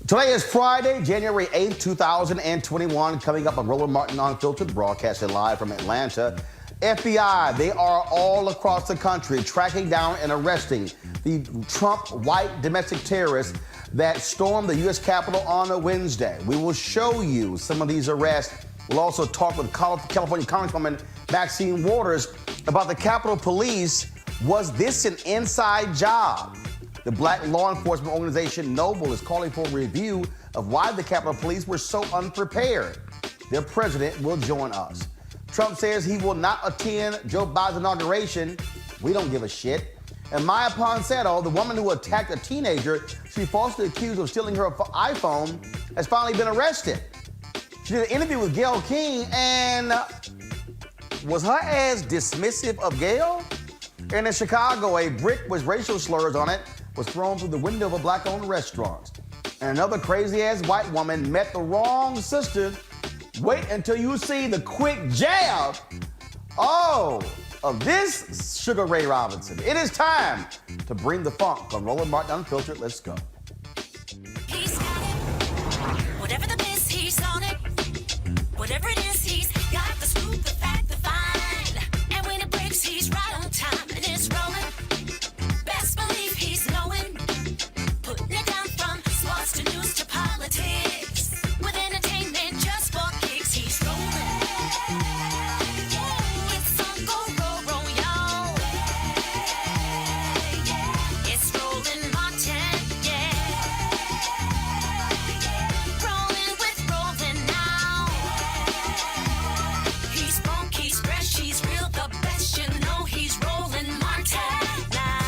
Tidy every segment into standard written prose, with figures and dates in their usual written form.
Today is Friday, January 8th, 2021. Coming up on Roland Martin Unfiltered, broadcasting live from Atlanta. FBI, they are all across the country tracking down and arresting the Trump white domestic terrorists that stormed the U.S. Capitol on a Wednesday. We will show you some of these arrests. We'll also talk with California Congresswoman Maxine Waters about the Capitol Police. Was this an inside job? The black law enforcement organization Noble is calling for a review of why the Capitol Police were so unprepared. Their president will join us. Trump says he will not attend Joe Biden's inauguration. We don't give a shit. And Maya Ponsetto, the woman who attacked a teenager she falsely accused of stealing her iPhone, has finally been arrested. She did an interview with Gayle King, and was her ass dismissive of Gayle? And in Chicago, a brick with racial slurs on it was thrown through the window of a black-owned restaurant. And another crazy-ass white woman met the wrong sister. Wait until you see the quick jab, of this Sugar Ray Robinson. It is time to bring the funk on Roland Martin Unfiltered. Let's go. He's got it. Whatever the biz, he's on it. Whatever it is, he's got the scoop, the fact, the find. And when it breaks, he's right on time and it's rolling. Best believe he's knowing. Putting it down from sports to news to politics. With entertainment just for kicks, he's rolling. It's on go, y'all. It's Roland Martin, rolling with Roland now. He's funk, he's fresh, he's real, the best, you know he's Roland Martin now.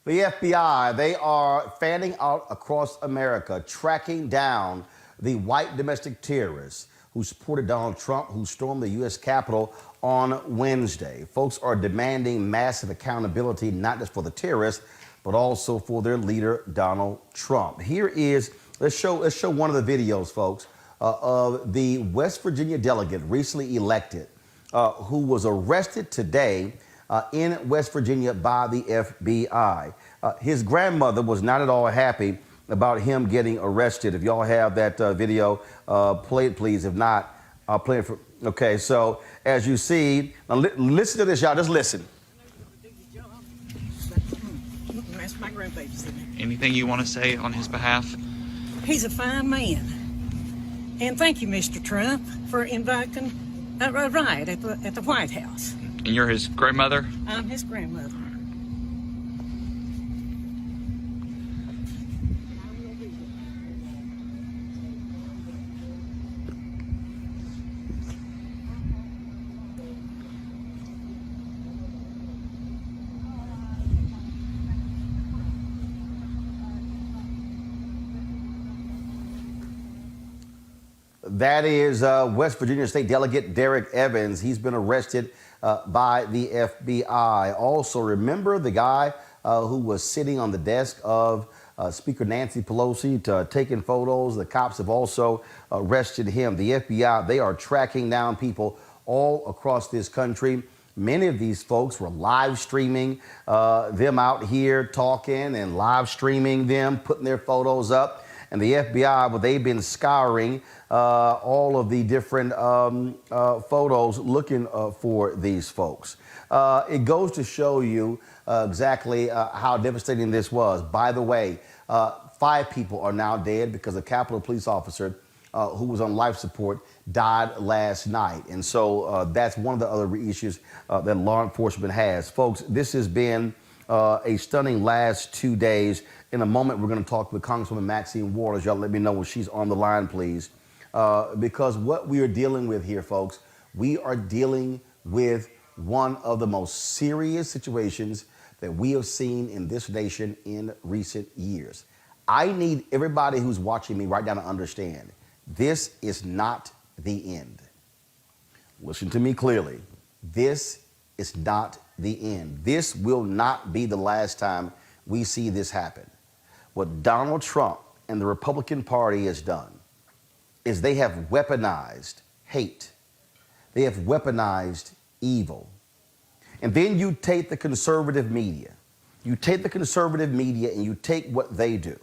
The FBI, they are fanning out across America, tracking down the white domestic terrorists who supported Donald Trump, who stormed the U.S. Capitol on Wednesday. Folks are demanding massive accountability, not just for the terrorists, but also for their leader, Donald Trump. Here is, let's show one of the videos, folks, of the West Virginia delegate recently elected, who was arrested today in West Virginia by the FBI. His grandmother was not at all happy about him getting arrested. If y'all have that video, play it, please. If not, I'll play it for. Okay, so as you see, now listen to this, y'all. Just listen. That's my grandbaby's in there. Anything you want to say on his behalf? He's a fine man. And thank you, Mr. Trump, for inviting a riot at the White House. And you're his grandmother? I'm his grandmother. That is West Virginia State Delegate Derek Evans. He's been arrested by the FBI. Also, remember the guy who was sitting on the desk of Speaker Nancy Pelosi taking photos? The cops have also arrested him. The FBI, they are tracking down people all across this country. Many of these folks were live streaming them out here talking and live streaming them, putting their photos up. And the FBI, well, they've been scouring all of the different photos looking for these folks. It goes to show you exactly how devastating this was. By the way, 5 people are now dead because a Capitol police officer who was on life support died last night. And so that's one of the other issues that law enforcement has. Folks, this has been a stunning last 2 days. In a moment, we're going to talk with Congresswoman Maxine Waters. Y'all let me know when she's on the line, please. Because what we are dealing with here, folks, we are dealing with one of the most serious situations that we have seen in this nation in recent years. I need everybody who's watching me right now to understand, this is not the end. Listen to me clearly. This is not the end. This will not be the last time we see this happen. What Donald Trump and the Republican Party has done is they have weaponized hate. They have weaponized evil. And then you take the conservative media. You take the conservative media and you take what they do.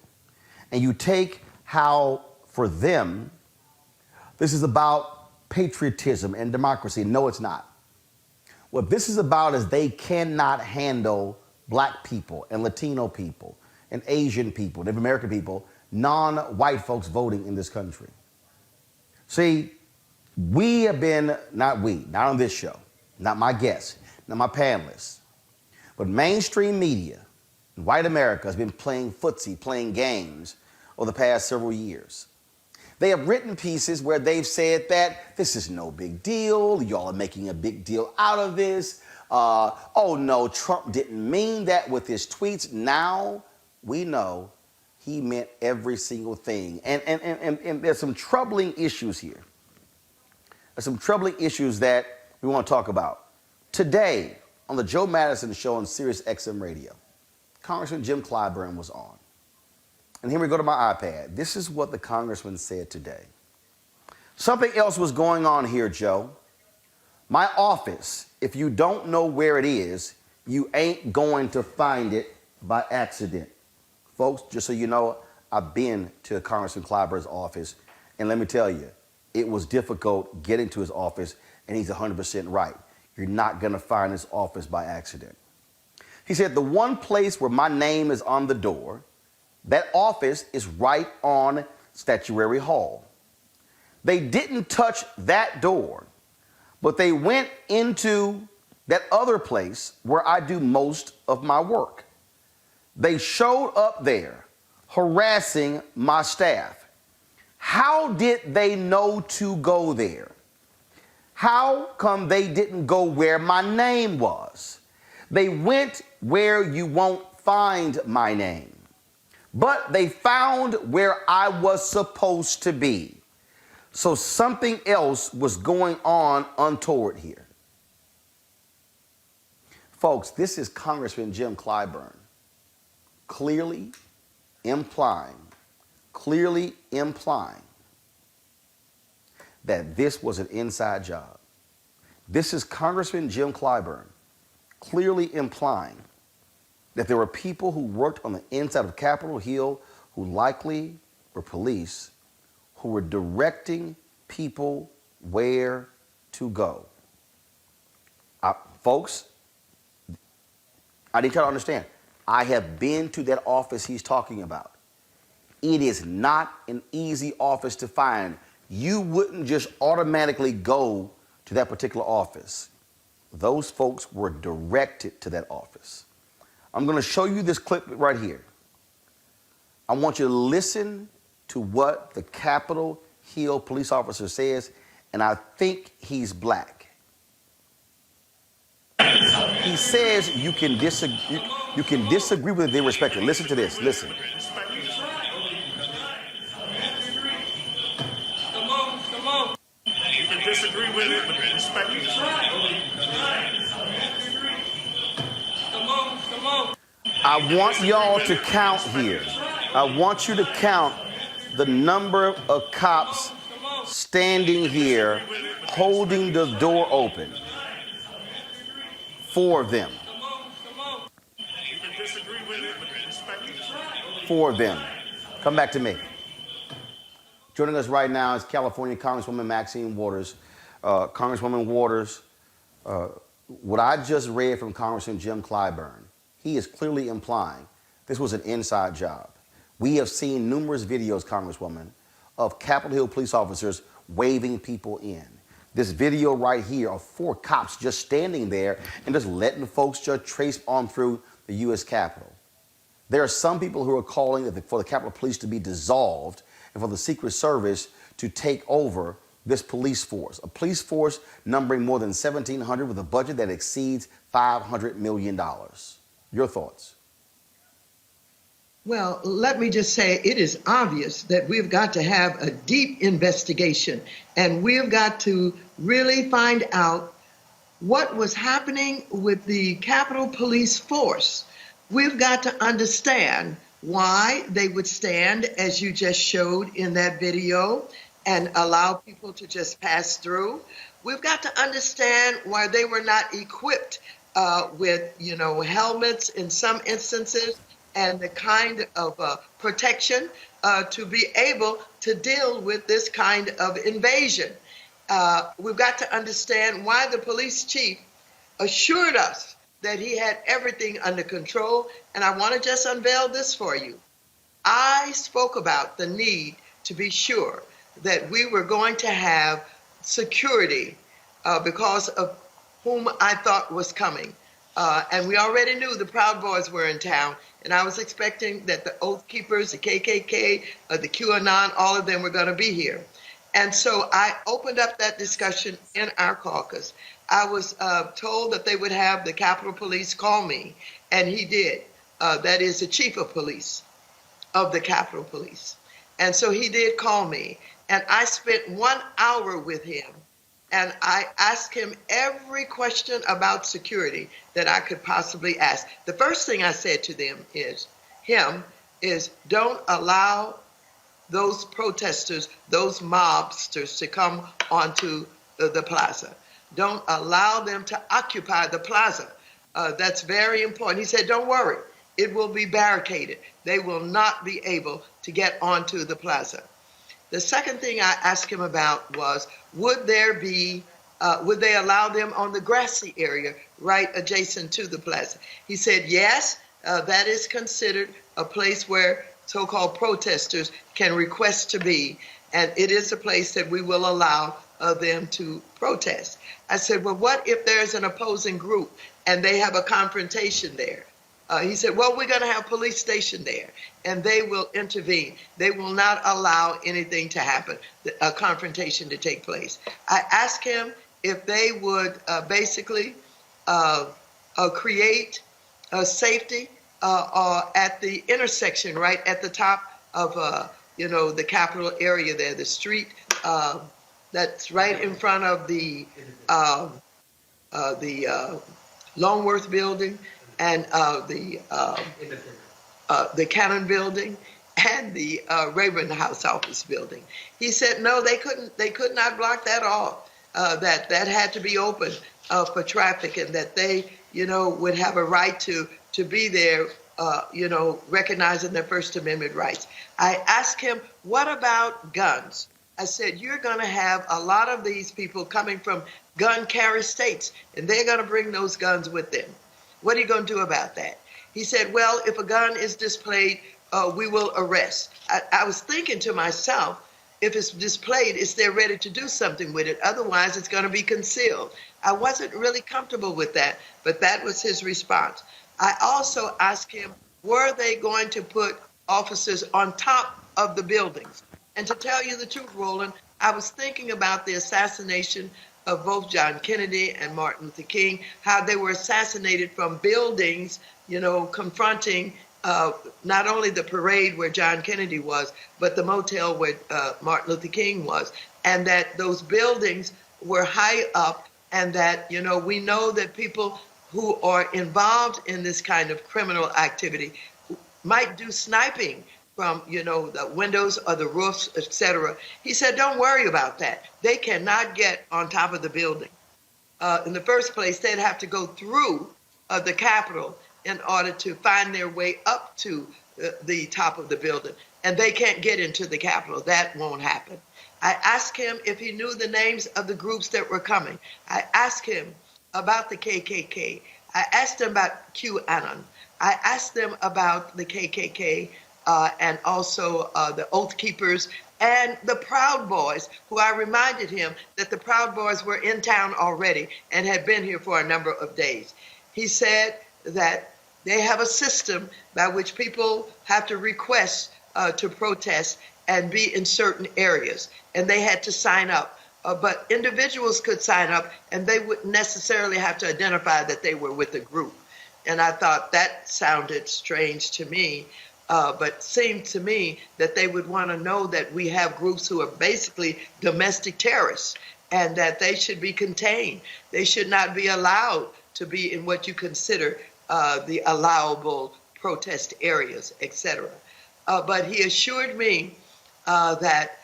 And you take how, for them, this is about patriotism and democracy. No, it's not. What this is about is they cannot handle black people and Latino people and Asian people, Native American people, non-white folks voting in this country. See, we have been, not on this show, not my guests, not my panelists, but mainstream media in white America has been playing footsie, playing games over the past several years. They have written pieces where they've said that this is no big deal, y'all are making a big deal out of this. Oh no, Trump didn't mean that with his tweets. Now we know he meant every single thing. And there's some troubling issues here. There's some troubling issues that we want to talk about. Today, on the Joe Madison Show on Sirius XM Radio, Congressman Jim Clyburn was on. And here we go to my iPad. This is what the congressman said today. Something else was going on here, Joe. My office, if you don't know where it is, you ain't going to find it by accident. Folks, just so you know, I've been to Congressman Clyburn's office, and let me tell you, it was difficult getting to his office, and he's 100% right. You're not going to find his office by accident. He said, the one place where my name is on the door, that office is right on Statuary Hall. They didn't touch that door, but they went into that other place where I do most of my work. They showed up there harassing my staff. How did they know to go there? How come they didn't go where my name was? They went where you won't find my name. But they found where I was supposed to be. So something else was going on untoward here. Folks, this is Congressman Jim Clyburn clearly implying that this was an inside job. This is Congressman Jim Clyburn clearly implying that there were people who worked on the inside of Capitol Hill who likely were police who were directing people where to go. Folks, I need you to understand, I have been to that office he's talking about. It is not an easy office to find. You wouldn't just automatically go to that particular office. Those folks were directed to that office. I'm going to show you this clip right here. I want you to listen to what the Capitol Hill police officer says, and I think he's black. He says you can disagree with it, they respect it. Listen to this. Listen. Come on. You can disagree with it, but respect it. Come on. I want y'all to count here. I want you to count the number of cops standing here holding the door open. 4 of them. 4 of them. Come back to me. Joining us right now is California Congresswoman Maxine Waters. Congresswoman Waters, what I just read from Congressman Jim Clyburn, he is clearly implying this was an inside job. We have seen numerous videos, Congresswoman, of Capitol Hill police officers waving people in. This video right here of 4 cops just standing there and just letting folks just trace on through the U.S. Capitol. There are some people who are calling for the Capitol Police to be dissolved and for the Secret Service to take over this police force, a police force numbering more than 1,700 with a budget that exceeds $500 million. Your thoughts? Well, let me just say it is obvious that we've got to have a deep investigation, and we've got to really find out what was happening with the Capitol Police force. We've got to understand why they would stand, as you just showed in that video, and allow people to just pass through. We've got to understand why they were not equipped with, helmets in some instances and the kind of protection to be able to deal with this kind of invasion. We've got to understand why the police chief assured us that he had everything under control. And I want to just unveil this for you. I spoke about the need to be sure that we were going to have security because of whom I thought was coming. And we already knew the Proud Boys were in town. And I was expecting that the Oath Keepers, the KKK, the QAnon, all of them were going to be here. And so I opened up that discussion in our caucus. I was told that they would have the Capitol Police call me, and he did. That is the chief of police of the Capitol Police. And so he did call me, and I spent 1 hour with him, and I asked him every question about security that I could possibly ask. The first thing I said to them is, don't allow those protesters, those mobsters to come onto the plaza. Don't allow them to occupy the plaza. That's very important. He said, don't worry, it will be barricaded. They will not be able to get onto the plaza. The second thing I asked him about was, would they allow them on the grassy area right adjacent to the plaza? He said, yes, that is considered a place where so-called protesters can request to be, and it is a place that we will allow them to protest. I said, well, what if there's an opposing group and they have a confrontation there? He said, well, we're going to have police stationed there, and they will intervene. They will not allow anything to happen, a confrontation to take place. I asked him if they would basically create safety at the intersection, right at the top of, the Capitol area there, the street that's right in front of the Longworth building and the Cannon building and the Rayburn House office building. He said, no, they could not block that off, that had to be open for traffic, and that they, would have a right to be there, recognizing their First Amendment rights. I asked him, what about guns? I said, you're going to have a lot of these people coming from gun carry states, and they're going to bring those guns with them. What are you going to do about that? He said, well, if a gun is displayed, we will arrest. I was thinking to myself, if it's displayed, is they ready to do something with it? Otherwise, it's going to be concealed. I wasn't really comfortable with that, but that was his response. I also asked him, were they going to put officers on top of the buildings? And to tell you the truth, Roland, I was thinking about the assassination of both John Kennedy and Martin Luther King, how they were assassinated from buildings, confronting not only the parade where John Kennedy was, but the motel where Martin Luther King was, and that those buildings were high up, and that, we know that people who are involved in this kind of criminal activity might do sniping from, the windows or the roofs, etc. He said, don't worry about that. They cannot get on top of the building. In the first place, they'd have to go through the Capitol in order to find their way up to the top of the building. And they can't get into the Capitol. That won't happen. I asked him if he knew the names of the groups that were coming. I asked him about the KKK. I asked him about QAnon. I asked them about the KKK and also the Oath Keepers and the Proud Boys, who I reminded him that the Proud Boys were in town already and had been here for a number of days. He said that they have a system by which people have to request to protest and be in certain areas, and they had to sign up. But individuals could sign up, and they wouldn't necessarily have to identify that they were with a group. And I thought that sounded strange to me, but seemed to me that they would want to know that we have groups who are basically domestic terrorists, and that they should be contained. They should not be allowed to be in what you consider the allowable protest areas, etc. But he assured me that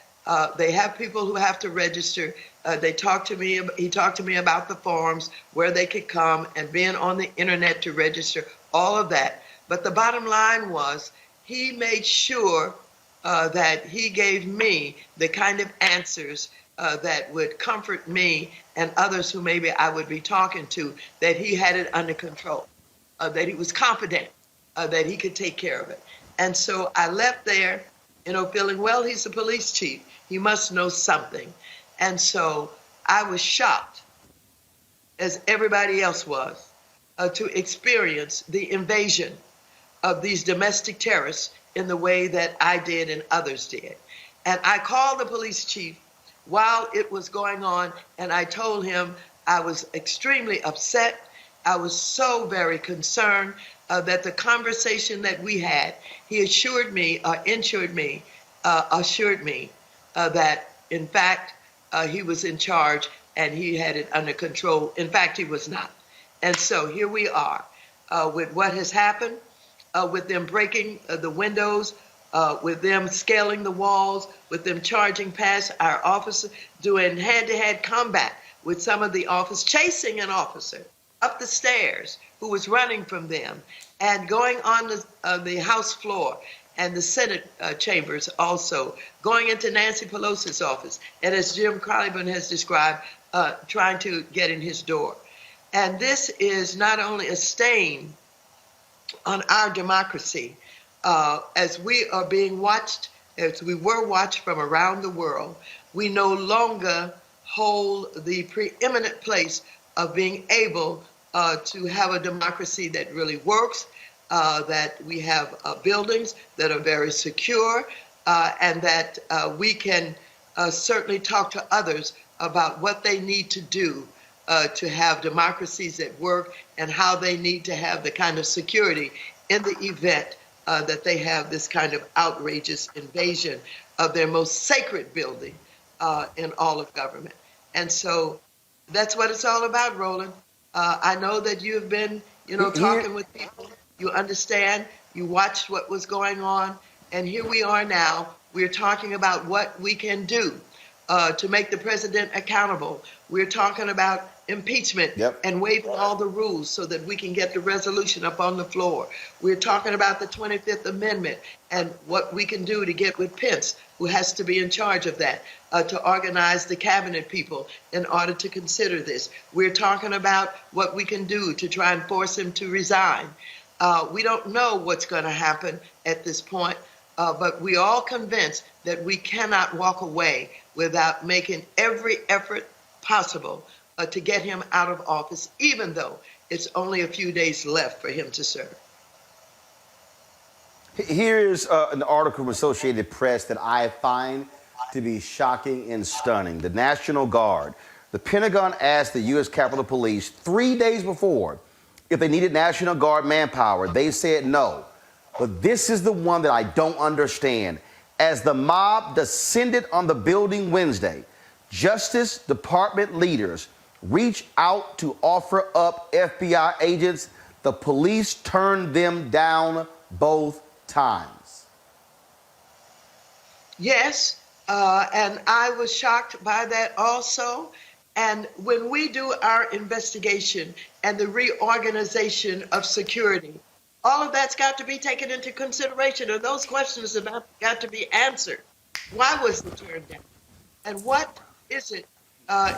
They have people who have to register. They talk to me. He talked to me about the forums where they could come and being on the internet to register, all of that. But the bottom line was he made sure that he gave me the kind of answers that would comfort me and others who maybe I would be talking to, that he had it under control, that he was confident that he could take care of it. And so I left there, feeling, well, he's the police chief. He must know something. And so I was shocked, as everybody else was, to experience the invasion of these domestic terrorists in the way that I did and others did. And I called the police chief while it was going on, and I told him I was extremely upset. I was so very concerned that the conversation that we had, he assured me that, in fact, he was in charge and he had it under control. In fact, he was not. And so here we are with what has happened, with them breaking the windows, with them scaling the walls, with them charging past our officers, doing hand-to-hand combat with some of the officers, chasing an officer up the stairs who was running from them, and going on the House floor and the Senate chambers also, going into Nancy Pelosi's office, and as Jim Clyburn has described, trying to get in his door. And this is not only a stain on our democracy, as we are being watched, as we were watched from around the world, we no longer hold the preeminent place of being able to have a democracy that really works, that we have buildings that are very secure, and that we can certainly talk to others about what they need to do to have democracies that work and how they need to have the kind of security in the event that they have this kind of outrageous invasion of their most sacred building in all of government. And so that's what it's all about, Roland. I know that you've been, talking with people. You understand. You watched what was going on. And here we are now. We're talking about what we can do to make the president accountable. We're talking about impeachment and waiving all the rules so that we can get the resolution up on the floor. We're talking about the 25th Amendment and what we can do to get with Pence, who has to be in charge of that, to organize the cabinet people in order to consider this. We're talking about what we can do to try and force him to resign. We don't know what's going to happen at this point, but we all convinced that we cannot walk away without making every effort possible to get him out of office, even though it's only a few days left for him to serve. Here's an article from Associated Press that I find to be shocking and stunning. The National Guard. The Pentagon asked the U.S. Capitol Police 3 days before if they needed National Guard manpower. They said no. But this is the one that I don't understand. As the mob descended on the building Wednesday, Justice Department leaders reached out to offer up FBI agents. The police turned them down both times. Yes, and I was shocked by that also. And when we do our investigation and the reorganization of security, all of that's got to be taken into consideration, and those questions have got to be answered. Why was it turned down? And what is it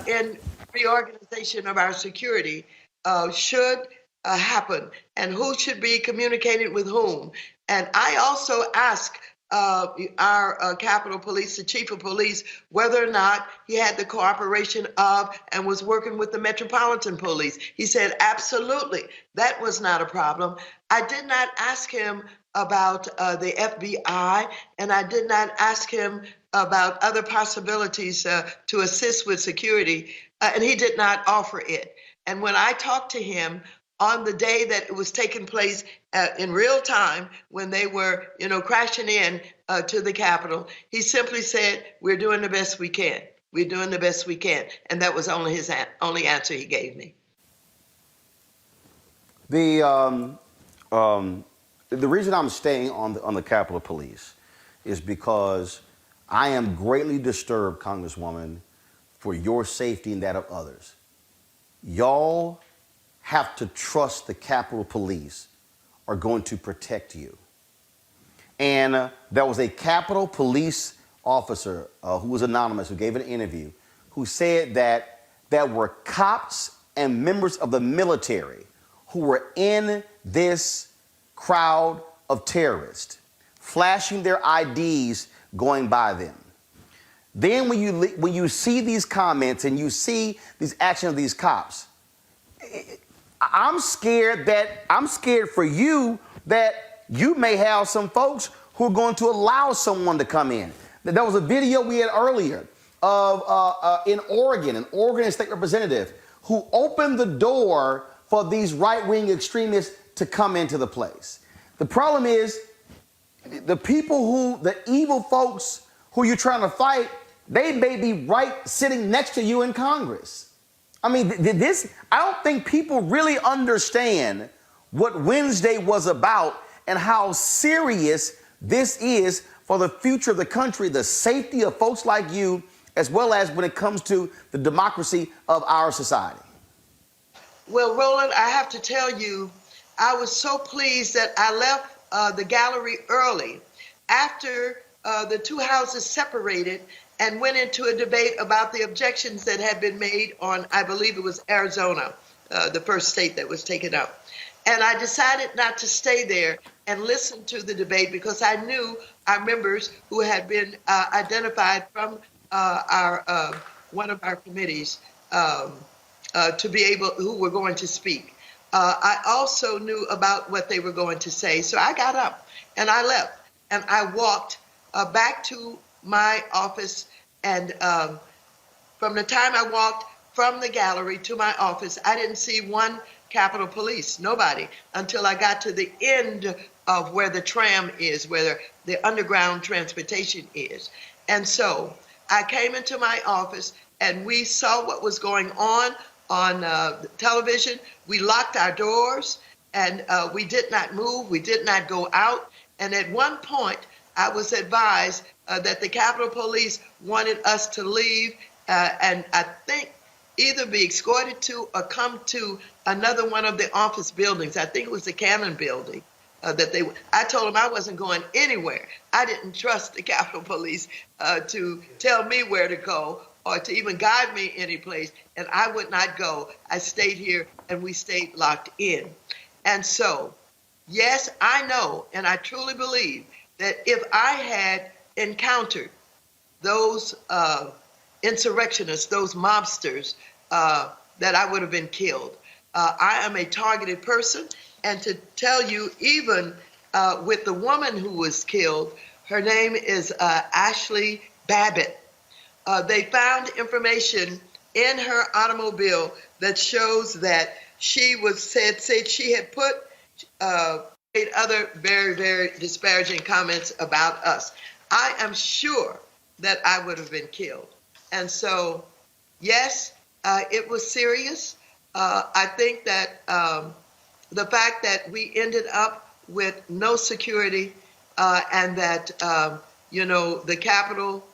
in reorganization of our security should happen, and who should be communicating with whom? And I also asked our Capitol Police, the chief of police, whether or not he had the cooperation of and was working with the Metropolitan Police. He said, absolutely, that was not a problem. I did not ask him about the FBI, and I did not ask him about other possibilities to assist with security, and he did not offer it. And when I talked to him on the day that it was taking place in real time, when they were, crashing in to the Capitol, he simply said, "We're doing the best we can. We're doing the best we can," and that was only his only answer he gave me. The reason I'm staying on the Capitol Police is because I am greatly disturbed, Congresswoman, for your safety and that of others. Y'all have to trust the Capitol Police are going to protect you. And there was a Capitol Police officer who was anonymous, who gave an interview, who said that there were cops and members of the military who were in this crowd of terrorists, flashing their IDs going by them. Then when you see these comments and you see these actions of these cops, I'm scared for you that you may have some folks who are going to allow someone to come in. There was a video we had earlier of in Oregon, an Oregon state representative who opened the door for these right-wing extremists to come into the place. The problem is the evil folks who you're trying to fight, they may be right sitting next to you in Congress. I mean, I don't think people really understand what Wednesday was about and how serious this is for the future of the country, the safety of folks like you, as well as when it comes to the democracy of our society. Well, Roland, I have to tell you, I was so pleased that I left the gallery early after the two houses separated and went into a debate about the objections that had been made on, I believe it was Arizona, the first state that was taken up. And I decided not to stay there and listen to the debate because I knew our members who had been identified from one of our committees to be able, who were going to speak. I also knew about what they were going to say. So I got up and I left and I walked back to my office. And from the time I walked from the gallery to my office, I didn't see one Capitol Police, nobody, until I got to the end of where the tram is, where the underground transportation is. And so I came into my office and we saw what was going on television. We locked our doors and we did not move. We did not go out. And at one point, I was advised that the Capitol Police wanted us to leave and I think either be escorted to or come to another one of the office buildings. I think it was the Cannon building I told them I wasn't going anywhere. I didn't trust the Capitol Police to tell me where to go or to even guide me any place, and I would not go. I stayed here and we stayed locked in. And so, yes, I know and I truly believe that if I had encountered those insurrectionists, those mobsters, that I would have been killed. I am a targeted person, and to tell you, even with the woman who was killed, her name is Ashley Babbitt. They found information in her automobile that shows that she was said she had made other very, very disparaging comments about us. I am sure that I would have been killed. And so, yes, it was serious. I think that the fact that we ended up with no security and that, the Capitol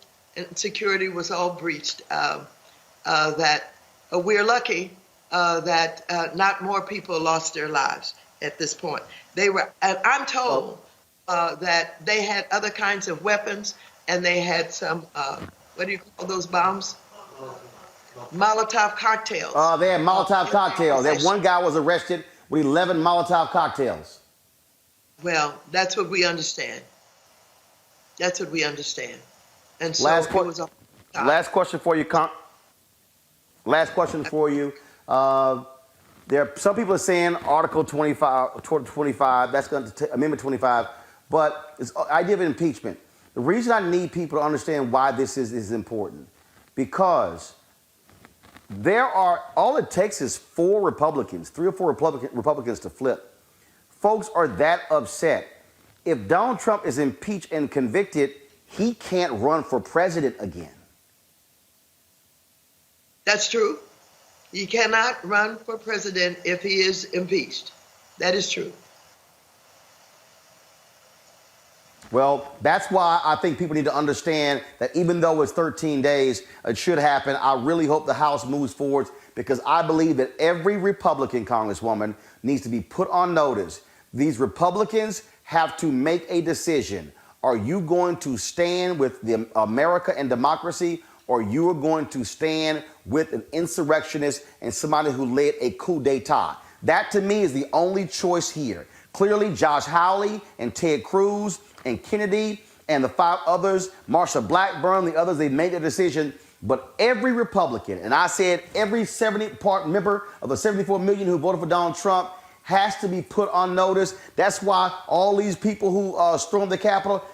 security was all breached, that we're lucky that not more people lost their lives at this point. And I'm told that they had other kinds of weapons and they had some, what do you call those bombs? Molotov cocktails. They had Molotov cocktails. That one guy was arrested with 11 Molotov cocktails. Well, that's what we understand. That's what we understand. And so last question for you. Last question for you. There are some people are saying Article 25, that's going to Amendment 25, but it's idea of impeachment. The reason I need people to understand why this is important, because all it takes is 3 or 4 Republicans to flip. Folks are that upset. If Donald Trump is impeached and convicted, he can't run for president again. That's true. He cannot run for president if he is impeached. That is true. Well, that's why I think people need to understand that even though it's 13 days, it should happen. I really hope the House moves forward because I believe that every Republican congresswoman needs to be put on notice. These Republicans have to make a decision. Are you going to stand with the America and democracy, or you are going to stand with an insurrectionist and somebody who led a coup d'etat? That, to me, is the only choice here. Clearly, Josh Hawley and Ted Cruz and Kennedy and the 5 others, Marsha Blackburn, the others, they made a decision. But every Republican, and I said every 70-part member of the 74 million who voted for Donald Trump, has to be put on notice. That's why all these people who stormed the Capitol,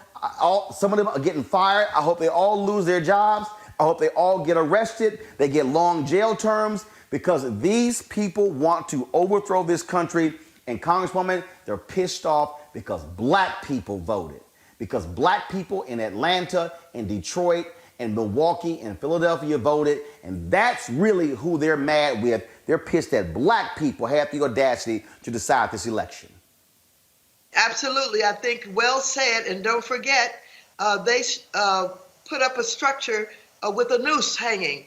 some of them are getting fired. I hope they all lose their jobs. I hope they all get arrested. They get long jail terms because these people want to overthrow this country. And Congresswoman, they're pissed off because black people voted. Because black people in Atlanta, in Detroit, and Milwaukee, and Philadelphia voted. And that's really who they're mad with. They're pissed that black people have the audacity to decide this election. Absolutely. I think well said. And don't forget, they put up a structure with a noose hanging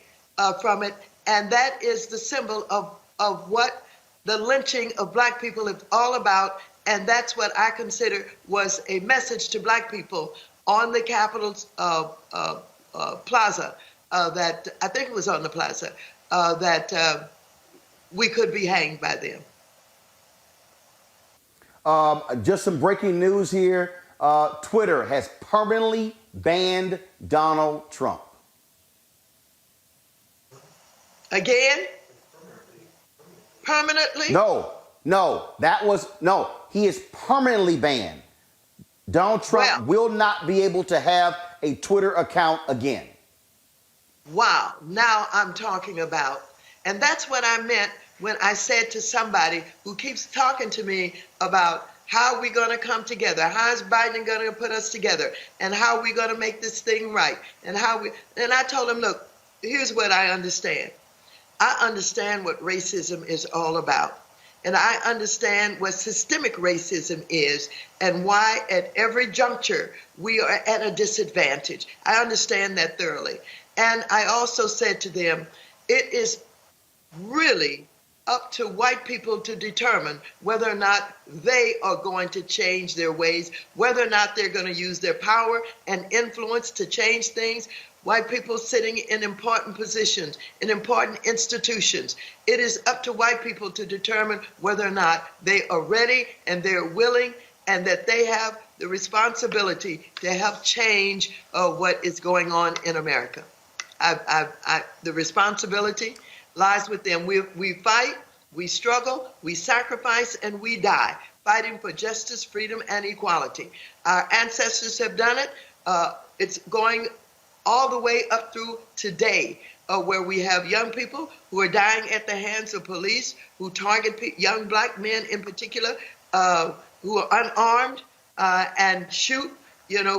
from it. And that is the symbol of what the lynching of black people is all about. And that's what I consider was a message to black people on the Capitol's plaza, that I think it was on the plaza, that we could be hanged by them. Just some breaking news here. Twitter has permanently banned Donald Trump. Again? Permanently? No. He is permanently banned. Donald Trump will not be able to have a Twitter account again. Wow, now I'm talking about. And that's what I meant when I said to somebody who keeps talking to me about how we're going to come together, how is Biden going to put us together, and how we're going to make this thing right, and I told him, look, here's what I understand. I understand what racism is all about. And I understand what systemic racism is and why at every juncture we are at a disadvantage. I understand that thoroughly. And I also said to them, it is really up to white people to determine whether or not they are going to change their ways, whether or not they're going to use their power and influence to change things. White people sitting in important positions, in important institutions. It is up to white people to determine whether or not they are ready and they're willing and that they have the responsibility to help change what is going on in America. The responsibility lies with them. We fight, we struggle, we sacrifice, and we die, fighting for justice, freedom, and equality. Our ancestors have done it. It's going all the way up through today, where we have young people who are dying at the hands of police, who target young black men in particular, who are unarmed and shoot,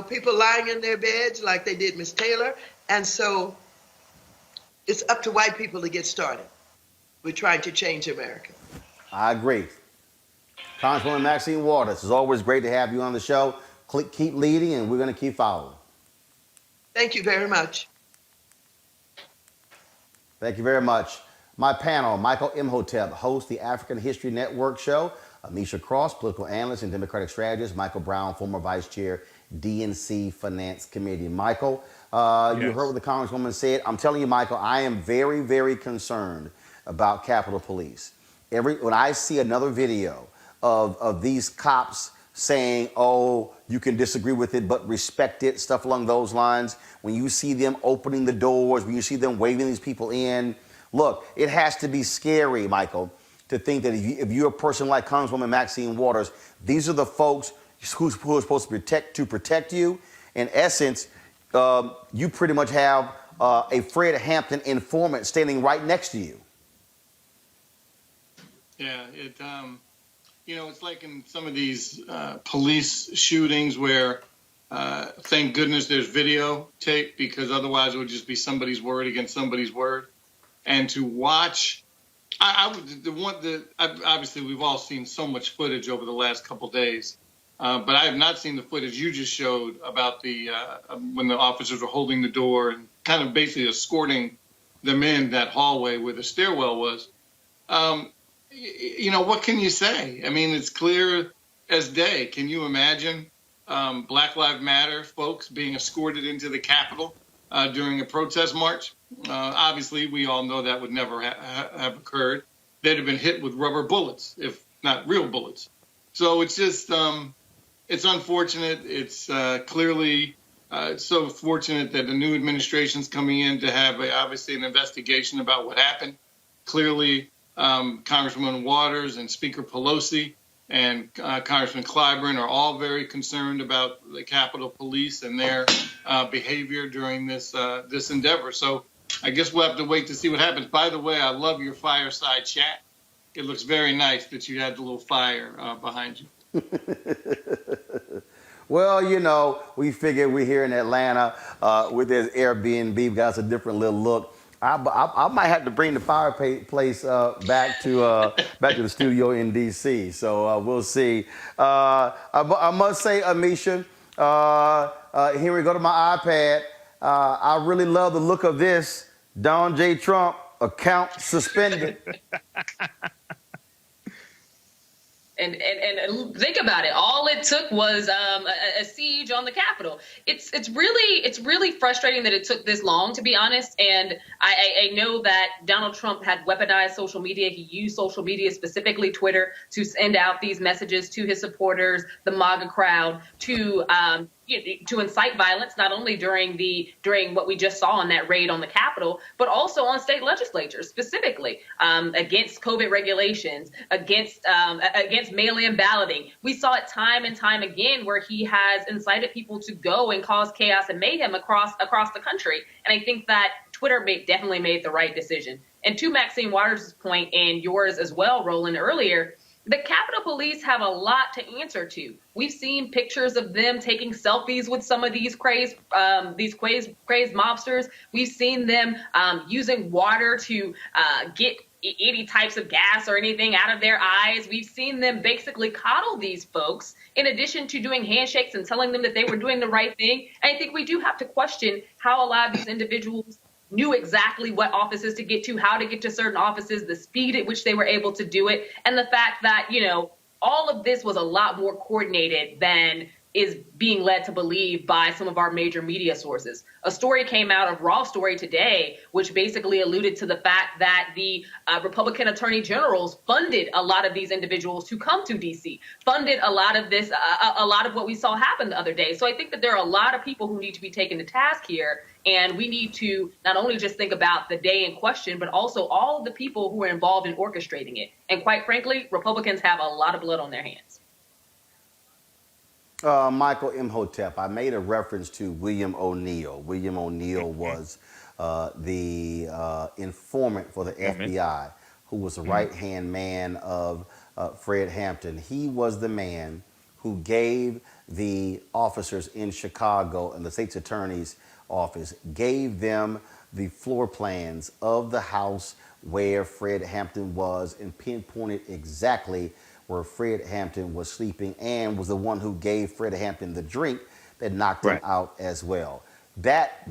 people lying in their beds like they did Miss Taylor. And so it's up to white people to get started. We're trying to change America. I agree. Congresswoman Maxine Waters, it's always great to have you on the show. Keep leading, and we're going to keep following. Thank you very much. Thank you very much. My panel, Michael Imhotep, hosts the African History Network show. Amisha Cross, political analyst and Democratic strategist. Michael Brown, former vice chair, DNC Finance Committee. Michael, yes. You heard what the Congresswoman said. I'm telling you, Michael, I am very, very concerned about Capitol Police. When I see another video of these cops saying, oh, you can disagree with it, but respect it, stuff along those lines. When you see them opening the doors, when you see them waving these people in, look, it has to be scary, Michael, to think that if you're a person like Congresswoman Maxine Waters, these are the folks who are supposed to protect you. In essence, you pretty much have a Fred Hampton informant standing right next to you. Yeah, it's like in some of these police shootings where, thank goodness there's videotape, because otherwise it would just be somebody's word against somebody's word. And to watch, obviously we've all seen so much footage over the last couple days, But I have not seen the footage you just showed about the when the officers were holding the door and kind of basically escorting them in that hallway where the stairwell was. What can you say? I mean, it's clear as day. Can you imagine Black Lives Matter folks being escorted into the Capitol during a protest march? Obviously, we all know that would never have occurred. They'd have been hit with rubber bullets, if not real bullets. So it's just, it's unfortunate. It's clearly so fortunate that the new administration's coming in to have obviously an investigation about what happened. Clearly, Congresswoman Waters and Speaker Pelosi and Congressman Clyburn are all very concerned about the Capitol Police and their behavior during this endeavor. So I guess we'll have to wait to see what happens. By the way, I love your fireside chat. It looks very nice that you had the little fire behind you. Well, we figured we're here in Atlanta with this Airbnb. We got us a different little look. I might have to bring the fireplace back to the studio in D.C. So we'll see. I must say, Amisha, here we go to my iPad. I really love the look of this. Donald J. Trump, account suspended. And think about it. All it took was a siege on the Capitol. It's really frustrating that it took this long, to be honest. And I know that Donald Trump had weaponized social media. He used social media, specifically Twitter, to send out these messages to his supporters, the MAGA crowd, to incite violence, not only during what we just saw in that raid on the Capitol, but also on state legislatures, specifically against COVID regulations, against mail-in balloting. We saw it time and time again where he has incited people to go and cause chaos and mayhem across the country. And I think that Twitter definitely made the right decision. And to Maxine Waters' point and yours as well, Roland, earlier, the Capitol Police have a lot to answer to. We've seen pictures of them taking selfies with some of these crazed mobsters. We've seen them using water to get any types of gas or anything out of their eyes. We've seen them basically coddle these folks in addition to doing handshakes and telling them that they were doing the right thing. And I think we do have to question how a lot of these individuals knew exactly what offices to get to, how to get to certain offices, the speed at which they were able to do it, and the fact that, all of this was a lot more coordinated than is being led to believe by some of our major media sources. A story came out of Raw Story today, which basically alluded to the fact that the Republican attorney generals funded a lot of these individuals to come to D.C., funded a lot of this, a lot of what we saw happen the other day. So I think that there are a lot of people who need to be taken to task here. And we need to not only just think about the day in question, but also all of the people who are involved in orchestrating it. And quite frankly, Republicans have a lot of blood on their hands. Michael Imhotep, I made a reference to William O'Neill. William O'Neill was the informant for the FBI, who was the right-hand man of Fred Hampton. He was the man who gave the officers in Chicago and the state's attorney's office, gave them the floor plans of the house where Fred Hampton was and pinpointed exactly where Fred Hampton was sleeping, and was the one who gave Fred Hampton the drink that knocked him out as well. That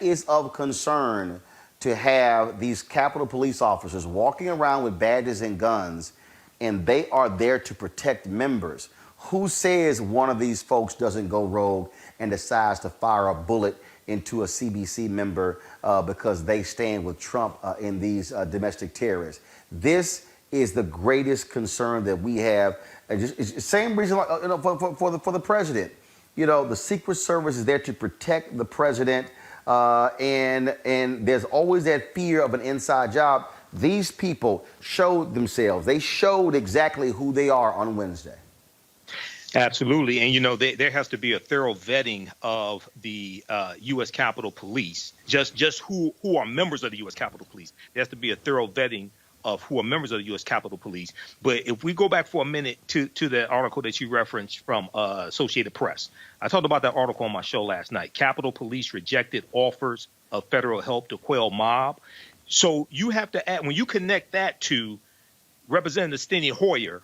is of concern, to have these Capitol Police officers walking around with badges and guns, and they are there to protect members. Who says one of these folks doesn't go rogue and decides to fire a bullet into a CBC member because they stand with Trump in these domestic terrorists? This is the greatest concern that we have. It's same reason for the president. The Secret Service is there to protect the president, and there's always that fear of an inside job. These people showed themselves. They showed exactly who they are on Wednesday. Absolutely. And, there has to be a thorough vetting of the U.S. Capitol Police, just who are members of the U.S. Capitol Police. There has to be a thorough vetting of who are members of the U.S. Capitol Police. But if we go back for a minute to the article that you referenced from Associated Press, I talked about that article on my show last night. Capitol Police rejected offers of federal help to quell mob. So you have to add, when you connect that to Representative Steny Hoyer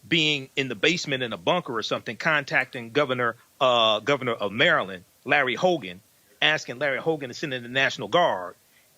being in the basement in a bunker or something, contacting Governor of Maryland, Larry Hogan, asking Larry Hogan to send in the National Guard.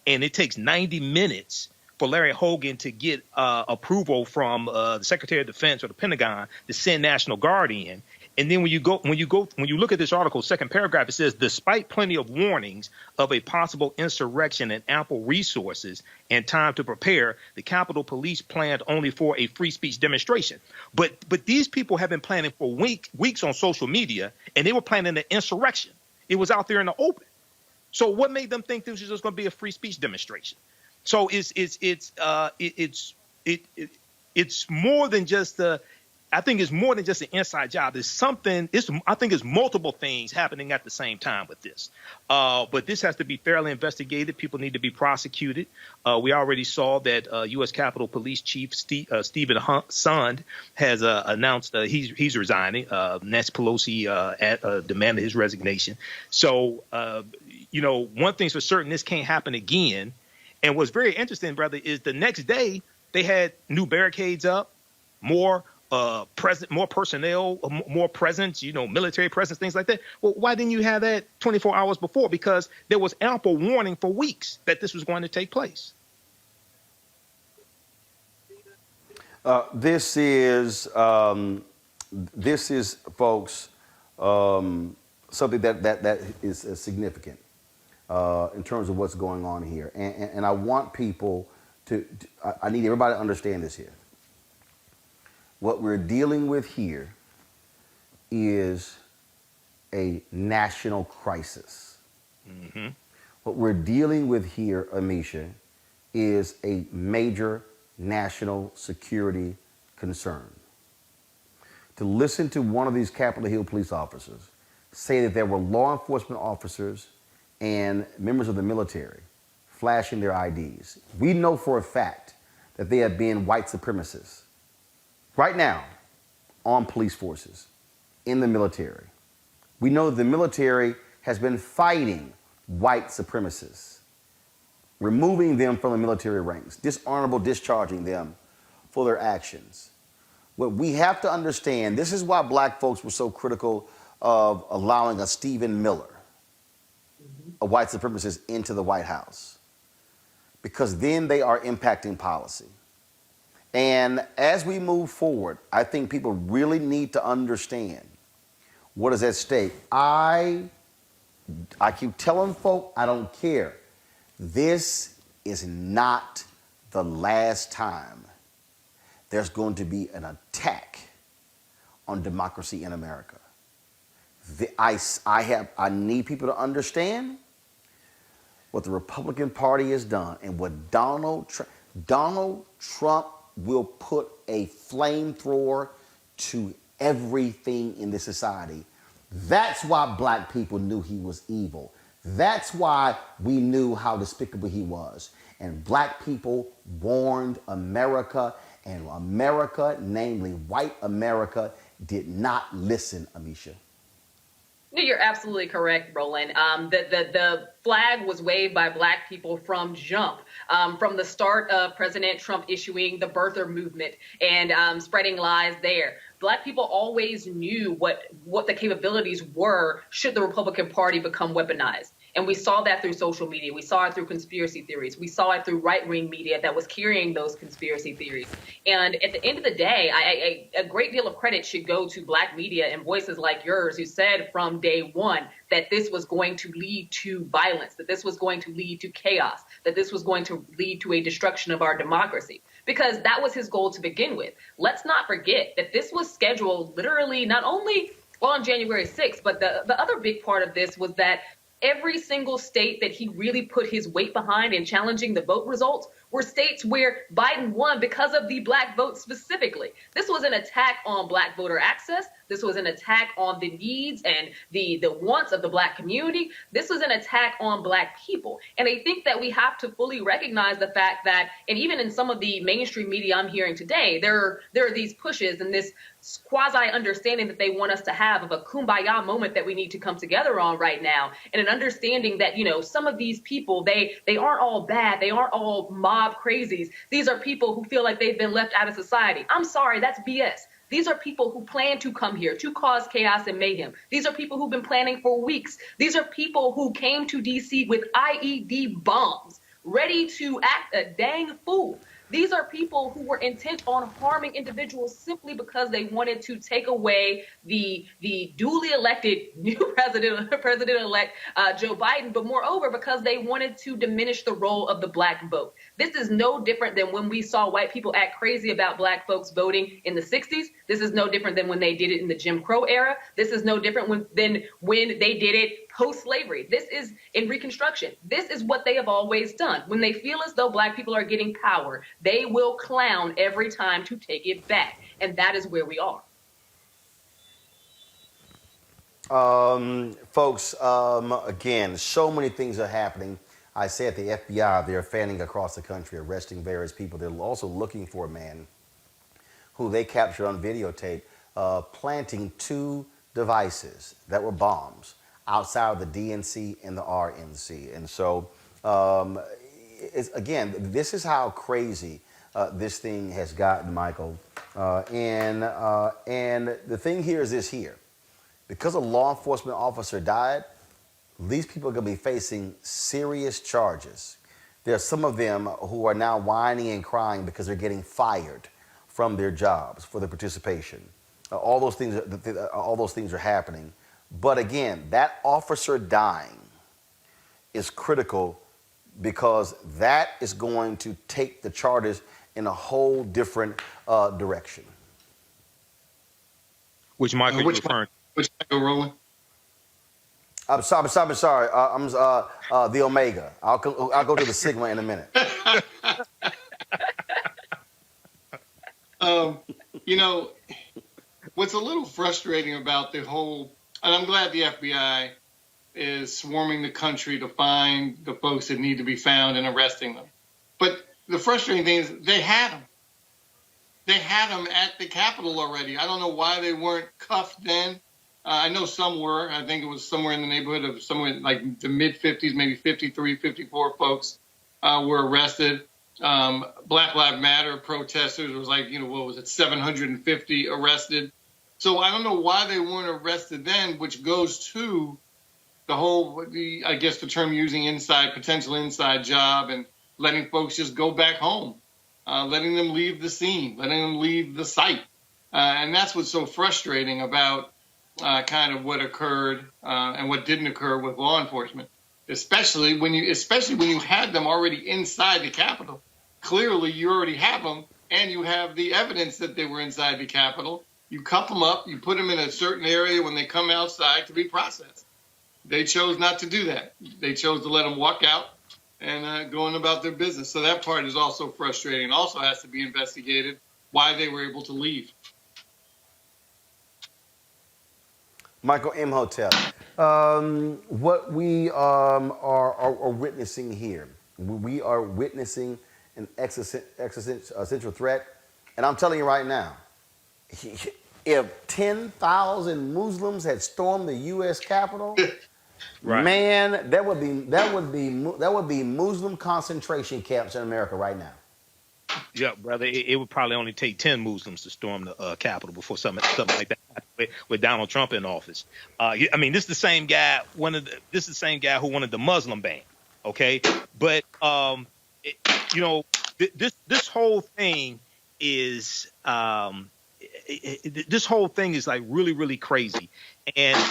And it takes 90 minutes for Larry Hogan to get approval from the Secretary of Defense or the Pentagon to send National Guard in. And then when you look at this article, second paragraph, it says, despite plenty of warnings of a possible insurrection and ample resources and time to prepare, the Capitol Police planned only for a free speech demonstration. But these people have been planning for weeks on social media, and they were planning an insurrection. It was out there in the open. So what made them think this was just going to be a free speech demonstration? So it's more than just I think it's more than just an inside job. There's something. I think it's multiple things happening at the same time with this. But this has to be fairly investigated. People need to be prosecuted. We already saw that U.S. Capitol Police Chief Stephen Sund has announced he's resigning. Nancy Pelosi demanded his resignation. So one thing's for certain: this can't happen again. And what's very interesting, brother, is the next day they had new barricades up, more personnel, more presence, military presence, things like that. Well, why didn't you have that 24 hours before? Because there was ample warning for weeks that this was going to take place. This is, folks, something that is significant in terms of what's going on here. And I want people I need everybody to understand this here. What we're dealing with here is a national crisis. Mm-hmm. What we're dealing with here, Amisha, is a major national security concern. To listen to one of these Capitol Hill police officers say that there were law enforcement officers and members of the military flashing their IDs. We know for a fact that they have been white supremacists right now on police forces, in the military. We know the military has been fighting white supremacists, removing them from the military ranks, dishonorable discharging them for their actions. What we have to understand, this is why black folks were so critical of allowing a Stephen Miller, a white supremacist, into the White House, because then they are impacting policy. And as we move forward, I think people really need to understand what is at stake. I keep telling folk, I don't care. This is not the last time there's going to be an attack on democracy in America. I need people to understand what the Republican Party has done and what Donald Trump will put a flamethrower to everything in this society. That's why black people knew he was evil. That's why we knew how despicable he was. And black people warned America, and America, namely white America, did not listen, Amisha. No, you're absolutely correct, Roland. The flag was waved by black people from jump, from the start of President Trump issuing the birther movement and spreading lies there. Black people always knew what the capabilities were should the Republican Party become weaponized. And we saw that through social media. We saw it through conspiracy theories. We saw it through right-wing media that was carrying those conspiracy theories. And at the end of the day, a great deal of credit should go to black media and voices like yours who said from day one that this was going to lead to violence, that this was going to lead to chaos, that this was going to lead to a destruction of our democracy. Because that was his goal to begin with. Let's not forget that this was scheduled literally not only on January 6th, but the other big part of this was that every single state that he really put his weight behind in challenging the vote results were states where Biden won because of the black vote specifically. This was an attack on black voter access. This was an attack on the needs and the wants of the black community. This was an attack on black people. And I think that we have to fully recognize the fact that, and even in some of the mainstream media I'm hearing today, there are these pushes and this quasi-understanding that they want us to have of a kumbaya moment that we need to come together on right now, and an understanding that, some of these people, they aren't all bad. They aren't all mob crazies. These are people who feel like they've been left out of society. I'm sorry, that's BS. These are people who plan to come here to cause chaos and mayhem. These are people who've been planning for weeks. These are people who came to DC with IED bombs, ready to act a dang fool. These are people who were intent on harming individuals simply because they wanted to take away the duly elected new president-elect Joe Biden, but moreover, because they wanted to diminish the role of the black vote. This is no different than when we saw white people act crazy about black folks voting in the 60s. This is no different than when they did it in the Jim Crow era. This is no different than when they did it post-slavery. This is in Reconstruction. This is what they have always done. When they feel as though black people are getting power, they will clown every time to take it back. And that is where we are. Folks, again, so many things are happening. I said the FBI, they're fanning across the country, arresting various people. They're also looking for a man who they captured on videotape planting 2 devices that were bombs outside of the DNC and the RNC. And so, again, this is how crazy this thing has gotten, Michael. And the thing here is this here. Because a law enforcement officer died, these people are going to be facing serious charges. There are some of them who are now whining and crying because they're getting fired from their jobs for their participation. All those things are happening. But again, that officer dying is critical because that is going to take the charges in a whole different direction. Which Michael you referring? Which Michael, Roland? I'm sorry. I'm the Omega. I'll go to the Sigma in a minute. You know, what's a little frustrating about the whole, and I'm glad the FBI is swarming the country to find the folks that need to be found and arresting them. But the frustrating thing is they had them. They had them at the Capitol already. I don't know why they weren't cuffed then. I know some were. I think it was somewhere in the neighborhood of somewhere like the mid-50s, maybe 53, 54 folks were arrested. Black Lives Matter protesters was like, what was it, 750 arrested. So I don't know why they weren't arrested then, which goes to the whole, I guess the term using potential inside job and letting folks just go back home, letting them leave the scene, letting them leave the site. And that's what's so frustrating about kind of what occurred and what didn't occur with law enforcement, especially when you had them already inside the Capitol. Clearly, you already have them, and you have the evidence that they were inside the Capitol. You cuff them up, you put them in a certain area when they come outside to be processed. They chose not to do that. They chose to let them walk out and go on about their business. So that part is also frustrating and also has to be investigated why they were able to leave. Michael Imhotep, what we are witnessing here, we are witnessing an existential threat. And I'm telling you right now, if 10,000 Muslims had stormed the U.S. Capitol, right, man, that would be Muslim concentration camps in America right now. Yeah, brother, it would probably only take 10 Muslims to storm the Capitol before something like that happened with Donald Trump in office. I mean, this is the same guy. This is the same guy who wanted the Muslim ban. Okay, but this whole thing is like really, really crazy. And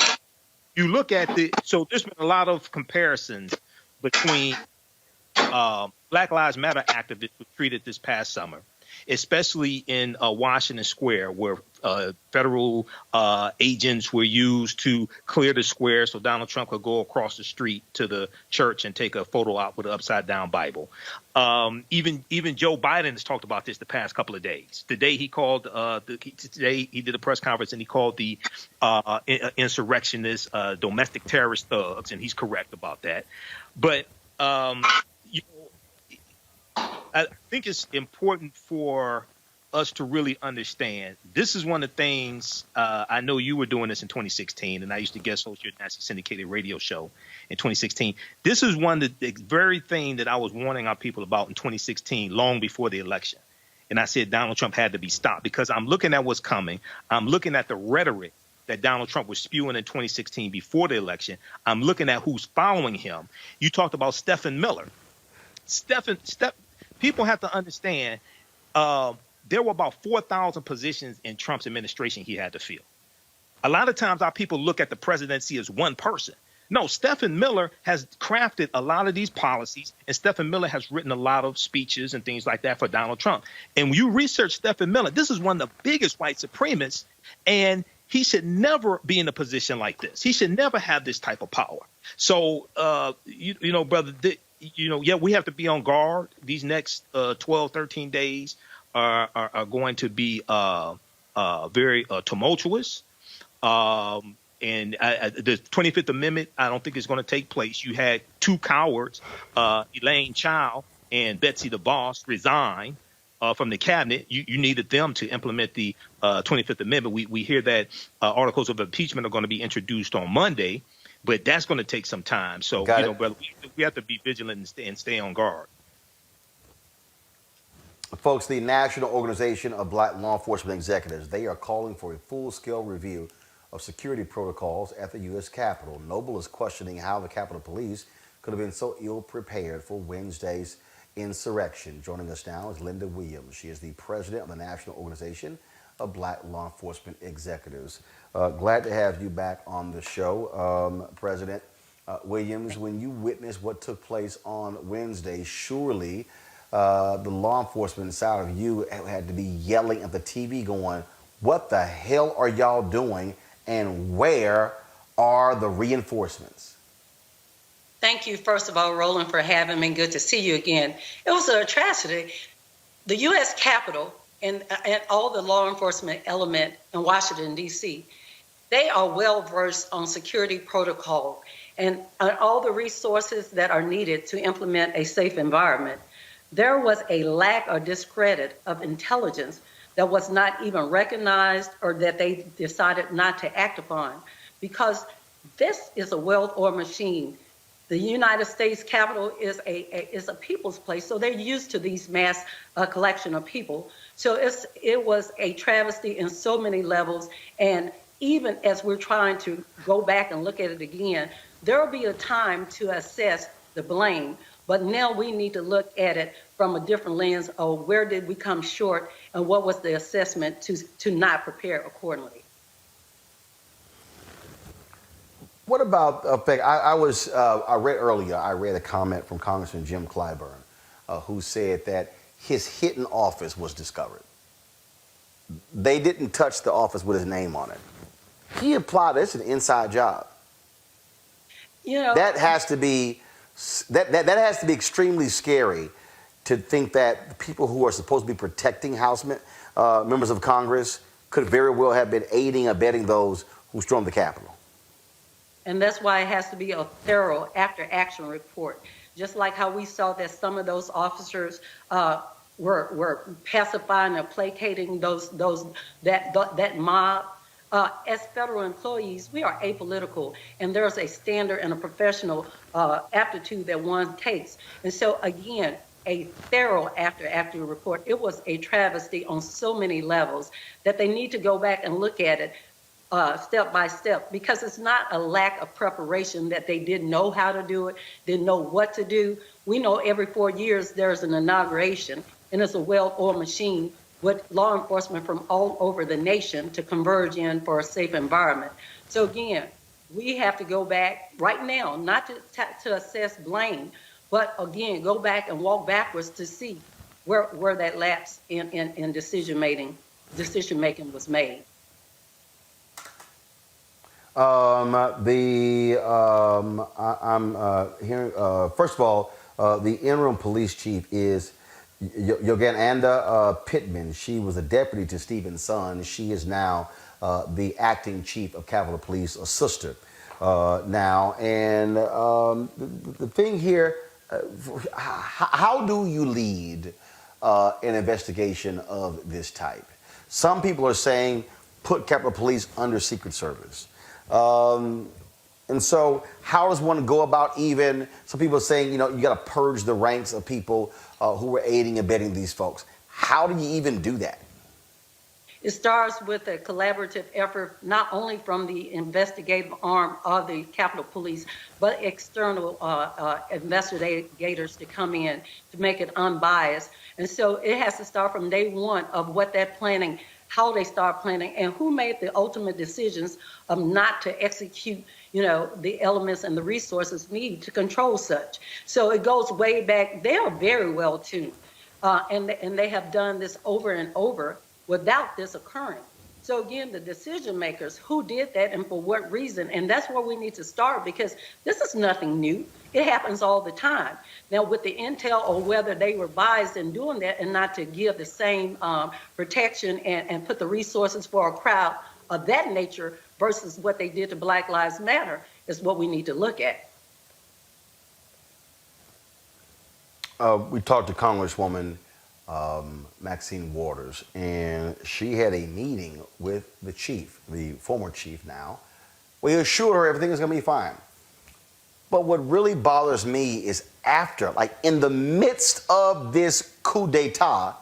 you look at so there's been a lot of comparisons between Black Lives Matter activists were treated this past summer, especially in Washington Square, where federal agents were used to clear the square so Donald Trump could go across the street to the church and take a photo out with an upside down Bible. Even Joe Biden has talked about this the past couple of days. Today he called today he did a press conference and he called the insurrectionists domestic terrorist thugs, and he's correct about that. But I think it's important for us to really understand. This is one of the things I know you were doing this in 2016, and I used to guest host your nationally syndicated radio show in 2016. This is one of the very thing that I was warning our people about in 2016, long before the election. And I said Donald Trump had to be stopped because I'm looking at what's coming. I'm looking at the rhetoric that Donald Trump was spewing in 2016 before the election. I'm looking at who's following him. You talked about Stephen Miller. People have to understand there were about 4,000 positions in Trump's administration he had to fill. A lot of times our people look at the presidency as one person. No, Stephen Miller has crafted a lot of these policies, and Stephen Miller has written a lot of speeches and things like that for Donald Trump. And when you research Stephen Miller, this is one of the biggest white supremacists, and he should never be in a position like this. He should never have this type of power. So, brother, we have to be on guard. These next 12, 13 days are going to be very tumultuous. And the 25th Amendment, I don't think is going to take place. You had two cowards, Elaine Chao and Betsy DeVos, resign from the cabinet. You needed them to implement the 25th Amendment. We hear that articles of impeachment are going to be introduced on Monday, but that's going to take some time. So, brother, we have to be vigilant and stay on guard. Folks, the National Organization of Black Law Enforcement Executives, they are calling for a full-scale review of security protocols at the U.S. Capitol. Noble is questioning how the Capitol Police could have been so ill-prepared for Wednesday's insurrection. Joining us now is Linda Williams. She is the president of the National Organization of Black Law Enforcement Executives. Glad to have you back on the show, President Williams. When you witnessed what took place on Wednesday, surely the law enforcement side of you had to be yelling at the TV going, what the hell are y'all doing? And where are the reinforcements? Thank you, first of all, Roland, for having me. Good to see you again. It was a tragedy. The U.S. Capitol and all the law enforcement element in Washington, D.C., they are well-versed on security protocol and all the resources that are needed to implement a safe environment. There was a lack or discredit of intelligence that was not even recognized or that they decided not to act upon, because this is a well-oiled machine. The United States Capitol is a people's place, so they're used to these mass collection of people. So it was a travesty in so many levels, and even as we're trying to go back and look at it again, there will be a time to assess the blame, but now we need to look at it from a different lens of where did we come short and what was the assessment to not prepare accordingly. What about, I read earlier, I read a comment from Congressman Jim Clyburn, who said that his hidden office was discovered. They didn't touch the office with his name on it. He implied it's an inside job. That has to be extremely scary, to think that the people who are supposed to be protecting members of Congress could very well have been aiding and abetting those who stormed the Capitol. And that's why it has to be a thorough after-action report. Just like how we saw that some of those officers were pacifying or placating that mob. As federal employees, we are apolitical, and there's a standard and a professional aptitude that one takes. And so, again, a thorough after-action report. It was a travesty on so many levels that they need to go back and look at it step by step, because it's not a lack of preparation that they didn't know how to do it, didn't know what to do. We know every 4 years there's an inauguration, and it's a well-oiled machine with law enforcement from all over the nation to converge in for a safe environment. So again, we have to go back right now, not to assess blame, but again, go back and walk backwards to see where that lapse in decision making was made. I'm hearing, first of all, the interim police chief is Yogananda Pittman. She was a deputy to Stephen's son. She is now the acting chief of Capitol Police, a sister now. And the thing here, how do you lead an investigation of this type? Some people are saying put Capitol Police under Secret Service. And so how does one go about, even some people are saying, you got to purge the ranks of people who were aiding and abetting these folks. How do you even do that? It starts with a collaborative effort, not only from the investigative arm of the Capitol Police, but external investigators to come in to make it unbiased. And so it has to start from day one of what that planning, how they start planning, and who made the ultimate decisions of not to execute, the elements and the resources needed to control such. So it goes way back. They are very well tuned, and they have done this over and over without this occurring. So again, the decision makers, who did that and for what reason, and that's where we need to start, because this is nothing new. It happens all the time. Now, with the intel, or whether they were biased in doing that and not to give the same protection and put the resources for a crowd of that nature versus what they did to Black Lives Matter, is what we need to look at. We talked to Congresswoman Maxine Waters, and she had a meeting with the chief, the former chief now. We assured her everything is going to be fine. But what really bothers me is after, like in the midst of this coup d'etat,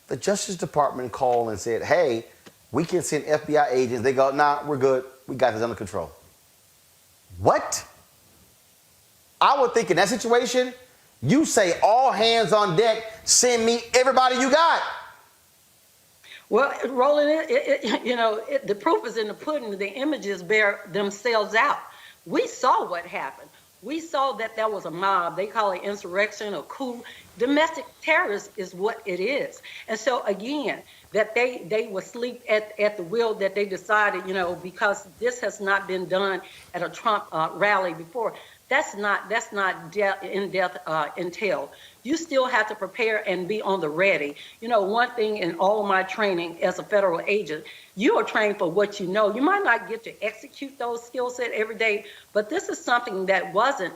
the Justice Department called and said, hey, we can send FBI agents. They go, nah, we're good. We got this under control. What? I would think in that situation, you say all hands on deck, send me everybody you got. Well, Roland, the proof is in the pudding. The images bear themselves out. We saw what happened. We saw that there was a mob. They call it insurrection or coup. Domestic terrorist is what it is. And so, again, that they would sleep at the wheel, that they decided, because this has not been done at a Trump rally before. That's not in-depth intel. You still have to prepare and be on the ready. One thing in all of my training as a federal agent, you are trained for what you know. You might not get to execute those skill set every day, but this is something that wasn't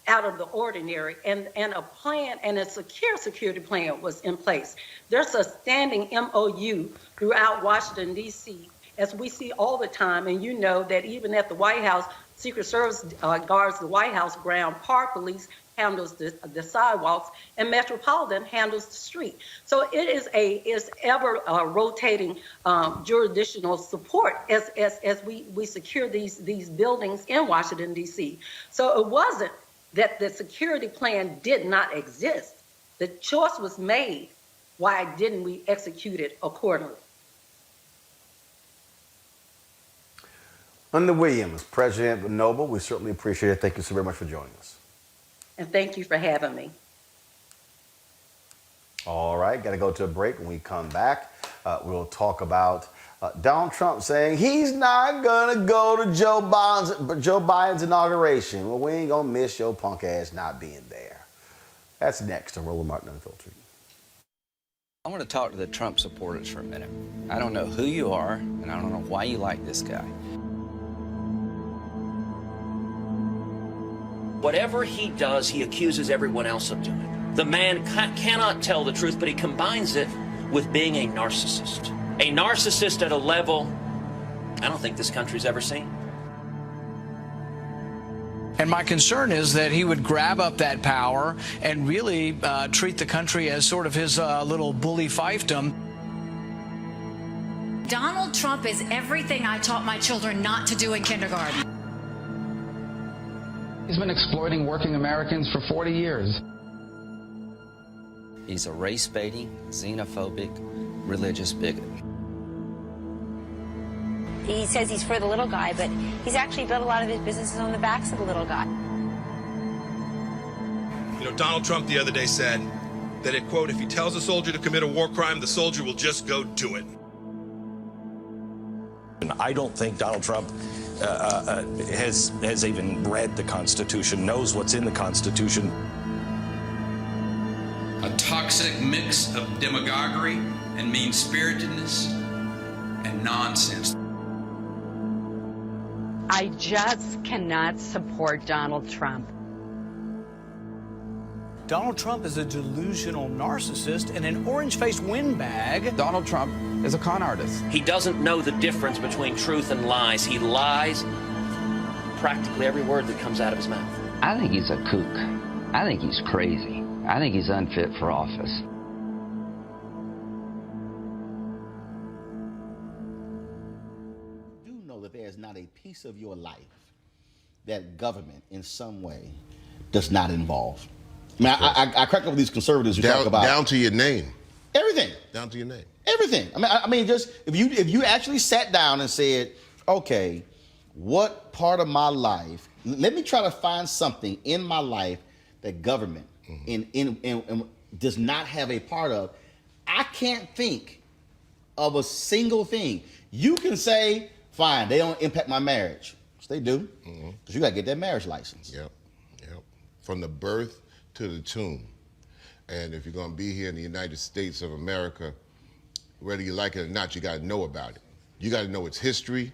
out of the ordinary, and a plan and a secure security plan was in place. There's a standing MOU throughout Washington, D.C., as we see all the time, and you know that even at the White House, Secret Service guards the White House ground, Park Police handles the sidewalks, and Metropolitan handles the street. So it is ever rotating jurisdictional support as we secure these buildings in Washington, D.C. So it wasn't that the security plan did not exist. The choice was made. Why didn't we execute it accordingly? Linda Williams, President of Noble, we certainly appreciate it. Thank you so very much for joining us. And thank you for having me. All right, got to go to a break. When we come back, we'll talk about Donald Trump saying he's not going to go to Joe Biden's inauguration. Well, we ain't going to miss your punk ass not being there. That's next on Roland Martin Unfiltered. I want to talk to the Trump supporters for a minute. I don't know who you are, and I don't know why you like this guy. Whatever he does, he accuses everyone else of doing. The man cannot tell the truth, but he combines it with being a narcissist. A narcissist at a level I don't think this country's ever seen. And my concern is that he would grab up that power and really treat the country as sort of his little bully fiefdom. Donald Trump is everything I taught my children not to do in kindergarten. He's been exploiting working Americans for 40 years. He's a race-baiting, xenophobic, religious bigot. He says he's for the little guy, but he's actually built a lot of his businesses on the backs of the little guy. Donald Trump the other day said that, quote, if he tells a soldier to commit a war crime, the soldier will just go do it. And I don't think Donald Trump has even read the Constitution, knows what's in the Constitution. A toxic mix of demagoguery and mean-spiritedness and nonsense. I just cannot support Donald Trump. Donald Trump is a delusional narcissist and an orange-faced windbag. Donald Trump is a con artist. He doesn't know the difference between truth and lies. He lies practically every word that comes out of his mouth. I think he's a kook. I think he's crazy. I think he's unfit for office. piece of your life that government in some way does not involve? I mean, I crack up with these conservatives who talk about down to your name. Everything. Down to your name. Everything. I mean, just if you actually sat down and said, okay, what part of my life? Let me try to find something in my life that government in does not have a part of. I can't think of a single thing. You can say, fine, they don't impact my marriage. Yes, they do. Because you got to get that marriage license. Yep. From the birth to the tomb. And if you're going to be here in the United States of America, whether you like it or not, you got to know about it. You got to know its history.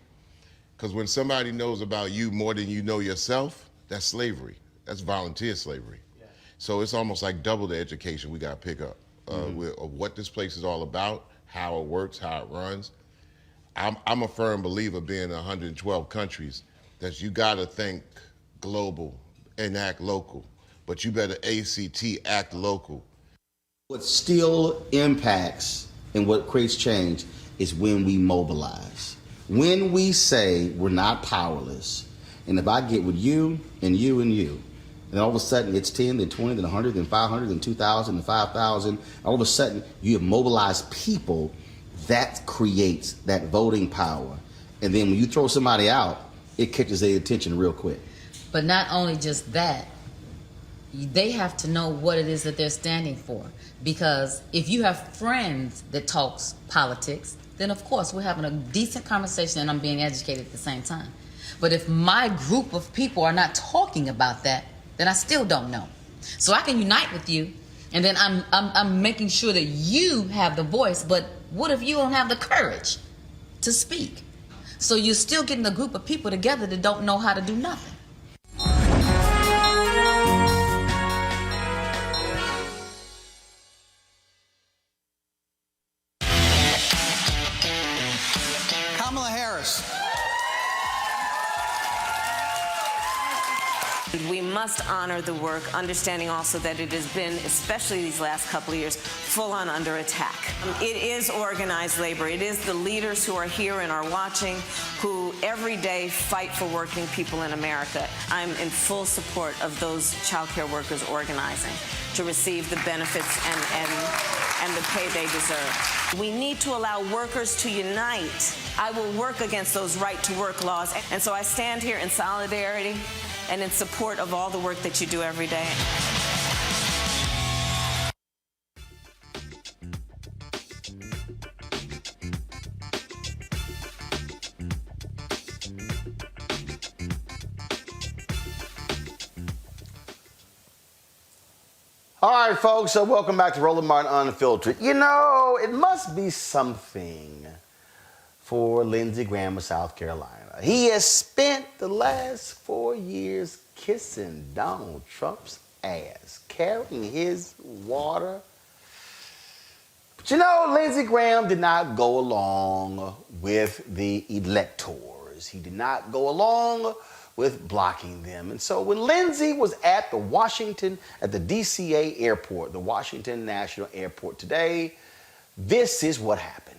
Because when somebody knows about you more than you know yourself, that's slavery. That's volunteer slavery. Yeah. So it's almost like double the education we got to pick up of what this place is all about, how it works, how it runs. I'm a firm believer, being in 112 countries, that you got to think global and act local. But you better act local. What still impacts and what creates change is when we mobilize. When we say we're not powerless, and if I get with you and you and you, and all of a sudden it's 10, then 20, then 100, then 500, then 2,000, then 5,000, all of a sudden you have mobilized people, that creates that voting power. And then when you throw somebody out, it catches their attention real quick. But not only just that, they have to know what it is that they're standing for. Because if you have friends that talks politics, then of course we're having a decent conversation and I'm being educated at the same time. But if my group of people are not talking about that, then I still don't know. So I can unite with you, and then I'm making sure that you have the voice, but what if you don't have the courage to speak? So you're still getting a group of people together that don't know how to do nothing. We must honor the work, understanding also that it has been, especially these last couple of years, full on under attack. It is organized labor. It is the leaders who are here and are watching who every day fight for working people in America. I'm in full support of those child care workers organizing to receive the benefits and the pay they deserve. We need to allow workers to unite. I will work against those right-to-work laws. And so I stand here in solidarity and in support of all the work that you do every day. All right, folks, so welcome back to Roland Martin Unfiltered. You know, it must be something for Lindsey Graham of South Carolina. He has spent the last 4 years kissing Donald Trump's ass, carrying his water. But you know, Lindsey Graham did not go along with the electors. He did not go along with blocking them. And so when Lindsey was at the DCA airport, the Washington National Airport today, this is what happened.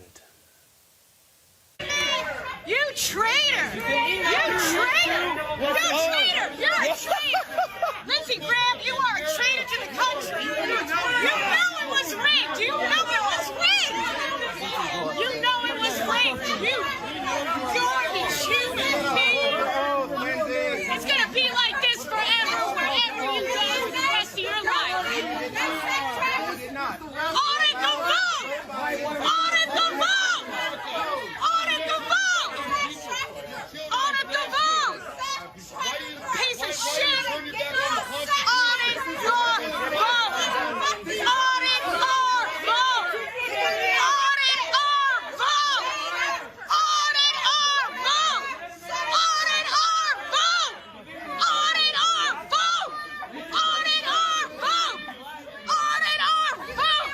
You traitor! You traitor! You're a traitor! You're a traitor! Lindsey Graham, you are a traitor to the country! You know it was rigged! You know it was rigged! You know it was rigged! You garbage human being! It's gonna be like this forever, wherever you go for the rest of your life! Audit the vote! Audit the vote! Audit the vote! Audit the vote! Piece of shit! Audit our vote! Audit our vote! Audit our vote! Audit our vote! Audit our vote! Audit our vote! Audit our vote! Audit our vote!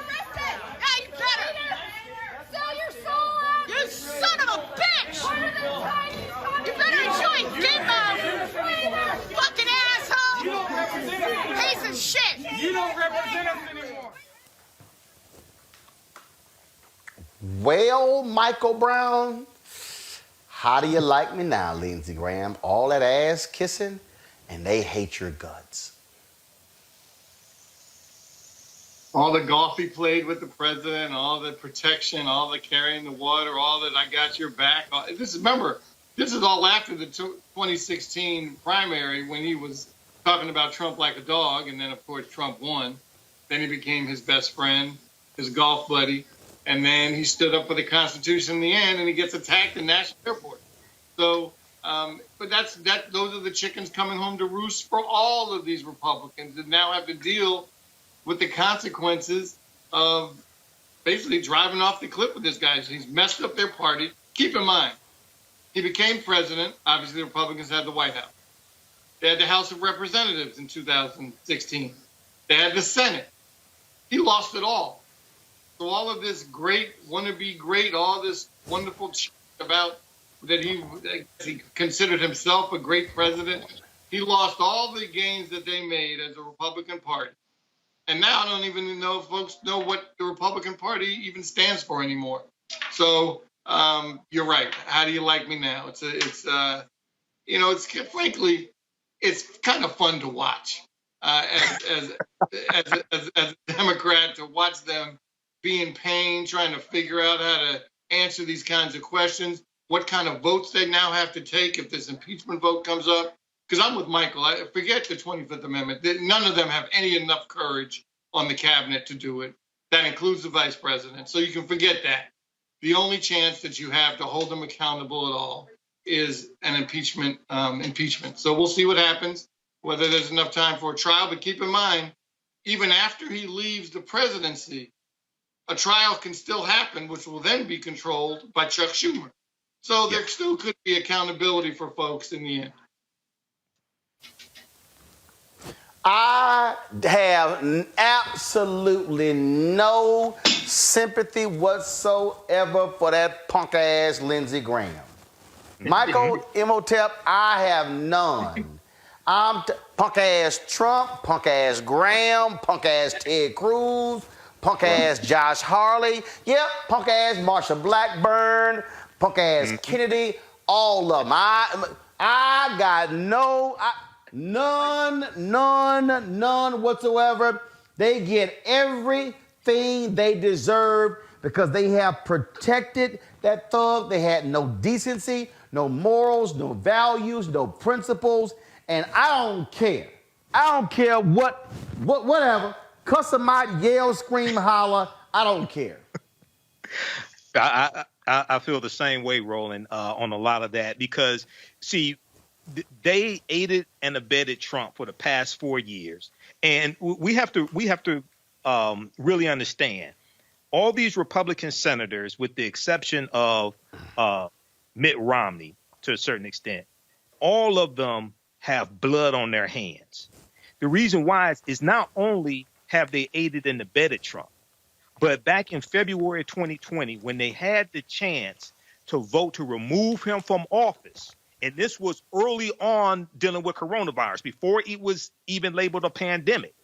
Hey, you better sell your soul out! You son of a bitch! You better enjoy Gimbo! Fucking asshole! You don't represent us! Piece of shit! You don't represent us anymore! Well, Michael Brown, How do you like me now, Lindsey Graham? All that ass kissing, and they hate your guts. All the golf he played with the president, all the protection, all the carrying the water, all that I got your back. Remember, this is all after the 2016 primary when he was talking about Trump like a dog, and then, of course, Trump won. Then he became his best friend, his golf buddy, and then he stood up for the Constitution in the end, and he gets attacked in National Airport. So, but those are the chickens coming home to roost for all of these Republicans that now have to deal with the consequences of basically driving off the cliff with this guy. He's messed up their party. Keep in mind, he became president. Obviously, the Republicans had the White House. They had the House of Representatives in 2016. They had the Senate. He lost it all. So all of this great, wannabe great, all this wonderful about that he considered himself a great president, he lost all the gains that they made as a Republican Party. And now I don't even know if folks know what the Republican Party even stands for anymore. So you're right. How do you like me now? It's frankly, it's kind of fun to watch as a Democrat, to watch them be in pain, trying to figure out how to answer these kinds of questions, what kind of votes they now have to take if this impeachment vote comes up. Because I'm with Michael. I forget the 25th Amendment. None of them have enough courage on the cabinet to do it. That includes the vice president. So you can forget that. The only chance that you have to hold them accountable at all is an impeachment. So we'll see what happens, whether there's enough time for a trial. But keep in mind, even after he leaves the presidency, a trial can still happen, which will then be controlled by Chuck Schumer. So there still could be accountability for folks in the end. I have absolutely no sympathy whatsoever for that punk ass Lindsey Graham. Michael Imhotep, I have none. I'm punk ass Trump, punk ass Graham, punk ass Ted Cruz, punk ass Josh Hawley, yep, punk ass Marsha Blackburn, punk ass Kennedy, all of them. I got none whatsoever. They get everything they deserve because they have protected that thug. They had no decency, no morals, no values, no principles, and I don't care. I don't care whatever. Cuss them out, yell, scream, holler. I don't care. I feel the same way, Roland, on a lot of that because, see, they aided and abetted Trump for the past 4 years, and we have to really understand all these Republican senators, with the exception of Mitt Romney to a certain extent, all of them have blood on their hands. The reason why is not only have they aided and abetted Trump, but back in February 2020, when they had the chance to vote to remove him from office, and this was early on dealing with coronavirus, before it was even labeled a pandemic,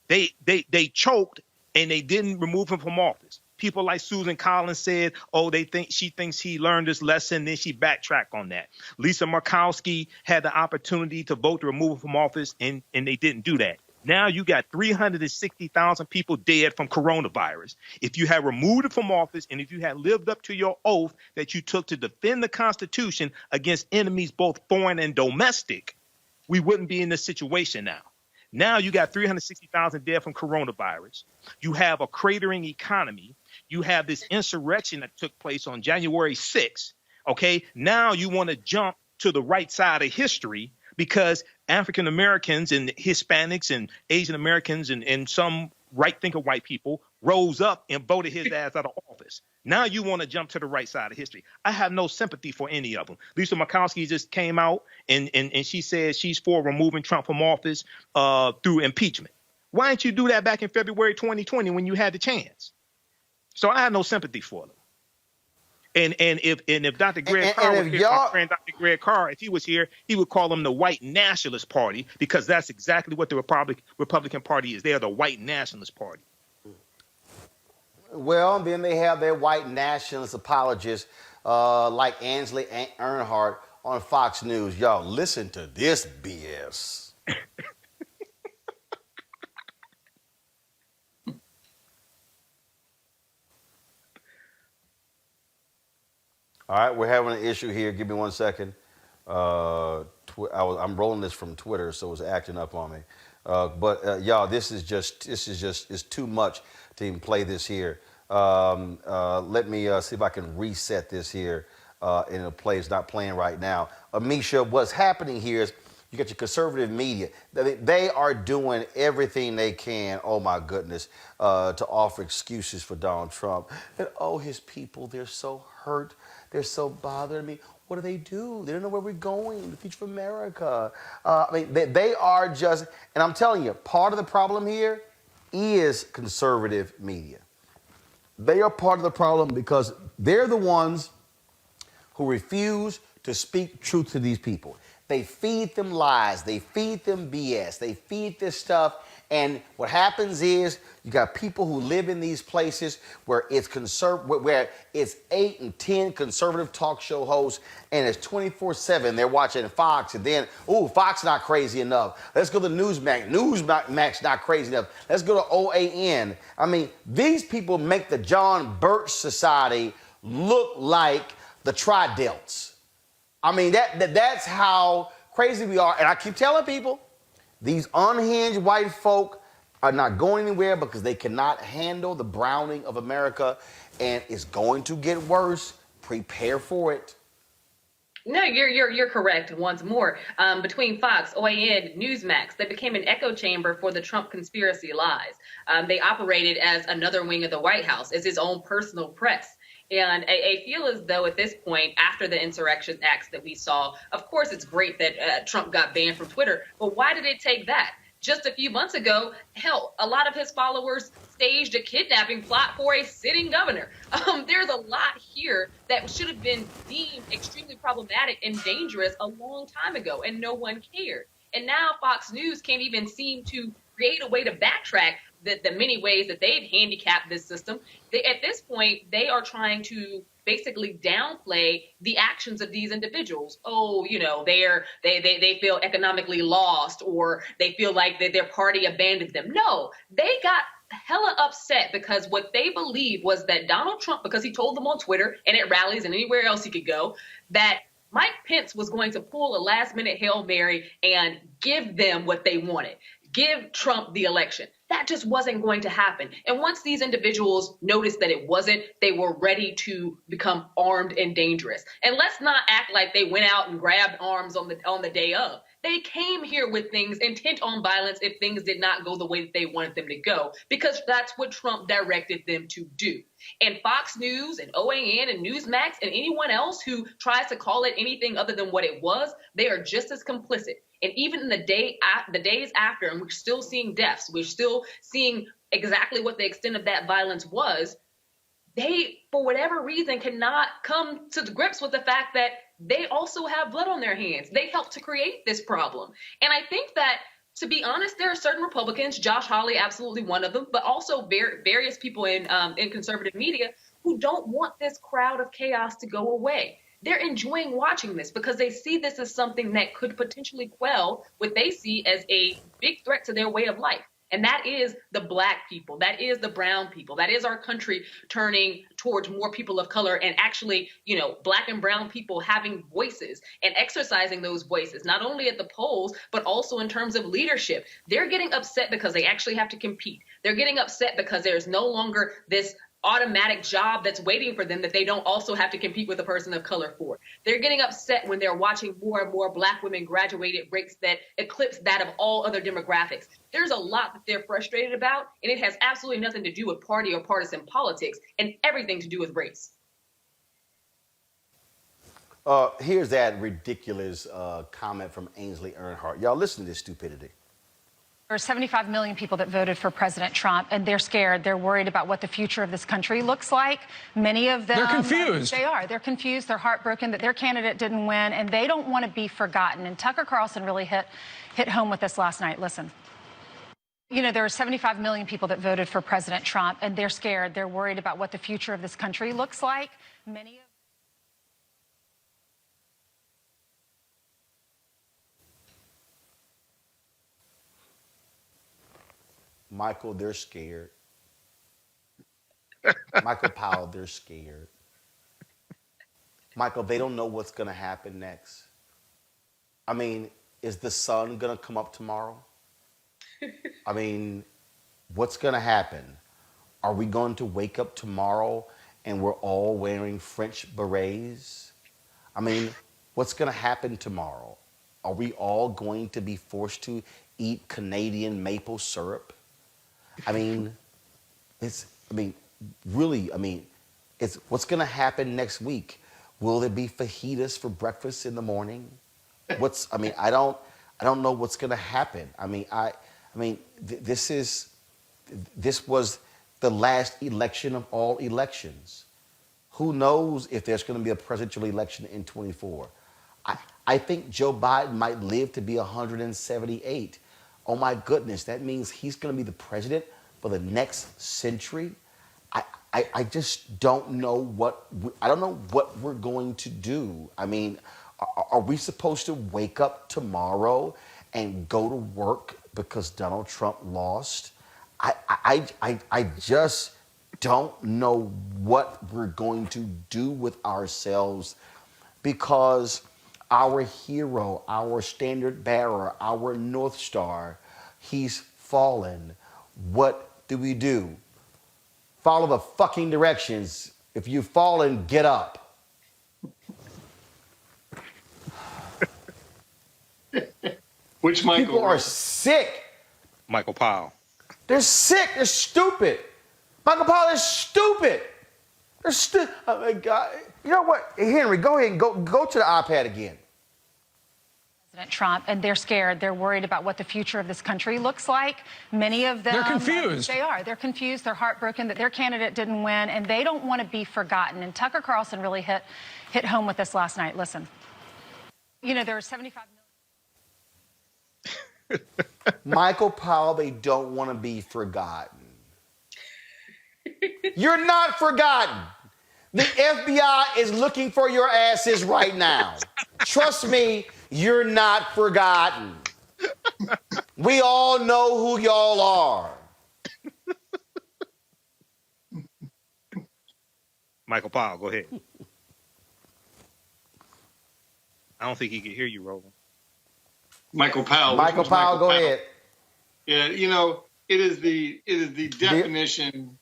they choked and they didn't remove him from office. People like Susan Collins said, oh, she thinks he learned his lesson, then she backtracked on that. Lisa Murkowski had the opportunity to vote to remove him from office, and they didn't do that. Now you got 360,000 people dead from coronavirus. If you had removed it from office and if you had lived up to your oath that you took to defend the Constitution against enemies both foreign and domestic, we wouldn't be in this situation now. Now you got 360,000 dead from coronavirus. You have a cratering economy. You have this insurrection that took place on January 6th. Okay, now you want to jump to the right side of history because African Americans and Hispanics and Asian Americans and some right-thinking white people rose up and voted his ass out of office. Now you want to jump to the right side of history. I have no sympathy for any of them. Lisa Murkowski just came out and she said she's for removing Trump from office through impeachment. Why didn't you do that back in February 2020 when you had the chance? So I have no sympathy for them. And if Dr. Greg Carr was here, my friend Dr. Greg Carr, if he was here, he would call them the White Nationalist Party because that's exactly what the Republican Party is. They are the White Nationalist Party. Well, then they have their white nationalist apologists like Ainsley Earnhardt on Fox News. Y'all, listen to this BS. All right, we're having an issue here. Give me 1 second. I'm rolling this from Twitter, so it's acting up on me. But y'all, this is just it's too much to even play this here. Let me see if I can reset this here in a play. It's not playing right now. Amisha, what's happening here is you got your conservative media. They are doing everything they can, oh my goodness, to offer excuses for Donald Trump. And oh, his people, they're so hurt. They're so bothered. I mean, what do? They don't know where we're going, the future of America. I mean, they are just, and I'm telling you, part of the problem here is conservative media. They are part of the problem because they're the ones who refuse to speak truth to these people. They feed them lies. They feed them BS. They feed this stuff. And what happens is you got people who live in these places where it's where it's 8 and 10 conservative talk show hosts, and it's 24/7. They're watching Fox, and then, ooh, Fox not crazy enough. Let's go to Newsmax. Newsmax not crazy enough. Let's go to OAN. I mean, these people make the John Birch Society look like the Tri-Delts. I mean, that's how crazy we are. And I keep telling people, these unhinged white folk are not going anywhere because they cannot handle the browning of America, and it's going to get worse. Prepare for it. No, you're correct. Once more, between Fox, OAN, Newsmax, they became an echo chamber for the Trump conspiracy lies. They operated as another wing of the White House, as his own personal press. And I feel as though at this point, after the insurrection acts that we saw, of course, it's great that Trump got banned from Twitter. But why did it take that? Just a few months ago, hell, a lot of his followers staged a kidnapping plot for a sitting governor. There's a lot here that should have been deemed extremely problematic and dangerous a long time ago, and no one cared. And now Fox News can't even seem to create a way to backtrack the many ways that they've handicapped this system. At this point, they are trying to basically downplay the actions of these individuals. Oh, you know, they feel economically lost, or they feel like that their party abandoned them. No, they got hella upset because what they believed was that Donald Trump, because he told them on Twitter and at rallies and anywhere else he could go, that Mike Pence was going to pull a last-minute Hail Mary and give them what they wanted. Give Trump the election. That just wasn't going to happen. And once these individuals noticed that it wasn't, they were ready to become armed and dangerous. And let's not act like they went out and grabbed arms on the day of. They came here with things intent on violence if things did not go the way that they wanted them to go, because that's what Trump directed them to do. And Fox News and OAN and Newsmax and anyone else who tries to call it anything other than what it was, they are just as complicit. And even in the days after, and we're still seeing deaths, we're still seeing exactly what the extent of that violence was, they, for whatever reason, cannot come to grips with the fact that they also have blood on their hands. They helped to create this problem. And I think that, to be honest, there are certain Republicans, Josh Hawley, absolutely one of them, but also various people in conservative media who don't want this crowd of chaos to go away. They're enjoying watching this because they see this as something that could potentially quell what they see as a big threat to their way of life. And that is the Black people. That is the brown people. That is our country turning towards more people of color and actually, you know, Black and brown people having voices and exercising those voices, not only at the polls, but also in terms of leadership. They're getting upset because they actually have to compete. They're getting upset because there's no longer this automatic job that's waiting for them that they don't also have to compete with a person of color for. They're getting upset when they're watching more and more Black women graduate at rates that eclipse that of all other demographics. There's a lot that they're frustrated about, and it has absolutely nothing to do with party or partisan politics and everything to do with race. Here's that ridiculous comment from Ainsley Earnhardt. Y'all listen to this stupidity. There are 75 million people that voted for President Trump, and they're scared. They're worried about what the future of this country looks like. Many of them... They're confused. They are. They're confused. They're heartbroken that their candidate didn't win, and they don't want to be forgotten. And Tucker Carlson really hit home with this last night. Listen. You know, there are 75 million people that voted for President Trump, and they're scared. They're worried about what the future of this country looks like. Many of Michael, they're scared. Michael Powell, they're scared. Michael, they don't know what's going to happen next. I mean, is the sun going to come up tomorrow? I mean, what's going to happen? Are we going to wake up tomorrow and we're all wearing French berets? I mean, what's going to happen tomorrow? Are we all going to be forced to eat Canadian maple syrup? I mean, it's what's going to happen next week? Will there be fajitas for breakfast in the morning? I don't know what's going to happen. This was the last election of all elections. Who knows if there's going to be a presidential election in 24? I think Joe Biden might live to be 178. Oh my goodness, that means he's going to be the president for the next century. I just don't know what we're going to do. I mean, are we supposed to wake up tomorrow and go to work because Donald Trump lost? I just don't know what we're going to do with ourselves, because our hero, our standard bearer, our North Star, he's fallen. What do? Follow the fucking directions. If you've fallen, get up. Which Michael? People are sick. Michael Powell. They're sick. They're stupid. Michael Powell is stupid. They're oh my God. You know what, Henry? Go ahead and go to the iPad again. President Trump, and they're scared. They're worried about what the future of this country looks like. Many of them, they're confused. They are. They're confused. They're heartbroken that their candidate didn't win, and they don't want to be forgotten. And Tucker Carlson really hit home with this last night. Listen, there are 75 million. Michael Powell, they don't want to be forgotten. You're not forgotten. The FBI is looking for your asses right now. Trust me, you're not forgotten. We all know who y'all are. Michael Powell, go ahead. I don't think he can hear you, Roland. Michael Powell. Michael Powell, go ahead. Yeah, it is the definition.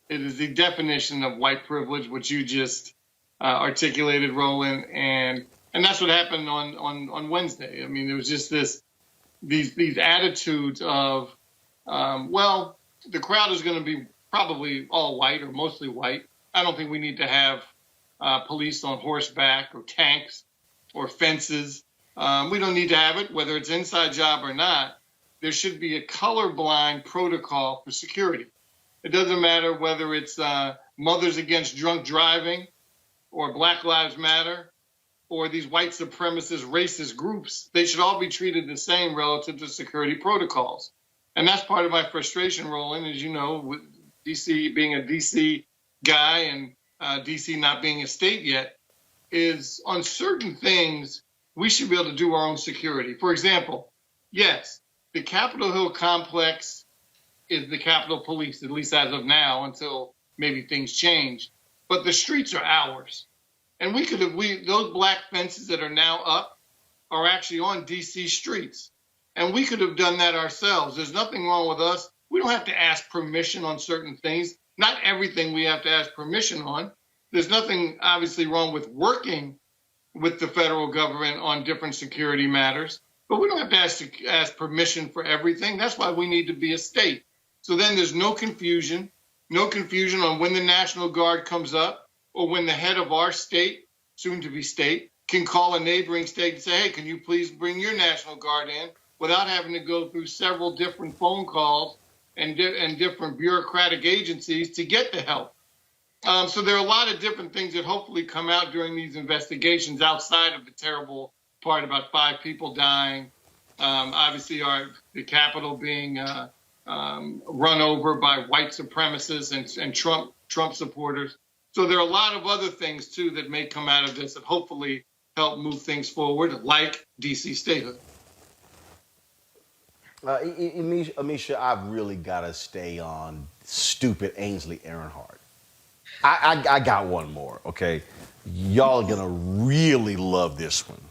It is the definition of white privilege, which you just articulated, Roland, and that's what happened on Wednesday. I mean, there was just these attitudes of, the crowd is going to be probably all white or mostly white. I don't think we need to have police on horseback or tanks or fences. We don't need to have it, whether it's inside job or not. There should be a colorblind protocol for security. It doesn't matter whether it's Mothers Against Drunk Driving or Black Lives Matter or these white supremacist racist groups. They should all be treated the same relative to security protocols. And that's part of my frustration, Roland, as you know, with D.C. being a D.C. guy and D.C. not being a state yet, is on certain things, we should be able to do our own security. For example, yes, the Capitol Hill complex is the Capitol Police, at least as of now, until maybe things change. But the streets are ours. And those black fences that are now up are actually on DC streets. And we could have done that ourselves. There's nothing wrong with us. We don't have to ask permission on certain things. Not everything we have to ask permission on. There's nothing obviously wrong with working with the federal government on different security matters. But we don't have to ask permission for everything. That's why we need to be a state. So then there's no confusion on when the National Guard comes up or when the head of our state, soon to be state, can call a neighboring state and say, hey, can you please bring your National Guard in, without having to go through several different phone calls and different bureaucratic agencies to get the help. So there are a lot of different things that hopefully come out during these investigations outside of the terrible part about 5 people dying. Obviously, the Capitol being run over by white supremacists and Trump supporters. So there are a lot of other things, too, that may come out of this that hopefully help move things forward, like D.C. statehood. Amisha, I've really got to stay on stupid Ainsley Earnhardt. I got one more, okay? Y'all are going to really love this one.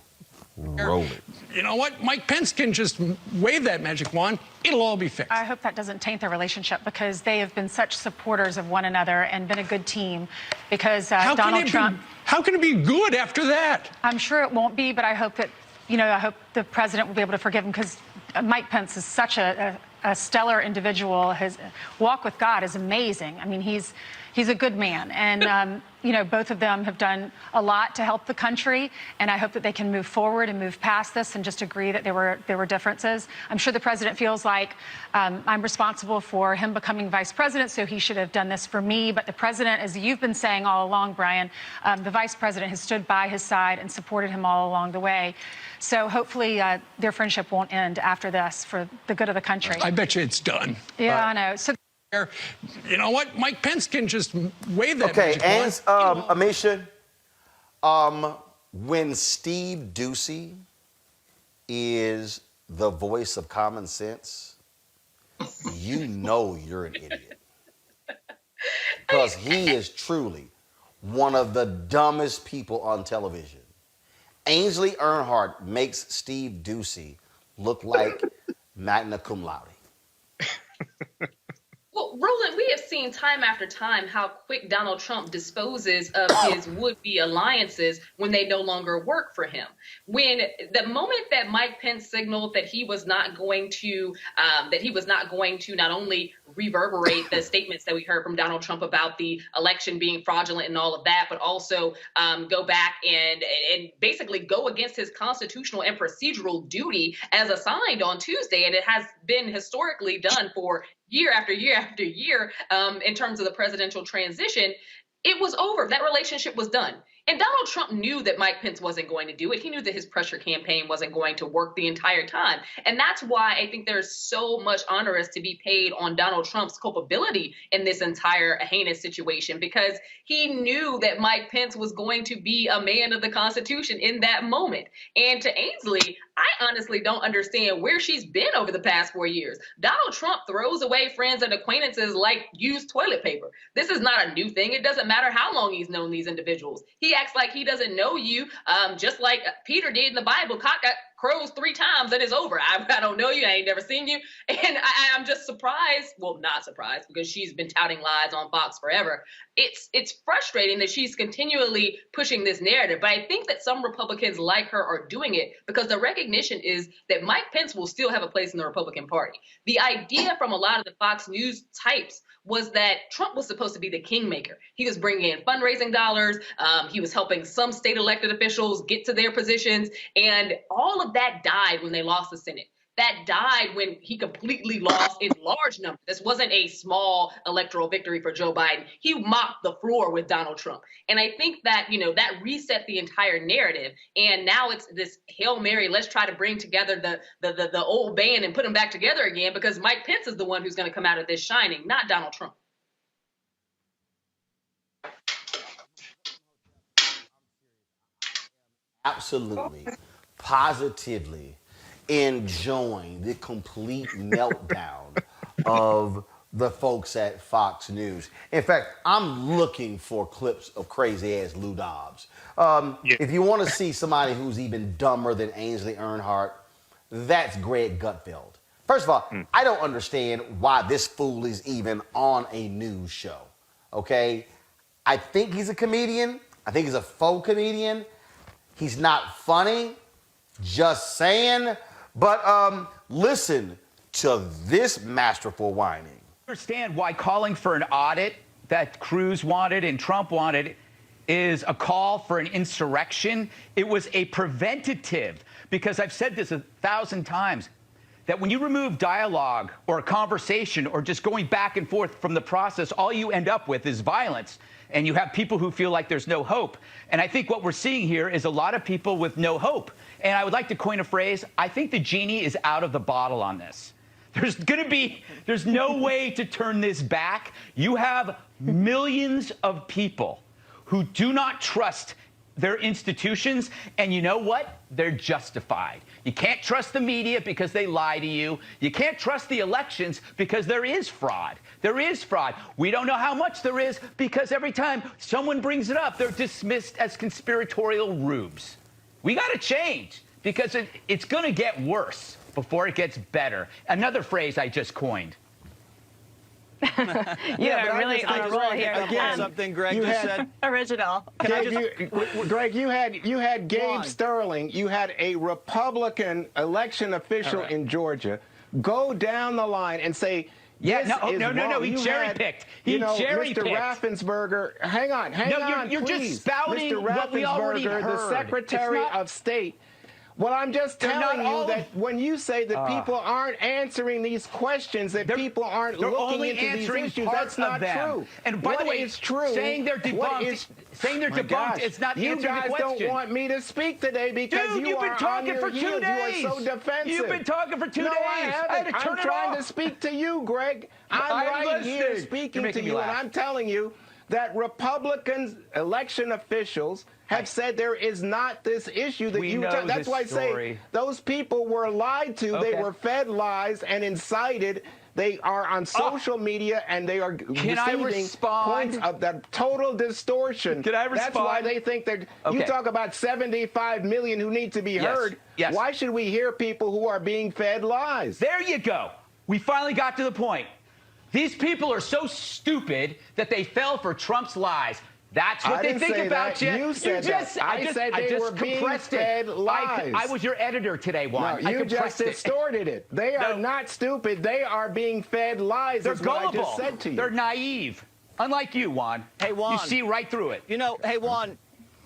Roll it. You know what? Mike Pence can just wave that magic wand. It'll all be fixed. I hope that doesn't taint their relationship because they have been such supporters of one another and been a good team because Donald Trump... How can it be good after that? I'm sure it won't be, but I hope that, I hope the president will be able to forgive him because Mike Pence is such a stellar individual. His walk with God is amazing. I mean, he's a good man. And, both of them have done a lot to help the country. And I hope that they can move forward and move past this and just agree that there were differences. I'm sure the president feels like I'm responsible for him becoming vice president, so he should have done this for me. But the president, as you've been saying all along, Brian, the vice president has stood by his side and supported him all along the way. So hopefully their friendship won't end after this for the good of the country. I bet you it's done. Yeah, I know. So. You know what? Mike Pence can just wave that. Okay, and Amisha, when Steve Doocy is the voice of common sense, you know you're an idiot. Because he is truly one of the dumbest people on television. Ainsley Earnhardt makes Steve Doocy look like magna cum laude. Well, Roland, we have seen time after time how quick Donald Trump disposes of his would-be alliances when they no longer work for him. When the moment that Mike Pence signaled that he was not going to not only reverberate the statements that we heard from Donald Trump about the election being fraudulent and all of that, but also go back and basically go against his constitutional and procedural duty as assigned on Tuesday, and it has been historically done for year after year after year in terms of the presidential transition, it was over. That relationship was done. And Donald Trump knew that Mike Pence wasn't going to do it. He knew that his pressure campaign wasn't going to work the entire time. And that's why I think there's so much unrest to be paid on Donald Trump's culpability in this entire heinous situation, because he knew that Mike Pence was going to be a man of the Constitution in that moment. And to Ainsley, I honestly don't understand where she's been over the past 4 years. Donald Trump throws away friends and acquaintances like used toilet paper. This is not a new thing. It doesn't matter how long he's known these individuals. He acts like he doesn't know you, just like Peter did in the Bible. Cock crows 3 times and it's over. I don't know you. I ain't never seen you. And I'm just surprised. Well, not surprised, because she's been touting lies on Fox forever. It's frustrating that she's continually pushing this narrative. But I think that some Republicans like her are doing it because the recognition is that Mike Pence will still have a place in the Republican Party. The idea from a lot of the Fox News types was that Trump was supposed to be the kingmaker. He was bringing in fundraising dollars. He was helping some state elected officials get to their positions. And all of that died when they lost the Senate. That died when he completely lost in large numbers. This wasn't a small electoral victory for Joe Biden. He mopped the floor with Donald Trump. And I think that, that reset the entire narrative. And now it's this Hail Mary, let's try to bring together the old band and put them back together again, because Mike Pence is the one who's going to come out of this shining, not Donald Trump. Absolutely, positively enjoying the complete meltdown of the folks at Fox News. In fact, I'm looking for clips of crazy-ass Lou Dobbs. If you want to see somebody who's even dumber than Ainsley Earnhardt, that's Greg Gutfeld. First of all, I don't understand why this fool is even on a news show, okay? I think he's a comedian. I think he's a faux comedian. He's not funny, just saying. But listen to this masterful whining. I understand why calling for an audit that Cruz wanted and Trump wanted is a call for an insurrection. It was a preventative, because I've said this 1,000 times, that when you remove dialogue or a conversation or just going back and forth from the process, all you end up with is violence. And you have people who feel like there's no hope. And I think what we're seeing here is a lot of people with no hope. And I would like to coin a phrase. I think the genie is out of the bottle on this. There's no way to turn this back. You have millions of people who do not trust their institutions, and you know what? They're justified. You can't trust the media because they lie to you. You can't trust the elections because there is fraud. There is fraud. We don't know how much there is because every time someone brings it up, they're dismissed as conspiratorial rubes. We got to change because it's going to get worse before it gets better. Another phrase I just coined. You are really on a roll here. Again, something Greg just said. Original. Greg, you had Gabe Sterling. You had a Republican election official in Georgia go down the line and say, Yeah, this no. He cherry-picked. He cherry-picked. Mr. Raffensperger, hang on, you're please. just spouting Mr. what we already Raffensperger, heard. the Secretary of State. Well, I'm just telling you that when you say that people aren't answering these questions, that people aren't looking into these issues, that's not true. And by the way, it's true. Saying they're debunked, it's not answering the question. You guys don't want me to speak today because you've been talking for 2 days. You are so defensive. You've been talking for 2 days. I haven't. I'm trying to speak to you, Greg. I'm right here speaking to you, and I'm telling you that Republicans, election officials, have said there is not this issue that you. That's why I say those people were lied to. They were fed lies and incited. They are on social media and they are receiving points of that total distortion. Can I respond? That's why they think that you talk about 75 million who need to be heard. Yes. Why should we hear people who are being fed lies? There you go. We finally got to the point. These people are so stupid that they fell for Trump's lies. That's what they think about you. You said that. I said they were being fed lies. I was your editor today, Juan. No, you just distorted it. They are not stupid. They are being fed lies. They're gullible. What I just said to you. They're naive. Unlike you, Juan. Hey, Juan. You see right through it. You know, hey, Juan,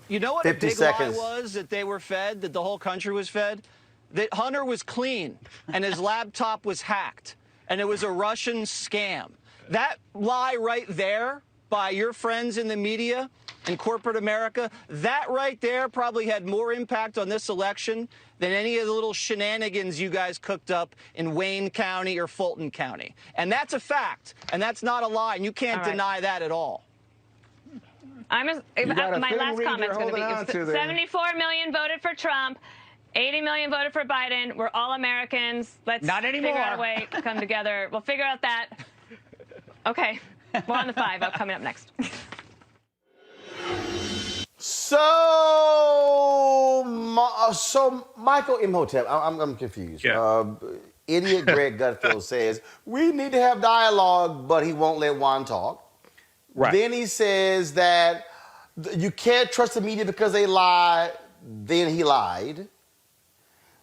you know what a big lie was that they were fed, that the whole country was fed? That Hunter was clean and his laptop was hacked and it was a Russian scam. That lie right there by your friends in the media and corporate America, that right there probably had more impact on this election than any of the little shenanigans you guys cooked up in Wayne County or Fulton County. And that's a fact, and that's not a lie, and you can't deny that at all. My last comment's going to be 74 million voted for Trump. 80 million voted for Biden. We're all Americans. Let's figure out a way to come together. We'll figure out that. Okay. More on the 5 coming up next. So Michael Imhotep, I'm confused. Yeah. Idiot Greg Gutfeld says, we need to have dialogue, but he won't let Juan talk. Right. Then he says that you can't trust the media because they lie. Then he lied.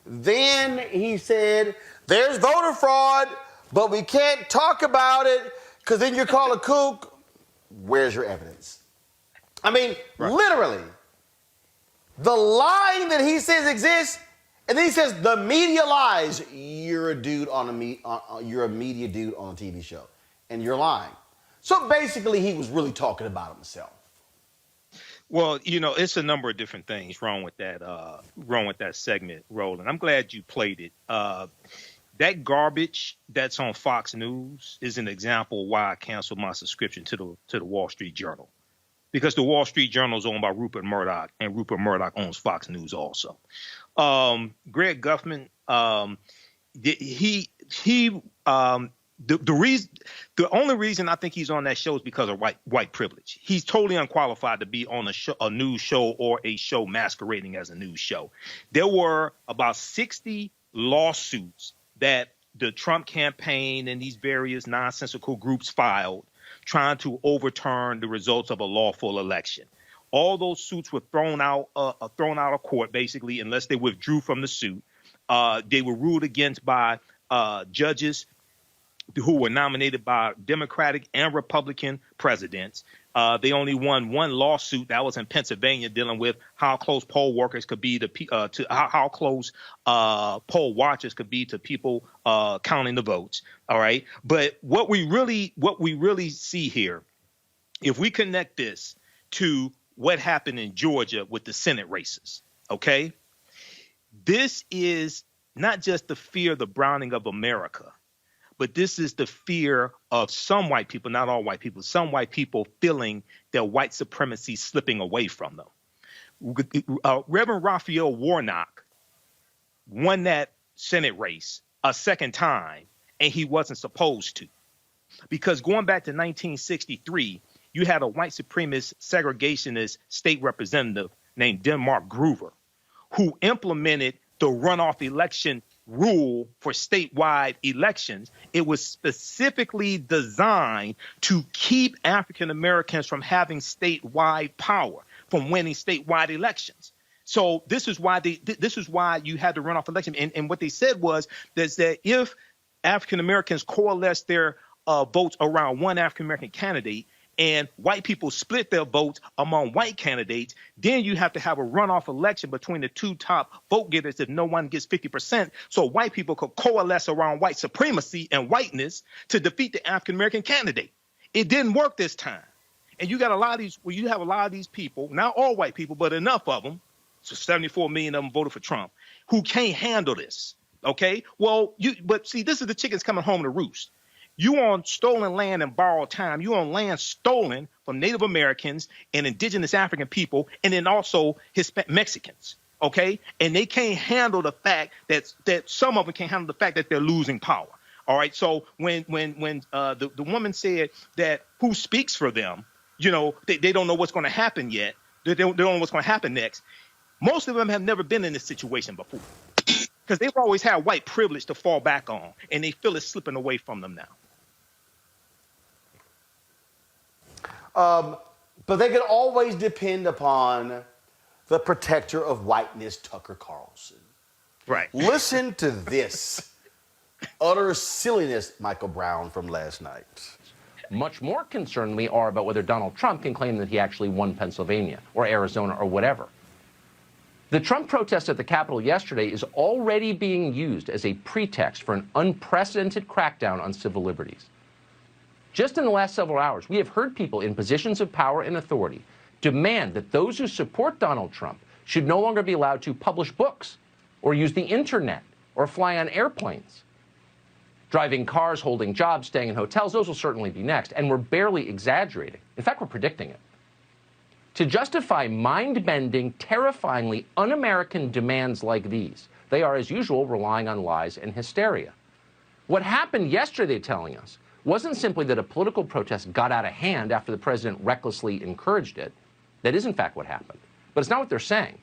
Then he said, there's voter fraud, but we can't talk about it because then you're called a kook. Where's your evidence? I mean, literally, the lying that he says exists, and then he says the media lies. You're a dude you're a media dude on a TV show, and you're lying. So basically, he was really talking about himself. Well, you know, it's a number of different things wrong with that segment, Roland. I'm glad you played it. That garbage that's on Fox News is an example why I canceled my subscription to the Wall Street Journal, because the Wall Street Journal is owned by Rupert Murdoch, and Rupert Murdoch owns Fox News also. Greg Guffman, the only reason I think he's on that show is because of white privilege. He's totally unqualified to be on a news show or a show masquerading as a news show. There were about 60 lawsuits that the Trump campaign and these various nonsensical groups filed trying to overturn the results of a lawful election. All those suits were thrown out of court, basically, unless they withdrew from the suit. They were ruled against by judges who were nominated by Democratic and Republican presidents. They only won one lawsuit that was in Pennsylvania, dealing with how close poll workers could be to how close poll watchers could be to people counting the votes. All right, but what we really see here, if we connect this to what happened in Georgia with the Senate races, okay, this is not just the fear of the browning of America, but this is the fear of some white people, not all white people, some white people feeling their white supremacy slipping away from them. Reverend Raphael Warnock won that Senate race a second time, and he wasn't supposed to. Because going back to 1963, you had a white supremacist segregationist state representative named Denmark Groover, who implemented the runoff election rule for statewide elections. It was specifically designed to keep African Americans from having statewide power, from winning statewide elections. So this is why you had the runoff election. And what they said was that if African Americans coalesce their votes around one African American candidate, and white people split their votes among white candidates, then you have to have a runoff election between the two top vote getters if no one gets 50%, so white people could coalesce around white supremacy and whiteness to defeat the African American candidate. It didn't work this time. And you got a lot of these, well, you have a lot of these people, not all white people, but enough of them, so 74 million of them voted for Trump, who can't handle this. Okay? Well, but see, this is the chickens coming home to roost. You on stolen land and borrowed time. You on land stolen from Native Americans and indigenous African people, and then also Mexicans. Okay, and they can't handle the fact that some of them can't handle the fact that they're losing power. All right. So when the woman said that who speaks for them, you know, they don't know what's going to happen yet. They don't know what's going to happen next. Most of them have never been in this situation before because they've always had white privilege to fall back on, and they feel it's slipping away from them now. But they can always depend upon the protector of whiteness, Tucker Carlson. Right. Listen to this utter silliness, Michael Brown, from last night. Much more concerned we are about whether Donald Trump can claim that he actually won Pennsylvania or Arizona or whatever. The Trump protest at the Capitol yesterday is already being used as a pretext for an unprecedented crackdown on civil liberties. Just in the last several hours, we have heard people in positions of power and authority demand that those who support Donald Trump should no longer be allowed to publish books or use the internet or fly on airplanes. Driving cars, holding jobs, staying in hotels, those will certainly be next, and we're barely exaggerating. In fact, we're predicting it. To justify mind-bending, terrifyingly un-American demands like these, they are, as usual, relying on lies and hysteria. What happened yesterday, they're telling us, wasn't simply that a political protest got out of hand after the president recklessly encouraged it. That is, in fact, what happened. But it's not what they're saying.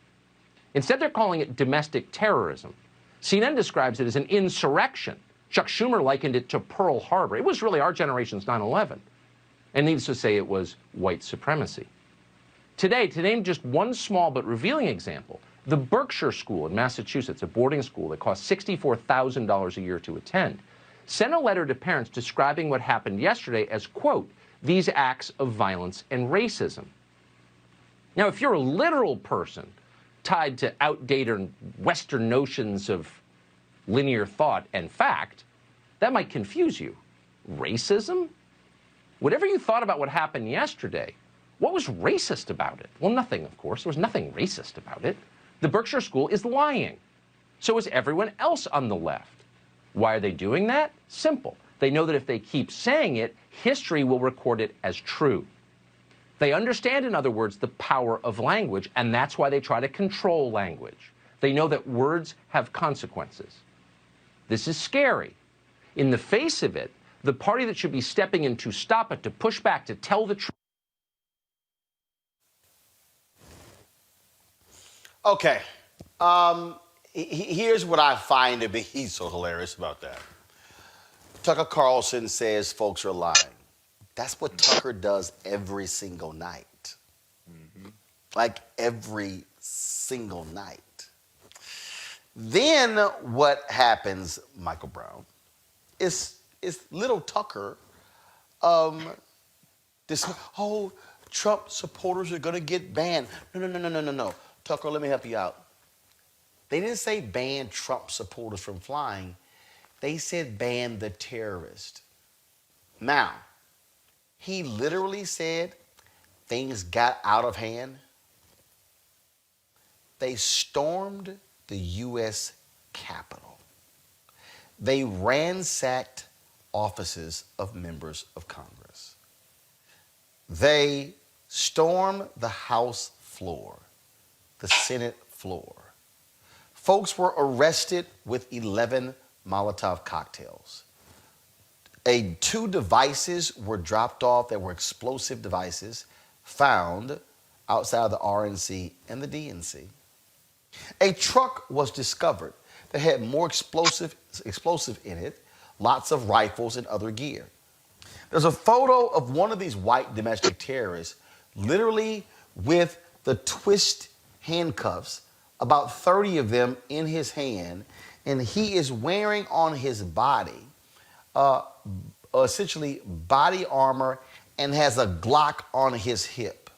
Instead, they're calling it domestic terrorism. CNN describes it as an insurrection. Chuck Schumer likened it to Pearl Harbor. It was really our generation's 9/11. And needless to say, it was white supremacy. Today, to name just one small but revealing example, the Berkshire School in Massachusetts, a boarding school that costs $64,000 a year to attend, sent a letter to parents describing what happened yesterday as, quote, these acts of violence and racism. Now, if you're a literal person tied to outdated Western notions of linear thought and fact, that might confuse you. Racism? Whatever you thought about what happened yesterday, what was racist about it? Well, nothing, of course. There was nothing racist about it. The Berkshire School is lying. So is everyone else on the left. Why are they doing that? Simple. They know that if they keep saying it, history will record it as true. They understand, in other words, the power of language, and that's why they try to control language. They know that words have consequences. This is scary. In the face of it, the party that should be stepping in to stop it, to push back, to tell the truth. Okay. Here's what I find to be so hilarious about that. Tucker Carlson says folks are lying. That's what Tucker does every single night. Mm-hmm. Like every single night. Then what happens, Michael Brown, is little Tucker, Trump supporters are going to get banned. No. Tucker, let me help you out. They didn't say ban Trump supporters from flying. They said ban the terrorist. Now, he literally said things got out of hand. They stormed the U.S. Capitol. They ransacked offices of members of Congress. They stormed the House floor. the Senate floor. Folks were arrested with 11 Molotov cocktails. 2 devices were dropped off that were explosive devices found outside of the RNC and the DNC. A truck was discovered that had more explosive in it, lots of rifles and other gear. There's a photo of one of these white domestic terrorists literally with the twist handcuffs, about 30 of them in his hand, and he is wearing on his body essentially body armor and has a Glock on his hip.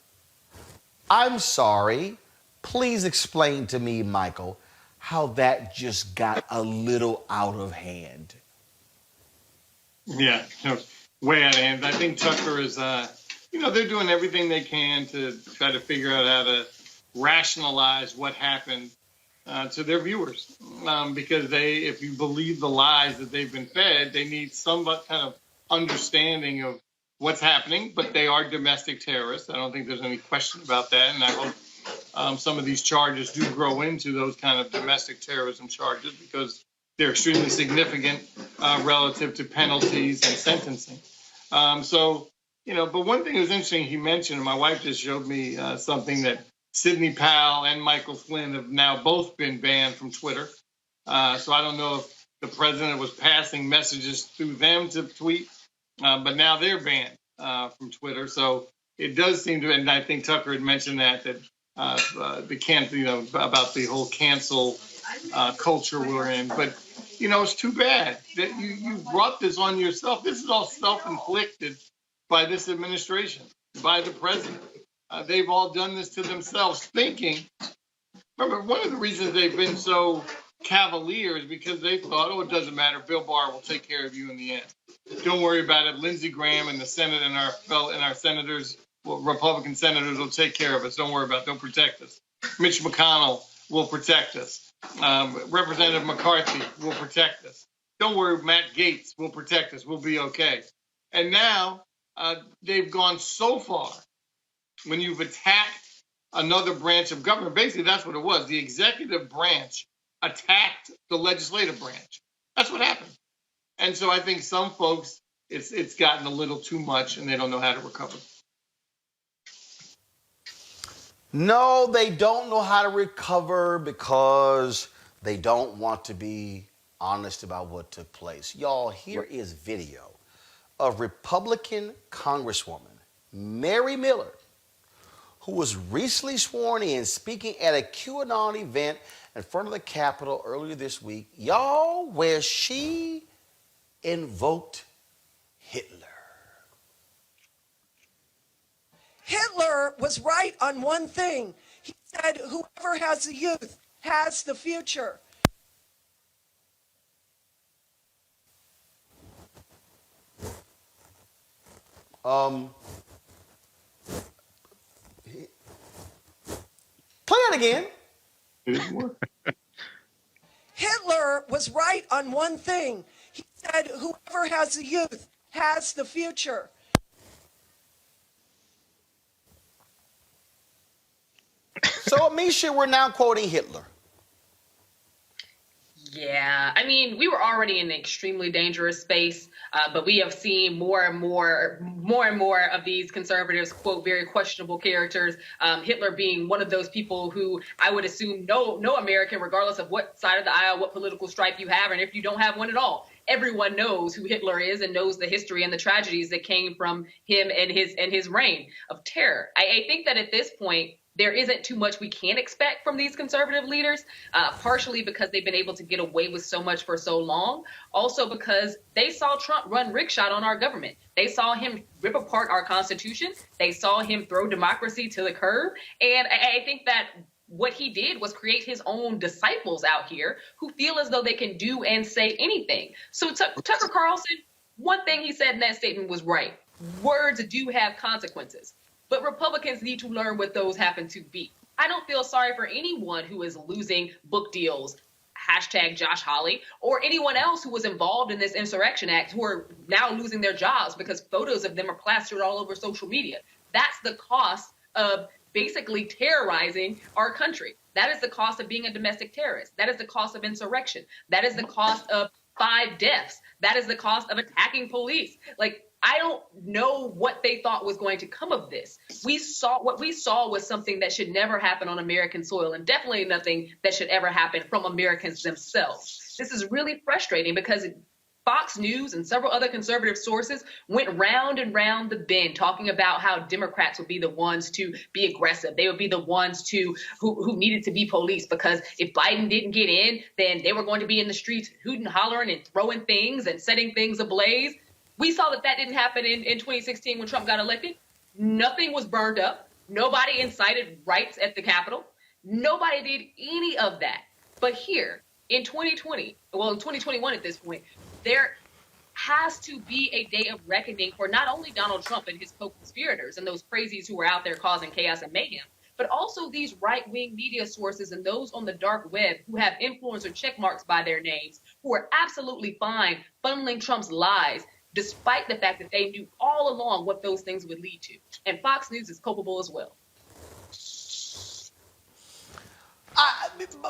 I'm sorry, please explain to me, Michael, how that just got a little out of hand. Yeah, way out of hand. I think Tucker is, they're doing everything they can to try to figure out how to rationalize what happened to their viewers. Because if you believe the lies that they've been fed, they need some kind of understanding of what's happening. But they are domestic terrorists. I don't think there's any question about that. And I hope some of these charges do grow into those kind of domestic terrorism charges, because they're extremely significant relative to penalties and sentencing. But one thing that was interesting he mentioned, and my wife just showed me something, that Sidney Powell and Michael Flynn have now both been banned from Twitter. So I don't know if the president was passing messages through them to tweet, but now they're banned from Twitter. So it does seem to, and I think Tucker had mentioned that about the whole cancel culture we're in. But, it's too bad that you brought this on yourself. This is all self-inflicted by this administration, by the president. They've all done this to themselves, thinking. Remember, one of the reasons they've been so cavalier is because they thought, it doesn't matter. Bill Barr will take care of you in the end. Don't worry about it. Lindsey Graham and the Senate and our senators, Republican senators, will take care of us. Don't worry about it. They'll protect us. Mitch McConnell will protect us. Representative McCarthy will protect us. Don't worry, Matt Gaetz will protect us. We'll be okay. And now they've gone so far. When you've attacked another branch of government, basically that's what it was. The executive branch attacked the legislative branch. That's what happened. And so I think some folks, it's gotten a little too much and they don't know how to recover. No, they don't know how to recover because they don't want to be honest about what took place. Y'all, here is video of Republican Congresswoman Mary Miller, who was recently sworn in speaking at a QAnon event in front of the Capitol earlier this week, y'all, where she invoked Hitler. Hitler was right on one thing. He said, whoever has the youth has the future. Play that again. Hitler was right on one thing. He said, whoever has the youth has the future. So, Amisha, we're now quoting Hitler. Yeah, I mean, we were already in an extremely dangerous space, but we have seen more and more of these conservatives quote very questionable characters. Hitler being one of those people who I would assume no American, regardless of what side of the aisle, what political stripe you have, and if you don't have one at all, everyone knows who Hitler is and knows the history and the tragedies that came from him and his reign of terror. I think that at this point, there isn't too much we can expect from these conservative leaders, partially because they've been able to get away with so much for so long. Also because they saw Trump run rickshot on our government. They saw him rip apart our Constitution. They saw him throw democracy to the curb. And I think that what he did was create his own disciples out here who feel as though they can do and say anything. So Tucker Carlson, one thing he said in that statement was right. Words do have consequences. But Republicans need to learn what those happen to be. I don't feel sorry for anyone who is losing book deals, hashtag Josh Hawley, or anyone else who was involved in this insurrection act who are now losing their jobs because photos of them are plastered all over social media. That's the cost of basically terrorizing our country. That is the cost of being a domestic terrorist. That is the cost of insurrection. That is the cost of 5 deaths. That is the cost of attacking police. Like, I don't know what they thought was going to come of this. What we saw was something that should never happen on American soil, and definitely nothing that should ever happen from Americans themselves. This is really frustrating because Fox News and several other conservative sources went round and round the bend talking about how Democrats would be the ones to be aggressive. They would be the ones who needed to be police, because if Biden didn't get in, then they were going to be in the streets hooting, hollering, and throwing things and setting things ablaze. We saw that didn't happen in 2016 when Trump got elected. Nothing was burned up. Nobody incited riots at the Capitol. Nobody did any of that. But here in 2020, well, in 2021 at this point, there has to be a day of reckoning for not only Donald Trump and his co-conspirators and those crazies who were out there causing chaos and mayhem, but also these right-wing media sources and those on the dark web who have influencer check marks by their names, who are absolutely fine funneling Trump's lies, despite the fact that they knew all along what those things would lead to. And Fox News is culpable as well.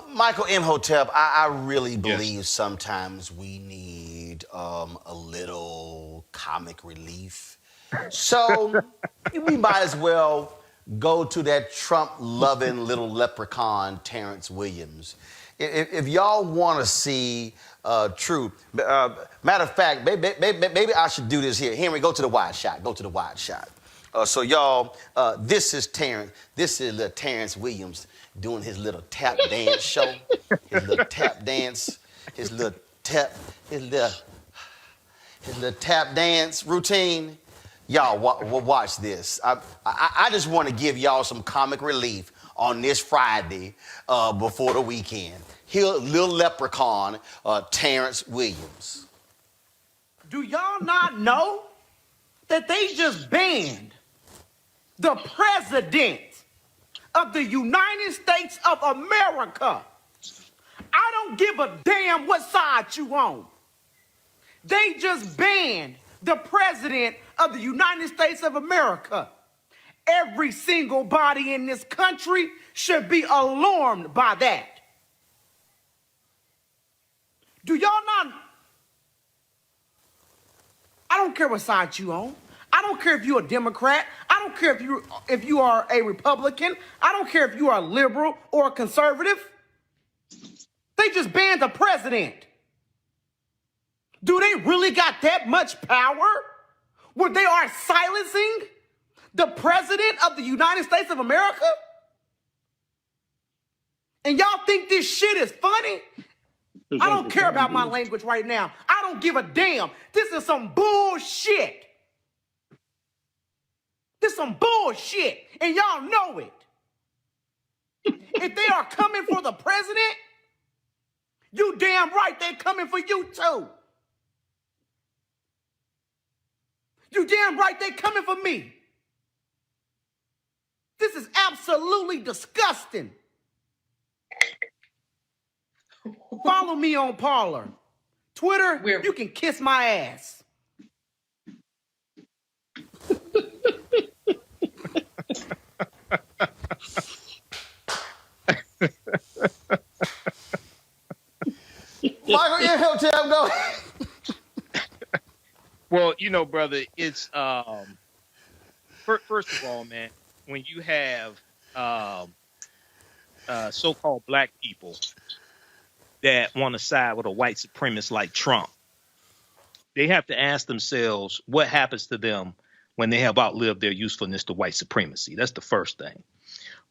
Michael Imhotep, I really believe sometimes we need a little comic relief. So we might as well go to that Trump-loving little leprechaun, Terrence Williams. If y'all want to see truth, matter of fact, maybe I should do this here. Henry, go to the wide shot. Go to the wide shot. So y'all, this is Terrence. This is little Terrence Williams doing his little tap dance show. His little tap dance. His little tap dance routine. Y'all watch this. I just want to give y'all some comic relief on this Friday before the weekend. Here, little leprechaun, Terrence Williams. Do y'all not know that they just banned the president of the United States of America? I don't give a damn what side you on. They just banned the president of the United States of America. Every single body in this country should be alarmed by that. Do y'all not? I don't care what side you on. I don't care if you're a Democrat. I don't care if you are a Republican. I don't care if you are a liberal or a conservative. They just banned the president. Do they really got that much power where they are silencing the president of the United States of America? And y'all think this shit is funny? I don't care about my language right now. I don't give a damn. This is some bullshit. This is some bullshit, and y'all know it. If they are coming for the president, you damn right they're coming for you too. You damn right they're coming for me. This is absolutely disgusting. Follow me on Parler. Twitter, you can kiss my ass. Michael, your hotel go. Well, you know, brother, it's first of all, man, when you have so-called black people that want to side with a white supremacist like Trump, they have to ask themselves what happens to them when they have outlived their usefulness to white supremacy. That's the first thing.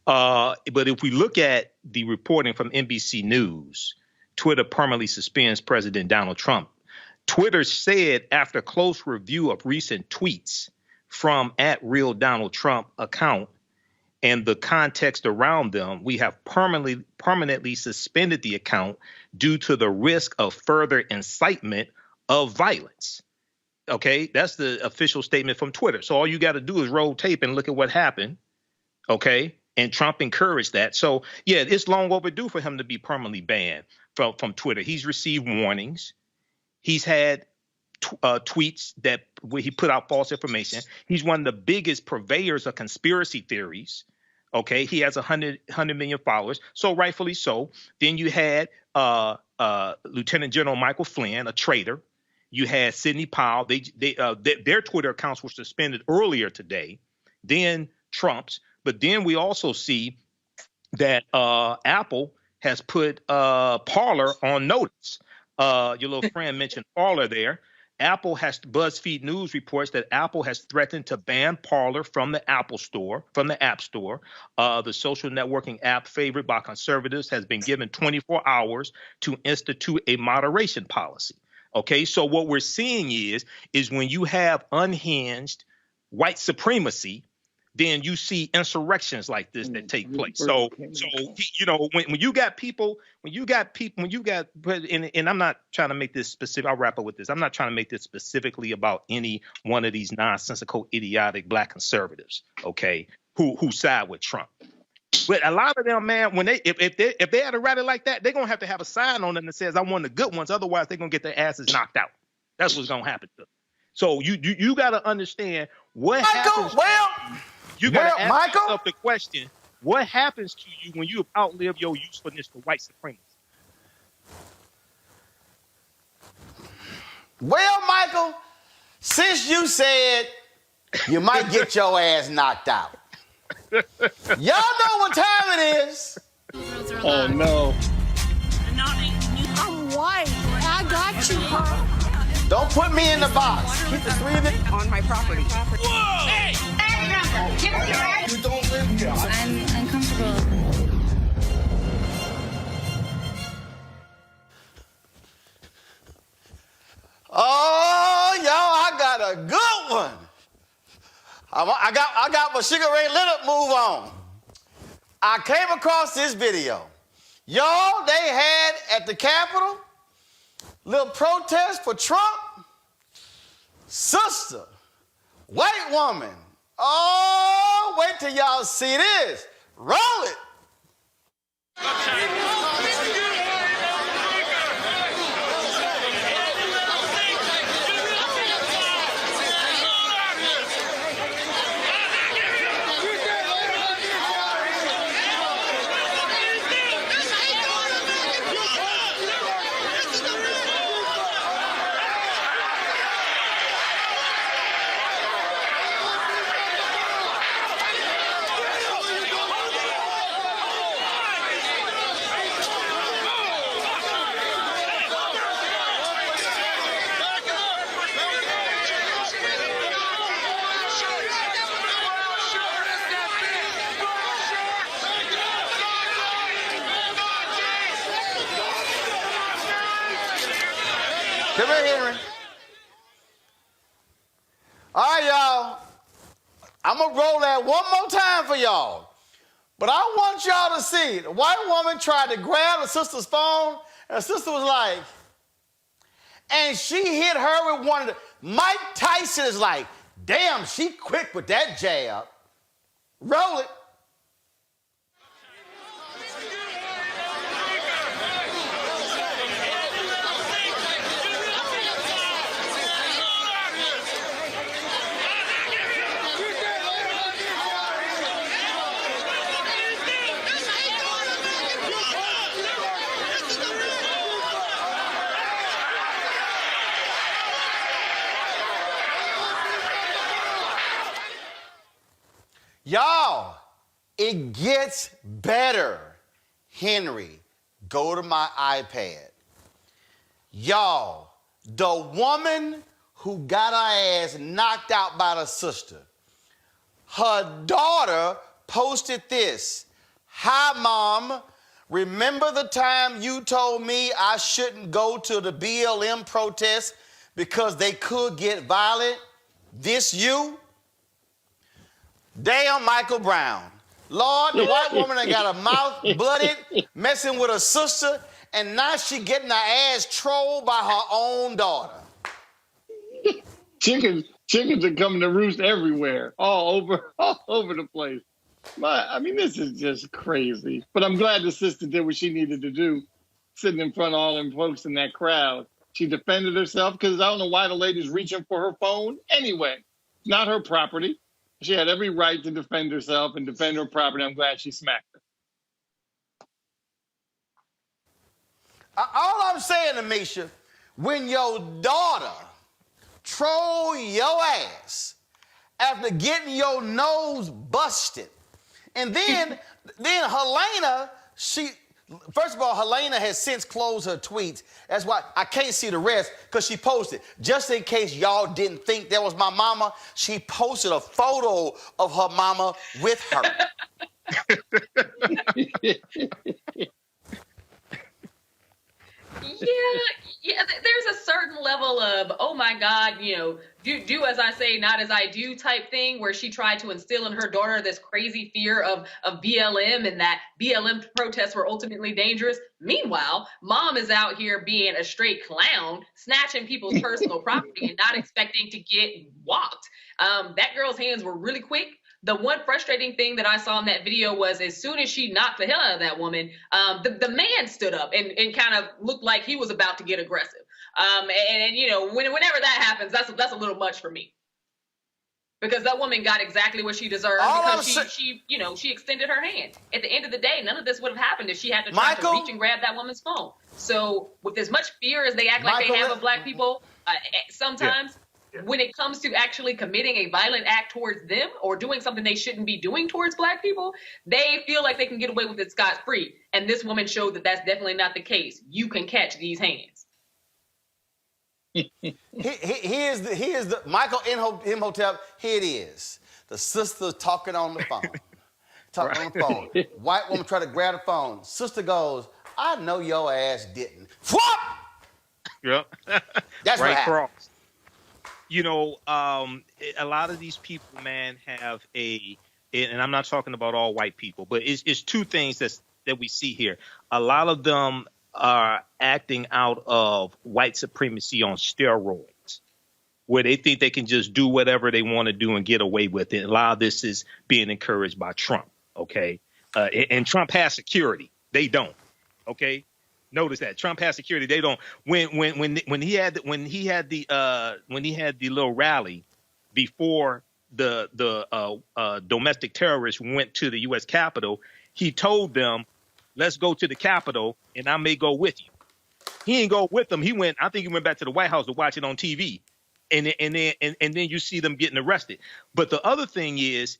But if we look at the reporting from NBC News, Twitter permanently suspends President Donald Trump. Twitter said after close review of recent tweets from @RealDonaldTrump account and the context around them, we have permanently suspended the account due to the risk of further incitement of violence. Okay, that's the official statement from Twitter. So all you got to do is roll tape and look at what happened. Okay, and Trump encouraged that. So yeah, it's long overdue for him to be permanently banned from Twitter. He's received warnings. He's had tweets where he put out false information. He's one of the biggest purveyors of conspiracy theories. Okay, he has 100 million followers, so rightfully so. Then you had Lieutenant General Michael Flynn, a traitor. You had Sidney Powell. Their Twitter accounts were suspended earlier today. Then Trump's, but then we also see that Apple has put Parler on notice. Your little friend mentioned Parler there. BuzzFeed News reports that Apple has threatened to ban Parler from the App Store. The social networking app favored by conservatives has been given 24 hours to institute a moderation policy. Okay, so what we're seeing is when you have unhinged white supremacy, then you see insurrections like this that take place. So you know, when you got people, and I'm not trying to make this specific. I'll wrap up with this. I'm not trying to make this specifically about any one of these nonsensical, idiotic black conservatives, okay, who side with Trump. But a lot of them, man, when if they had a rally like that, they're gonna have to have a sign on them that says, "I want the good ones." Otherwise, they're gonna get their asses knocked out. That's what's gonna happen to them. So you got to understand what happens. You got to ask yourself the question: what happens to you when you have outlived your usefulness to white supremacy? Well, Michael, since you said you might get your ass knocked out, y'all know what time it is. Oh, no. I'm white. I got you, huh? Don't put me in the box. Keep the three of them on my property. Whoa! Hey! Give me your ass. You don't live here. I'm uncomfortable. Oh, y'all, I got a good one. I got my Sugar Ray Leonard move on. I came across this video. Y'all, they had at the Capitol little protest for Trump. Sister, white woman. Oh, wait till y'all see this. Roll it. Come here, Henry. All right, y'all. I'm going to roll that one more time for y'all. But I want y'all to see. The white woman tried to grab the sister's phone, and the sister was like, and she hit her with one of the, Mike Tyson is like, damn, she quick with that jab. Roll it. Y'all, it gets better. Henry, go to my iPad. Y'all, the woman who got her ass knocked out by the sister, her daughter posted this. Hi, Mom. Remember the time you told me I shouldn't go to the BLM protest because they could get violent? This you? Damn Michael Brown. Lord, the white woman that got her mouth blooded, messing with her sister, and now she getting her ass trolled by her own daughter. Chickens are coming to roost everywhere, all over the place. I mean, this is just crazy. But I'm glad the sister did what she needed to do, sitting in front of all them folks in that crowd. She defended herself because I don't know why the lady's reaching for her phone anyway. It's not her property. She had every right to defend herself and defend her property. I'm glad she smacked her. All I'm saying, Amisha, when your daughter troll your ass after getting your nose busted, and then Helena, first of all, Helena has since closed her tweets. That's why I can't see the rest, because she posted, just in case y'all didn't think that was my mama, she posted a photo of her mama with her. Yeah, there's a certain level of, oh my God, do as I say, not as I do type thing, where she tried to instill in her daughter this crazy fear of BLM, and that BLM protests were ultimately dangerous. Meanwhile, mom is out here being a straight clown, snatching people's personal property and not expecting to get walked. That girl's hands were really quick. The one frustrating thing that I saw in that video was, as soon as she knocked the hell out of that woman, the man stood up and kind of looked like he was about to get aggressive. Whenever that happens, that's a little much for me, because that woman got exactly what she deserved, because she extended her hand. At the end of the day, none of this would have happened if she had to try to reach and grab that woman's phone. So with as much fear as they act like they have of black people, sometimes. Yeah. When it comes to actually committing a violent act towards them or doing something they shouldn't be doing towards black people, they feel like they can get away with it scot-free. And this woman showed that that's definitely not the case. You can catch these hands. Here's the Michael Imhotep. Here it is. The sister talking on the phone. On the phone. White woman try to grab the phone. Sister goes, I know your ass didn't. Whoop! Yep. That's right. Cross. A lot of these people, man, have and I'm not talking about all white people, but it's two things that we see here. A lot of them are acting out of white supremacy on steroids, where they think they can just do whatever they want to do and get away with it. A lot of this is being encouraged by Trump, okay? And Trump has security. They don't, okay? Notice that Trump has security. They don't. When he had the little rally before the domestic terrorists went to the U.S. Capitol, he told them, "Let's go to the Capitol, and I may go with you." He didn't go with them. He went. I think he went back to the White House to watch it on TV, and then you see them getting arrested. But the other thing is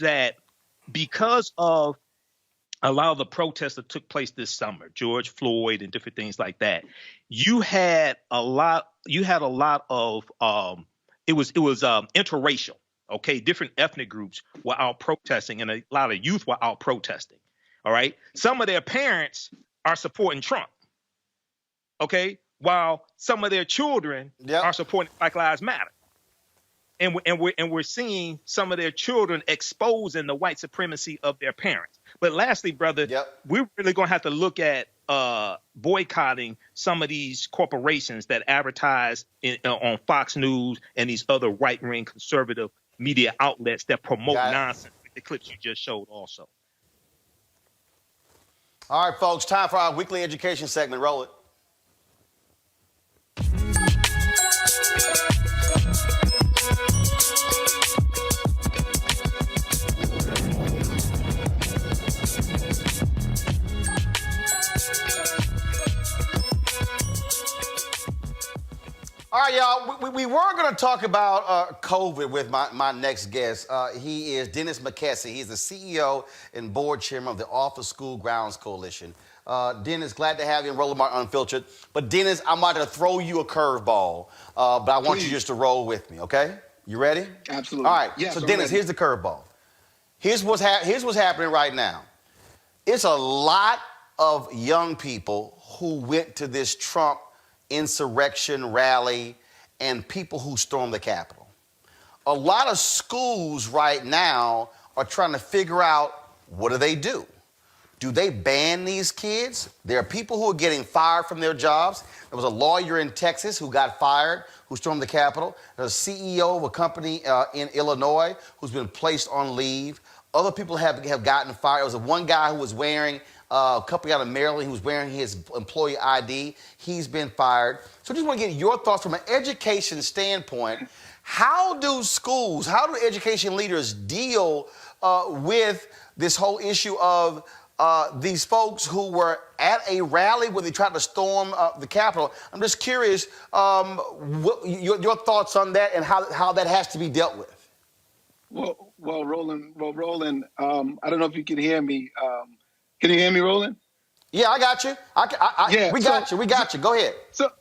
that because of a lot of the protests that took place this summer, George Floyd and different things like that, you had a lot of it was interracial, okay? Different ethnic groups were out protesting, and a lot of youth were out protesting. All right. Some of their parents are supporting Trump, okay, while some of their children are supporting Black Lives Matter. And we're seeing some of their children exposing the white supremacy of their parents. But lastly, brother, we're really going to have to look at boycotting some of these corporations that advertise on Fox News and these other right-wing conservative media outlets that promote nonsense, like the clips you just showed also. All right, folks, time for our weekly education segment. Roll it. All right, y'all, we were going to talk about COVID with my next guest. He is Dennis McKessie. He's the CEO and board chairman of the Off School Grounds Coalition. Dennis, glad to have you in Roland Martin Unfiltered. But Dennis, I'm about to throw you a curveball, but I want you just to roll with me, okay? You ready? Absolutely. All right, yes, so Dennis, here's the curveball. Here's what's happening right now. It's a lot of young people who went to this Trump insurrection rally and people who stormed the Capitol. A lot of schools right now are trying to figure out, what do they do? Do they ban these kids? There are people who are getting fired from their jobs. There was a lawyer in Texas who got fired, who stormed the Capitol. There's a CEO of a company in Illinois who's been placed on leave. Other people have gotten fired. There was one guy who was wearing, a couple out of Maryland, who was wearing his employee ID. He's been fired. So I just want to get your thoughts from an education standpoint. How do schools, how do education leaders deal with this whole issue of these folks who were at a rally where they tried to storm the Capitol? I'm just curious what your thoughts on that and how that has to be dealt with. Well, Roland, I don't know if you can hear me. Can you hear me, Roland? Yeah, I got you. We got you. Go ahead. So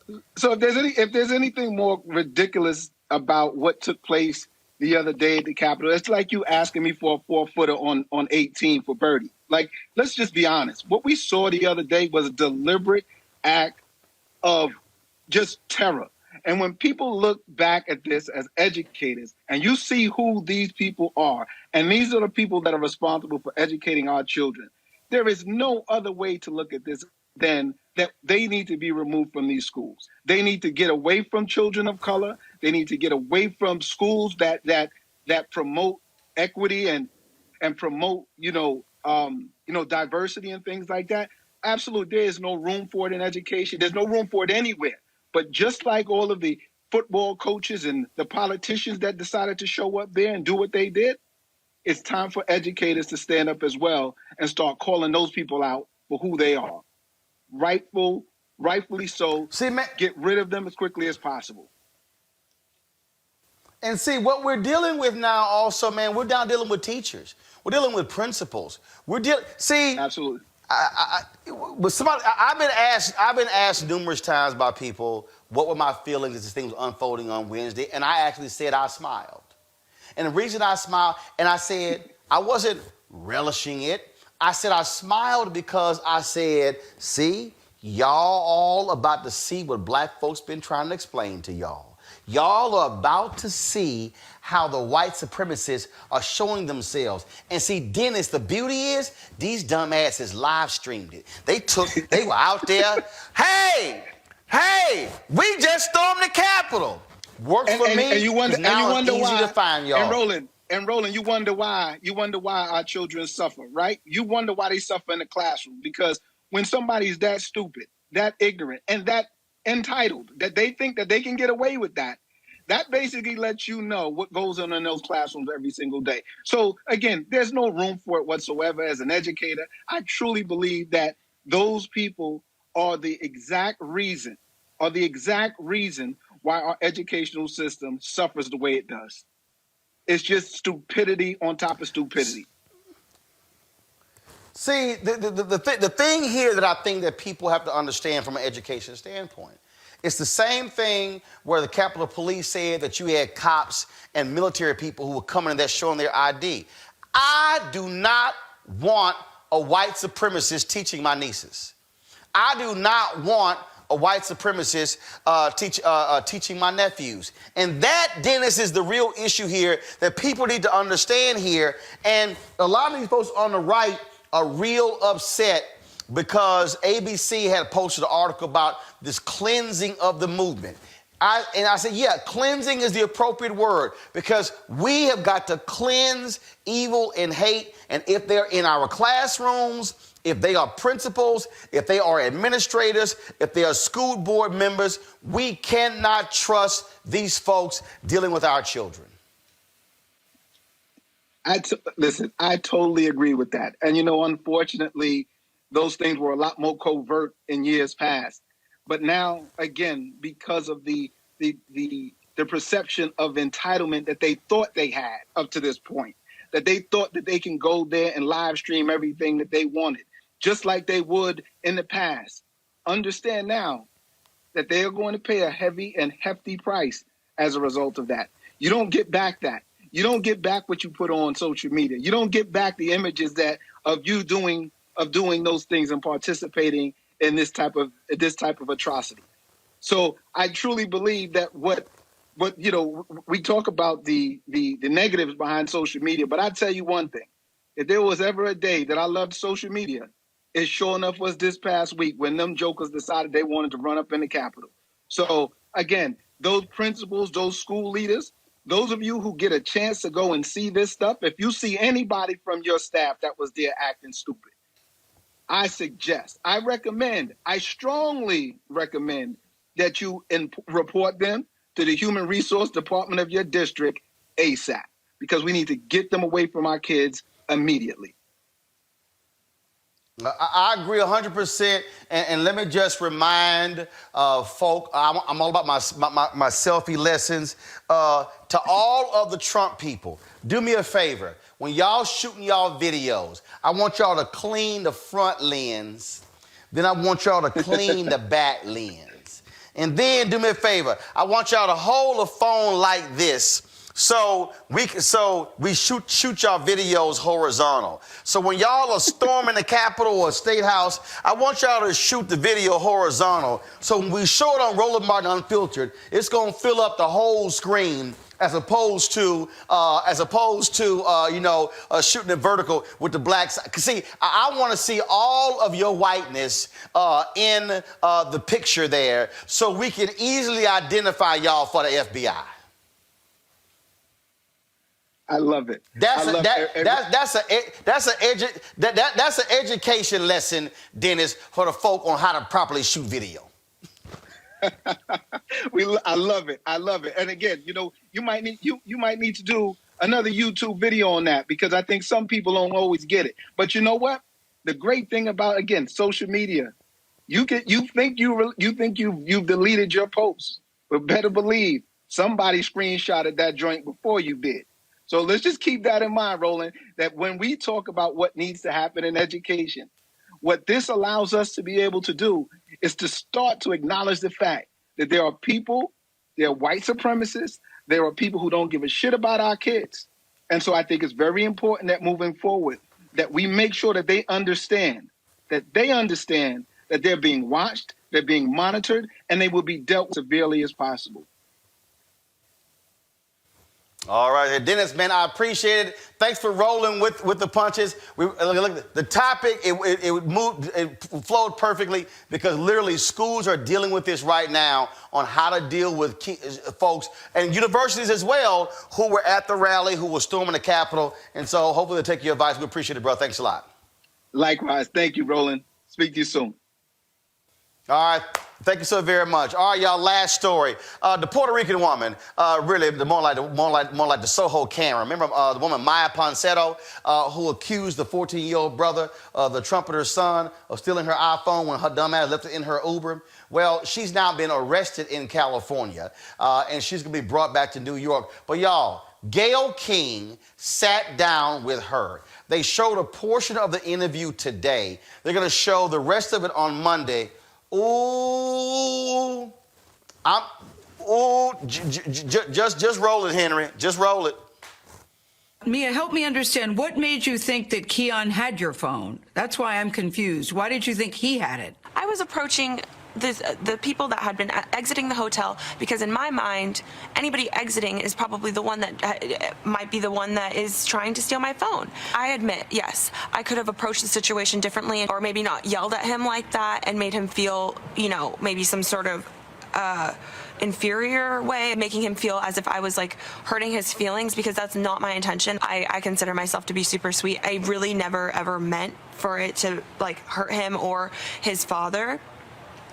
if there's anything more ridiculous about what took place the other day at the Capitol, it's like you asking me for a 4-footer on 18 for birdie. Like, let's just be honest. What we saw the other day was a deliberate act of just terror. And when people look back at this as educators and you see who these people are, and these are the people that are responsible for educating our children, there is no other way to look at this than that they need to be removed from these schools. They need to get away from children of color. They need to get away from schools that promote equity and promote, diversity and things like that. Absolutely, there is no room for it in education. There's no room for it anywhere. But just like all of the football coaches and the politicians that decided to show up there and do what they did, it's time for educators to stand up as well and start calling those people out for who they are. Rightfully so. See, man, get rid of them as quickly as possible. And see, what we're dealing with now also, man, we're now dealing with teachers. We're dealing with principals. Absolutely. I've been asked numerous times by people what were my feelings as this thing was unfolding on Wednesday, and I actually said I smiled. And the reason I smiled, and I said I wasn't relishing it. I said I smiled because I said, see, y'all all about to see what black folks been trying to explain to y'all. Y'all are about to see how the white supremacists are showing themselves. And see, Dennis, the beauty is these dumbasses live streamed it. They were out there. Hey, we just stormed the Capitol. Works for me. And you wonder why. To find y'all. And Roland, you wonder why our children suffer, right? You wonder why they suffer in the classroom, because when somebody's that stupid, that ignorant, and that entitled, that they think that they can get away with that basically lets you know what goes on in those classrooms every single day. So again, there's no room for it whatsoever. As an educator, I truly believe that those people are the exact reason why our educational system suffers the way it does. It's just stupidity on top of stupidity. See, the thing here that I think that people have to understand from an education standpoint, it's the same thing where the Capitol Police said that you had cops and military people who were coming in there showing their ID. I do not want a white supremacist teaching my nieces. I do not want a white supremacist teaching my nephews. And that, Dennis, is the real issue here that people need to understand here. And a lot of these folks on the right are real upset because ABC had posted an article about this cleansing of the movement. I said, yeah, cleansing is the appropriate word, because we have got to cleanse evil and hate. And if they're in our classrooms, if they are principals, if they are administrators, if they are school board members, we cannot trust these folks dealing with our children. Listen, I totally agree with that. And, unfortunately, those things were a lot more covert in years past. But now, again, because of the perception of entitlement that they thought they had up to this point, that they thought that they can go there and live stream everything that they wanted, just like they would in the past. Understand now that they are going to pay a heavy and hefty price as a result of that. You don't get back that. You don't get back what you put on social media. You don't get back the images of you doing those things and participating in this type of atrocity. So I truly believe that what we talk about the negatives behind social media, but I tell you one thing: if there was ever a day that I loved social media, it sure enough was this past week when them jokers decided they wanted to run up in the Capitol. So again, those principals, those school leaders, those of you who get a chance to go and see this stuff, if you see anybody from your staff that was there acting stupid, I recommend, I strongly recommend that you report them to the Human Resource Department of your district ASAP, because we need to get them away from our kids immediately. I agree 100%, and let me just remind folk, I'm all about my selfie lessons. To all of the Trump people, do me a favor. When y'all shooting y'all videos, I want y'all to clean the front lens. Then I want y'all to clean the back lens. And then do me a favor. I want y'all to hold a phone like this. So we shoot y'all videos horizontal. So when y'all are storming the Capitol or State House, I want y'all to shoot the video horizontal. So when we show it on Roland Martin Unfiltered, it's gonna fill up the whole screen, as opposed to shooting it vertical with the black side. See, I want to see all of your whiteness in the picture there, so we can easily identify y'all for the FBI. I love it. That's an education lesson, Dennis, for the folk on how to properly shoot video. I love it. I love it. And again, you might need to do another YouTube video on that, because I think some people don't always get it. But you know what? The great thing about, again, social media, you think you've deleted your post, but better believe somebody screenshotted that joint before you did. So let's just keep that in mind, Roland, that when we talk about what needs to happen in education, what this allows us to be able to do is to start to acknowledge the fact that there are people, there are white supremacists, there are people who don't give a shit about our kids. And so I think it's very important that moving forward, that we make sure that they understand that they're being watched, they're being monitored, and they will be dealt with severely as possible. All right, Dennis, man, I appreciate it. Thanks for rolling with the punches. Look, the topic, it flowed perfectly, because literally schools are dealing with this right now on how to deal with folks, and universities as well, who were at the rally, who were storming the Capitol. And so hopefully they'll take your advice. We appreciate it, bro. Thanks a lot. Likewise. Thank you, Roland. Speak to you soon. All right. Thank you so very much. All right, y'all, last story. The Puerto Rican woman, really more like the SoHo Karen. Remember the woman Maya Ponceto, who accused the 14-year-old brother of the trumpeter's son of stealing her iPhone when her dumb ass left it in her Uber? Well, she's now been arrested in California, and she's going to be brought back to New York. But y'all, Gayle King sat down with her. They showed a portion of the interview today. They're going to show the rest of it on Monday. Ooh, just roll it, Henry. Just roll it. Mia, help me understand. What made you think that Keon had your phone? That's why I'm confused. Why did you think he had it? I was approaching the people that had been exiting the hotel, because in my mind, anybody exiting is probably the one that might be the one that is trying to steal my phone. I admit, yes, I could have approached the situation differently, or maybe not yelled at him like that and made him feel, maybe some sort of inferior way, making him feel as if I was like hurting his feelings, because that's not my intention. I consider myself to be super sweet. I really never ever meant for it to like hurt him or his father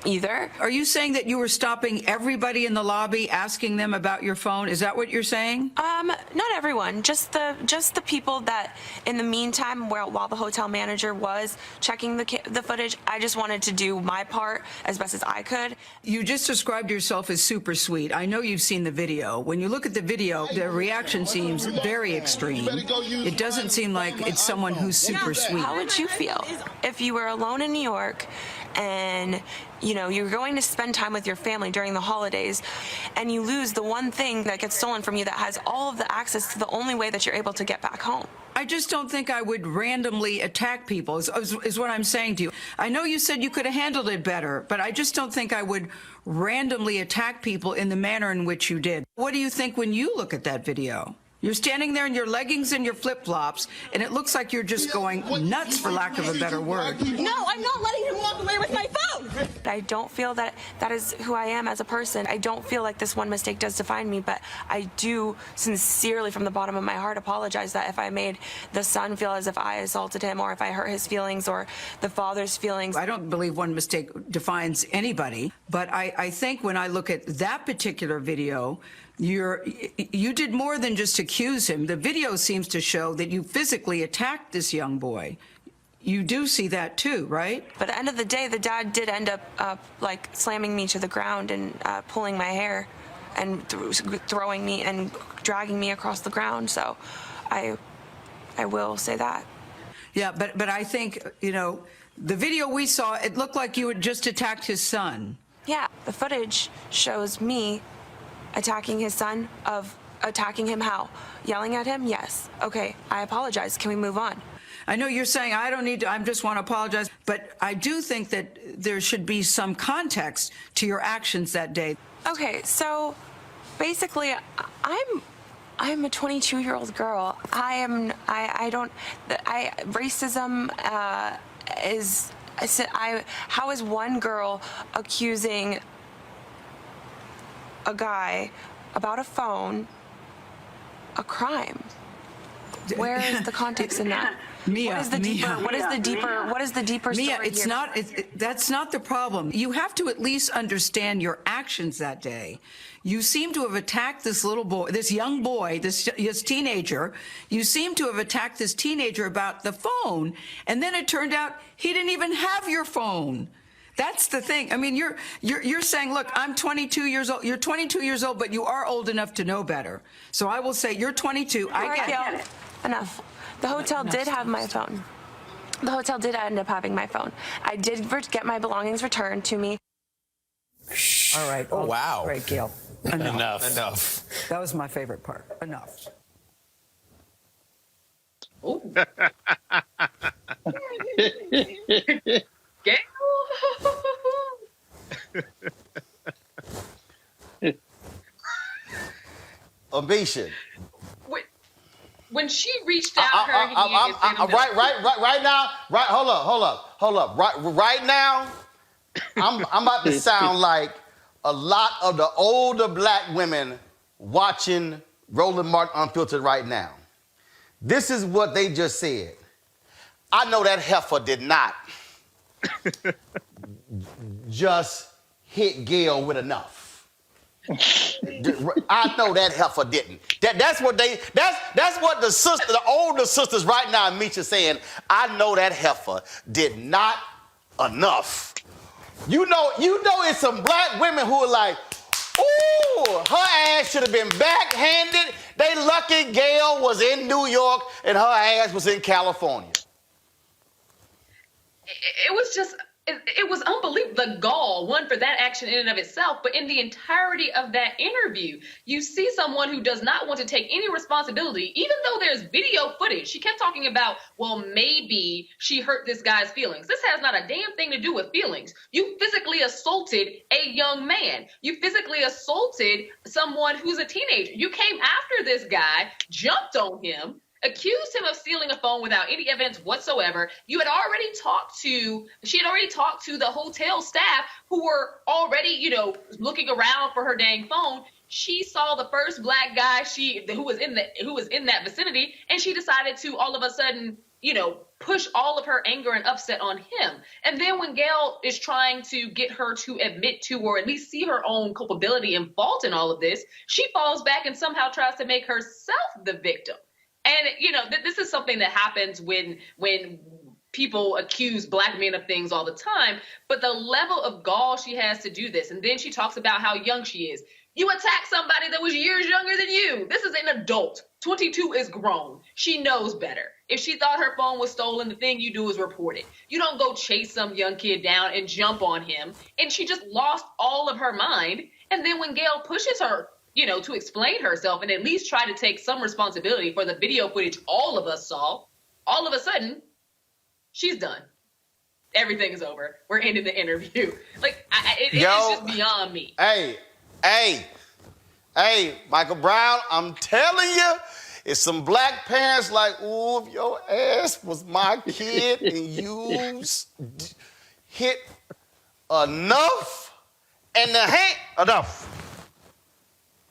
either. Are you saying that you were stopping everybody in the lobby, asking them about your phone? Is that what you're saying? Not everyone, just the people that in the meantime, while the hotel manager was checking the footage, I just wanted to do my part as best as I could. You just described yourself as super sweet. I know you've seen the video. When you look at the video, the reaction seems very extreme. It doesn't seem like it's someone who's super sweet. How would you feel if you were alone in New York and you're going to spend time with your family during the holidays, and you lose the one thing that gets stolen from you that has all of the access to the only way that you're able to get back home? I just don't think I would randomly attack people, is what I'm saying to you. I know you said you could have handled it better, but I just don't think I would randomly attack people in the manner in which you did. What do you think when you look at that video? You're standing there in your leggings and your flip-flops, and it looks like you're just going nuts, for lack of a better word. No, I'm not letting him walk away with my phone. I don't feel that that is who I am as a person. I don't feel like this one mistake does define me, but I do sincerely, from the bottom of my heart, apologize that if I made the son feel as if I assaulted him, or if I hurt his feelings, or the father's feelings. I don't believe one mistake defines anybody, but I think when I look at that particular video, you did more than just accuse him. The video seems to show that you physically attacked this young boy. You do see that too, right? But at the end of the day, the dad did end up like slamming me to the ground and pulling my hair and throwing me and dragging me across the ground. So I will say that. Yeah, but I think, you know, the video we saw, it looked like you had just attacked his son. Yeah, the footage shows me attacking his son. Of attacking him how? Yelling at him? Yes. Okay, I apologize. Can we move on? I know you're saying I don't need to, I just want to apologize, but I do think that there should be some context to your actions that day. Okay, so basically, I'm a 22-year-old girl. Racism is, how is one girl accusing a guy about a phone a crime? Where is the context in that? Mia, what is the deeper Mia, story it's here? not, that's not the problem. You have to at least understand your actions that day. You seem to have attacked this little boy, this young boy, this teenager. You seem to have attacked this teenager about the phone, and then it turned out he didn't even have your phone. That's the thing. I mean, you're saying, look, I'm 22 years old. You're 22 years old, but you are old enough to know better. So I will say you're 22. I get it. Enough. The hotel did have my phone. The hotel did end up having my phone. I did get my belongings returned to me. All right. Oh, wow. Great, Gayle. Enough. That was my favorite part. Enough. Gayle. Ambition. When she reached out right now, hold up. Right now, I'm about to sound like a lot of the older black women watching Roland Martin Unfiltered right now. This is what they just said. I know that heifer did not just hit Gayle with enough. I know that heifer didn't. That's what the older sisters right now in Meech are saying. I know that heifer did not enough. You know it's some black women who are like, ooh, her ass should have been backhanded. They lucky Gayle was in New York and her ass was in California. It was unbelievable. The gall, one, for that action in and of itself, but in the entirety of that interview, you see someone who does not want to take any responsibility, even though there's video footage. She kept talking about, well, maybe she hurt this guy's feelings. This has not a damn thing to do with feelings. You physically assaulted a young man. You physically assaulted someone who's a teenager. You came after this guy, jumped on him, accused him of stealing a phone without any evidence whatsoever. She had already talked to the hotel staff who were already, looking around for her dang phone. She saw the first black guy who was in that vicinity, and she decided to all of a sudden, push all of her anger and upset on him. And then when Gayle is trying to get her to admit to, or at least see her own culpability and fault in all of this, she falls back and somehow tries to make herself the victim. And, this is something that happens when people accuse black men of things all the time, but the level of gall she has to do this. And then she talks about how young she is. You attack somebody that was years younger than you. This is an adult. 22 is grown. She knows better. If she thought her phone was stolen, the thing you do is report it. You don't go chase some young kid down and jump on him. And she just lost all of her mind. And then when Gayle pushes her, to explain herself and at least try to take some responsibility for the video footage all of us saw, all of a sudden, she's done. Everything is over. We're ending the interview. It is just beyond me. Hey, Michael Brown, I'm telling you, It's some black parents like, ooh, if your ass was my kid and you hit enough and the hand enough.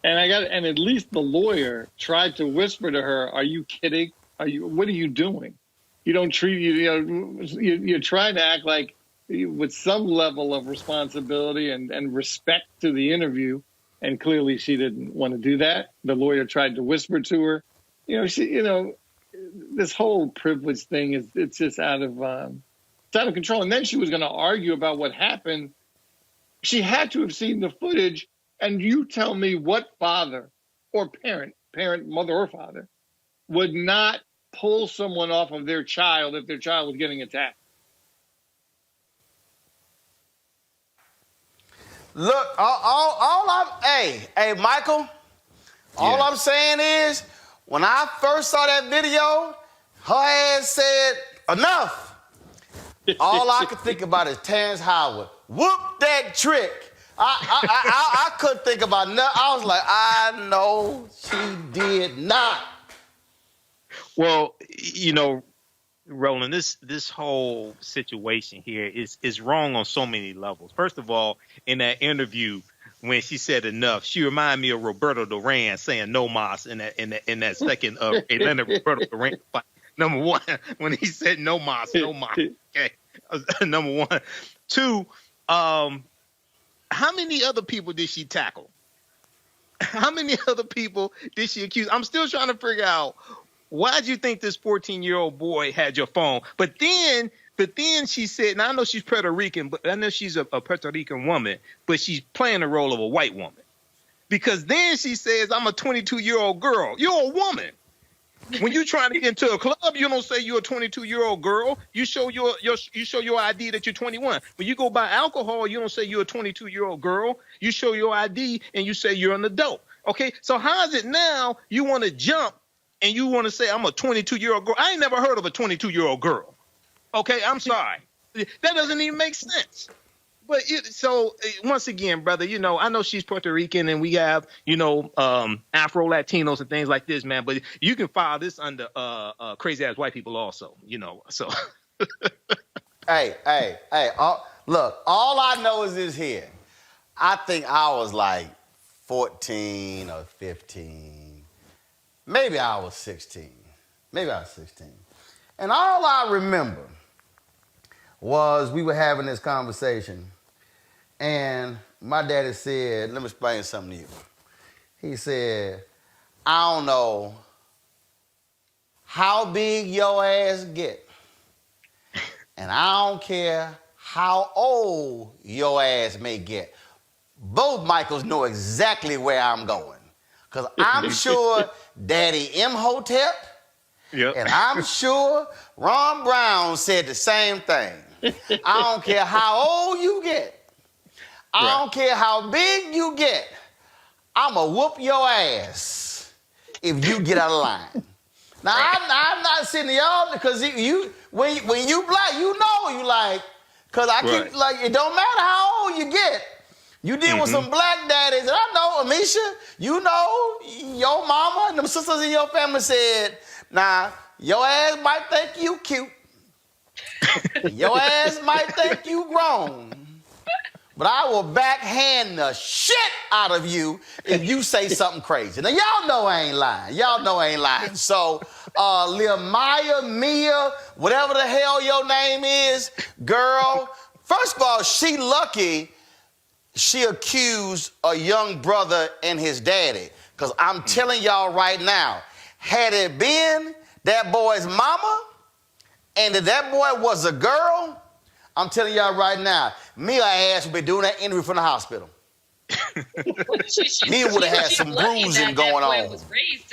And at least the lawyer tried to whisper to her, "Are you kidding? What are you doing? You don't treat you're trying to act like with some level of responsibility and respect to the interview." And clearly she didn't want to do that. The lawyer tried to whisper to her, this whole privilege thing it's just out of control. And then she was going to argue about what happened. She had to have seen the footage. And you tell me what father or parent, mother or father, would not pull someone off of their child if their child was getting attacked. Look, hey, Michael, all I'm saying is, when I first saw that video, her ass said, enough. All I could think about is Terrence Howard. Whoop that trick. I couldn't think about nothing. I was like, I know she did not. Well, Roland, this whole situation here is wrong on so many levels. First of all, in that interview, when she said enough, she reminded me of Roberto Duran saying no mas in that second Atlanta Roberto Duran fight. Number one, when he said no mas. Okay, number one. Two, how many other people did she tackle? How many other people did she accuse? I'm still trying to figure out, why do you think this 14-year-old boy had your phone? But then she said, now I know she's Puerto Rican, but I know she's a Puerto Rican woman, but she's playing the role of a white woman. Because then she says, I'm a 22-year-old girl. You're a woman. When you're trying to get into a club, you don't say you're a 22-year-old girl. You show your ID that you're 21. When you go buy alcohol, you don't say you're a 22-year-old girl. You show your ID and you say you're an adult. Okay, so how is it now you want to jump and you want to say I'm a 22-year-old girl? I ain't never heard of a 22-year-old girl. Okay, I'm sorry. That doesn't even make sense. But once again, brother, I know she's Puerto Rican and we have, Afro Latinos and things like this, man. But you can file this under crazy ass white people also, So. Hey. Look, all I know is this here. I think I was like 14 or 15. Maybe I was 16. And all I remember was we were having this conversation, and my daddy said, let me explain something to you. He said, I don't know how big your ass get, and I don't care how old your ass may get. Both Michaels know exactly where I'm going, because I'm sure Daddy Imhotep, and I'm sure Ron Brown said the same thing. I don't care how old you get. I don't care how big you get. I'ma whoop your ass if you get out of line. Now, I'm not sitting to y'all, because when you black, you like, because I keep, like, it don't matter how old you get. You deal with some black daddies, and I know, Amisha, your mama and them sisters in your family said, nah, your ass might think you cute. Your ass might think you grown. But I will backhand the shit out of you if you say something crazy. Now, y'all know I ain't lying. So, Lil Mia, whatever the hell your name is, girl, first of all, she lucky she accused a young brother and his daddy. Because I'm telling y'all right now, had it been that boy's mama, and if that boy was a girl, I'm telling y'all right now, Mia ass would be doing that interview from the hospital. Mia would have had some bruising going on. He was raised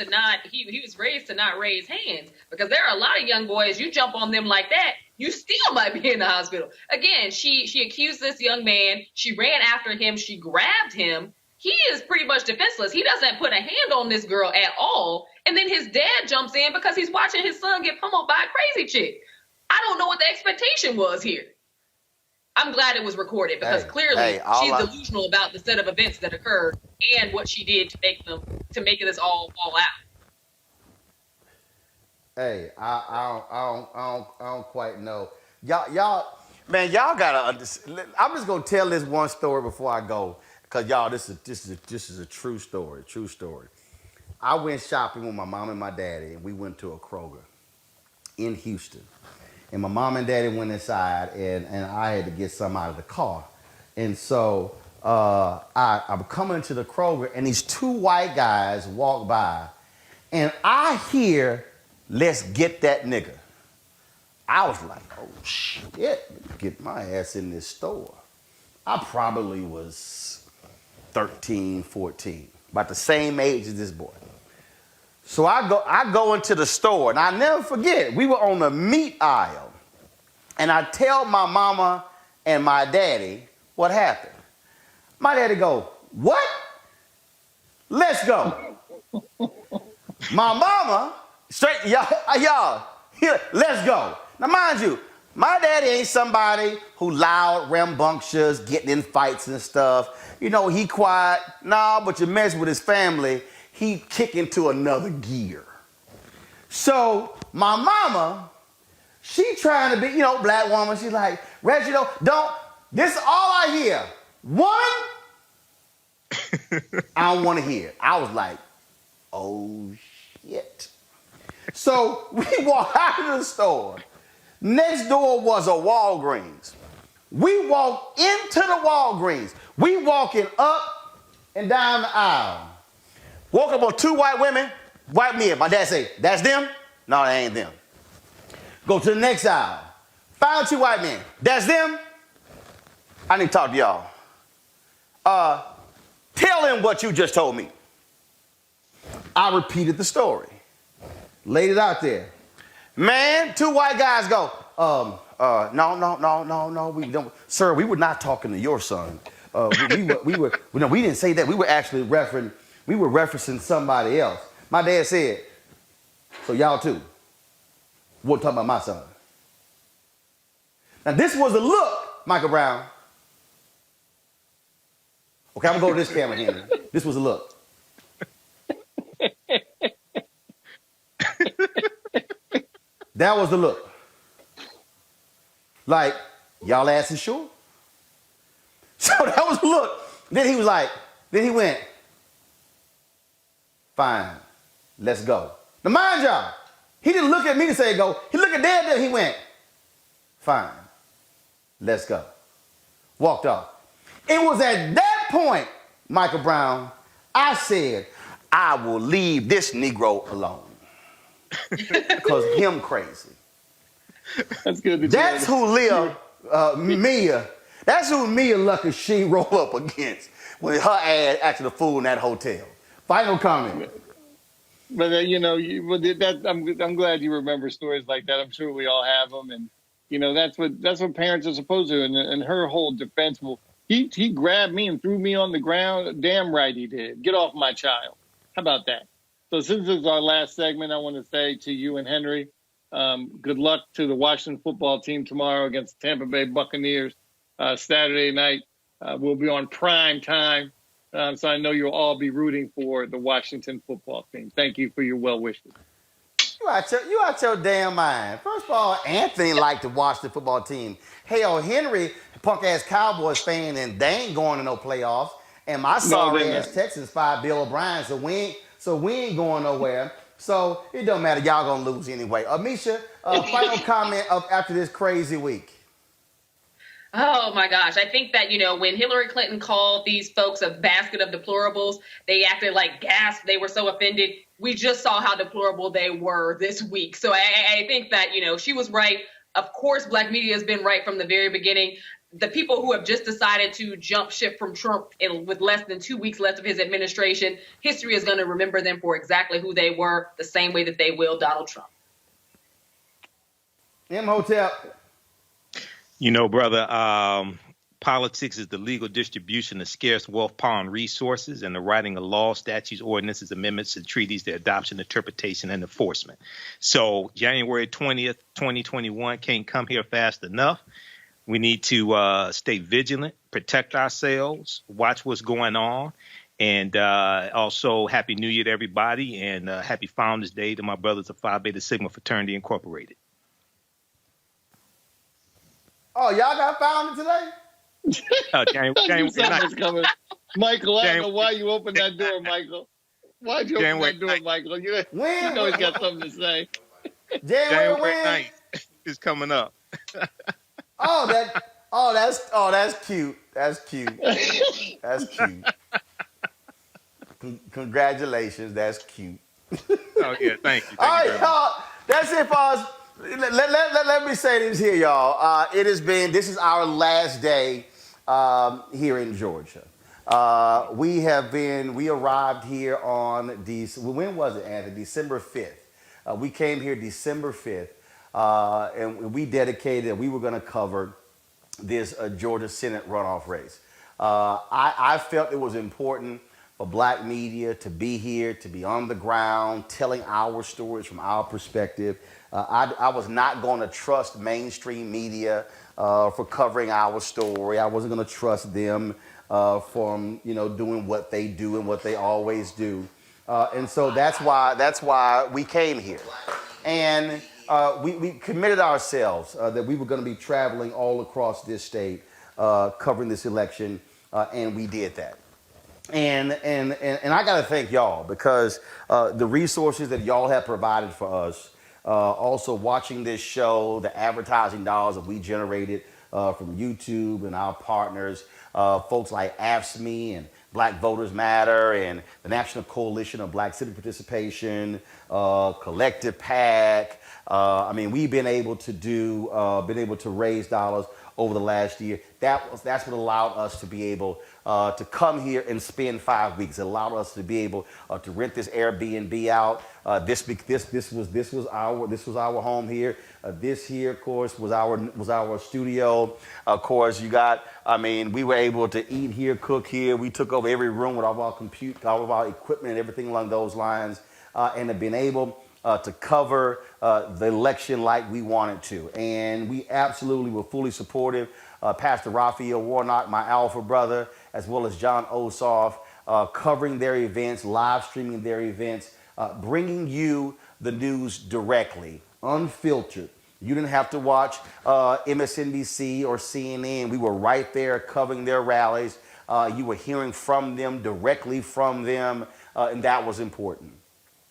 to not raise hands, because there are a lot of young boys, you jump on them like that, you still might be in the hospital. Again, she accused this young man. She ran after him. She grabbed him. He is pretty much defenseless. He doesn't put a hand on this girl at all. And then his dad jumps in because he's watching his son get pummeled by a crazy chick. I don't know what the expectation was here. I'm glad it was recorded, because clearly she's delusional about the set of events that occurred and what she did to make this all fall out. Hey, I don't quite know. Man, y'all gotta understand. I'm just gonna tell this one story before I go, cause y'all, this is a true story. True story. I went shopping with my mom and my daddy, and we went to a Kroger in Houston. And my mom and daddy went inside, and I had to get some out of the car. And so I'm coming to the Kroger, and these two white guys walk by, and I hear, "Let's get that nigga." I was like, oh shit, get my ass in this store. I probably was 13, 14, about the same age as this boy. So I go into the store, and I never forget, we were on the meat aisle, and I tell my mama and my daddy what happened. My daddy go, "What? Let's go." My mama, straight, y'all, here, let's go. Now, mind you, my daddy ain't somebody who loud, rambunctious, getting in fights and stuff. You know, he quiet. Nah, but you mess with his family, he kick into another gear. So my mama, she trying to be, black woman. She's like, "Reginald, don't, this is all I hear. Woman, I don't want to hear it." I was like, oh shit. So we walk out of the store. Next door was a Walgreens. We walk into the Walgreens. We walking up and down the aisle. Walk up on two white women, white men. My dad say, "That's them?" "No, that ain't them." Go to the next aisle. Found two white men. "That's them?" "I need to talk to y'all." Tell him what you just told me." I repeated the story. Laid it out there. Man, two white guys go, no, we don't. "Sir, we were not talking to your son. We didn't say that. We were actually referencing somebody else." My dad said, "So y'all too wasn't talking about my son." Now this was a look, Michael Brown. Okay, I'm gonna go to this camera, Henry. This was a look. That was the look. Like, y'all asses sure? So that was the look. Then he went, "Fine, let's go." Now mind y'all, he didn't look at me to say go. He looked at Dad, then he went, "Fine, let's go." Walked off. It was at that point, Michael Brown, I said, "I will leave this Negro alone." Because him crazy. That's good. That's who Mia. That's who Mia Lucky she roll up against when her ass acted a fool in that hotel. Final comment. But I'm glad you remember stories like that. I'm sure we all have them, and that's what parents are supposed to. And her whole defense he grabbed me and threw me on the ground. Damn right he did. Get off my child. How about that? So since this is our last segment, I want to say to you and Henry, good luck to the Washington football team tomorrow against the Tampa Bay Buccaneers. Saturday night, we'll be on prime time. So I know you'll all be rooting for the Washington football team. Thank you for your well wishes. You out your damn mind. First of all, Anthony liked to watch the football team. Hell, Henry, punk ass Cowboys fan, and they ain't going to no playoffs. And my sorry ass Texans fired Bill O'Brien, so we ain't going nowhere. So it don't matter. Y'all gonna lose anyway. Amisha, final comment after this crazy week. Oh my gosh. I think that, when Hillary Clinton called these folks a basket of deplorables, they acted like gasp. They were so offended. We just saw how deplorable they were this week. So I think that, she was right. Of course, Black media has been right from the very beginning. The people who have just decided to jump ship from Trump with less than 2 weeks left of his administration, history is going to remember them for exactly who they were, the same way that they will Donald Trump. Hotel. Brother, politics is the legal distribution of scarce wealth, power, and resources, and the writing of laws, statutes, ordinances, amendments, and treaties, their adoption, interpretation, and enforcement. So January 20th, 2021 can't come here fast enough. We need to stay vigilant, protect ourselves, watch what's going on, And also, Happy New Year to everybody, and Happy Founders Day to my brothers of Phi Beta Sigma Fraternity Incorporated. Oh, y'all got founded today? January 9th. Michael, I don't know why you opened that door, Michael. Why'd you open that door, Michael? You know he's got something to say. January 9th is coming up. That's cute. That's cute. That's cute. Congratulations. That's cute. Oh, yeah. Thank you. All right, y'all. That's it for us. Let me say this here, y'all. This is our last day here in Georgia. We arrived here on when was it, Anthony? December 5th. We came here December 5th, and we dedicated that we were going to cover this Georgia Senate runoff race. I felt it was important for Black media to be here, to be on the ground, telling our stories from our perspective. I was not going to trust mainstream media for covering our story. I wasn't going to trust them from doing what they do and what they always do. And so that's why we came here. And we committed ourselves that we were going to be traveling all across this state covering this election, and we did that. And I got to thank y'all because the resources that y'all have provided for us, also watching this show, the advertising dollars that we generated from YouTube and our partners, folks like AFSCME and Black Voters Matter and the National Coalition of Black Civic Participation, Collective PAC. We've been able to raise dollars over the last year. That's what allowed us to be able to come here and spend 5 weeks. It allowed us to be able to rent this Airbnb out. This was our home here. This here, of course, was our studio. Of course, we were able to eat here, cook here. We took over every room with all of our equipment and everything along those lines, and have been able to cover the election like we wanted to. And we absolutely were fully supportive. Pastor Raphael Warnock, my alpha brother, as well as John Ossoff, covering their events, live streaming their events, bringing you the news directly, unfiltered. You didn't have to watch MSNBC or CNN. We were right there covering their rallies. You were hearing from them, directly from them, and that was important.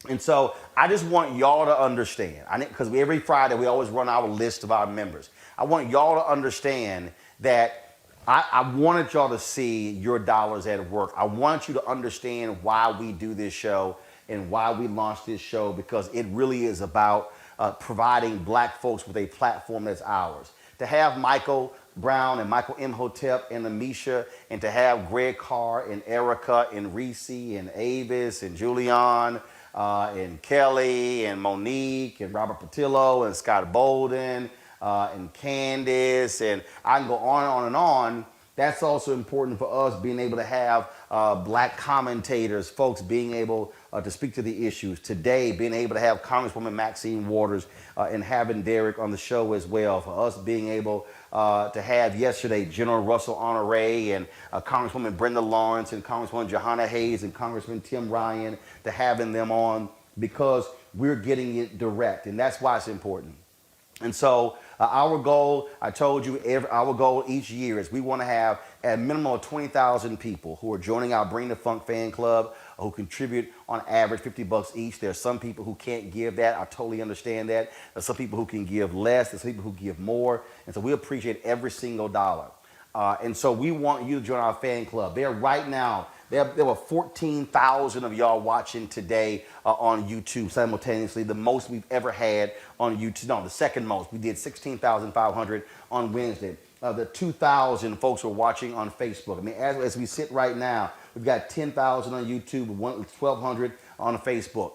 And so I just want y'all to understand, because every Friday we always run our list of our members. I want y'all to understand that I wanted y'all to see your dollars at work. I want you to understand why we do this show and why we launched this show, because it really is about providing Black folks with a platform that's ours. To have Michael Brown and Michael Imhotep and Amisha, and to have Greg Carr and Erica and Reese and Avis and Julian, and Kelly and Monique and Robert Patillo and Scott Bolden and Candace, and I can go on and on. That's also important for us, being able to have Black commentators, folks being able to speak to the issues. Today, being able to have Congresswoman Maxine Waters and having Derek on the show as well. For us being able to have yesterday General Russell Honore and Congresswoman Brenda Lawrence and Congresswoman Johanna Hayes and Congressman Tim Ryan, to having them on, because we're getting it direct, and that's why it's important. And so our goal, I told you, our goal each year is we want to have a minimum of 20,000 people who are joining our Bring the Funk fan club, who contribute on average $50 each. There are some people who can't give that. I totally understand that. There's some people who can give less. There's some people who give more. And so we appreciate every single dollar. And so we want you to join our fan club. There right now, there were 14,000 of y'all watching today on YouTube simultaneously, the most we've ever had on YouTube. No, the second most. We did 16,500 on Wednesday. The 2,000 folks were watching on Facebook. As we sit right now, we've got 10,000 on YouTube, 1,200 on Facebook.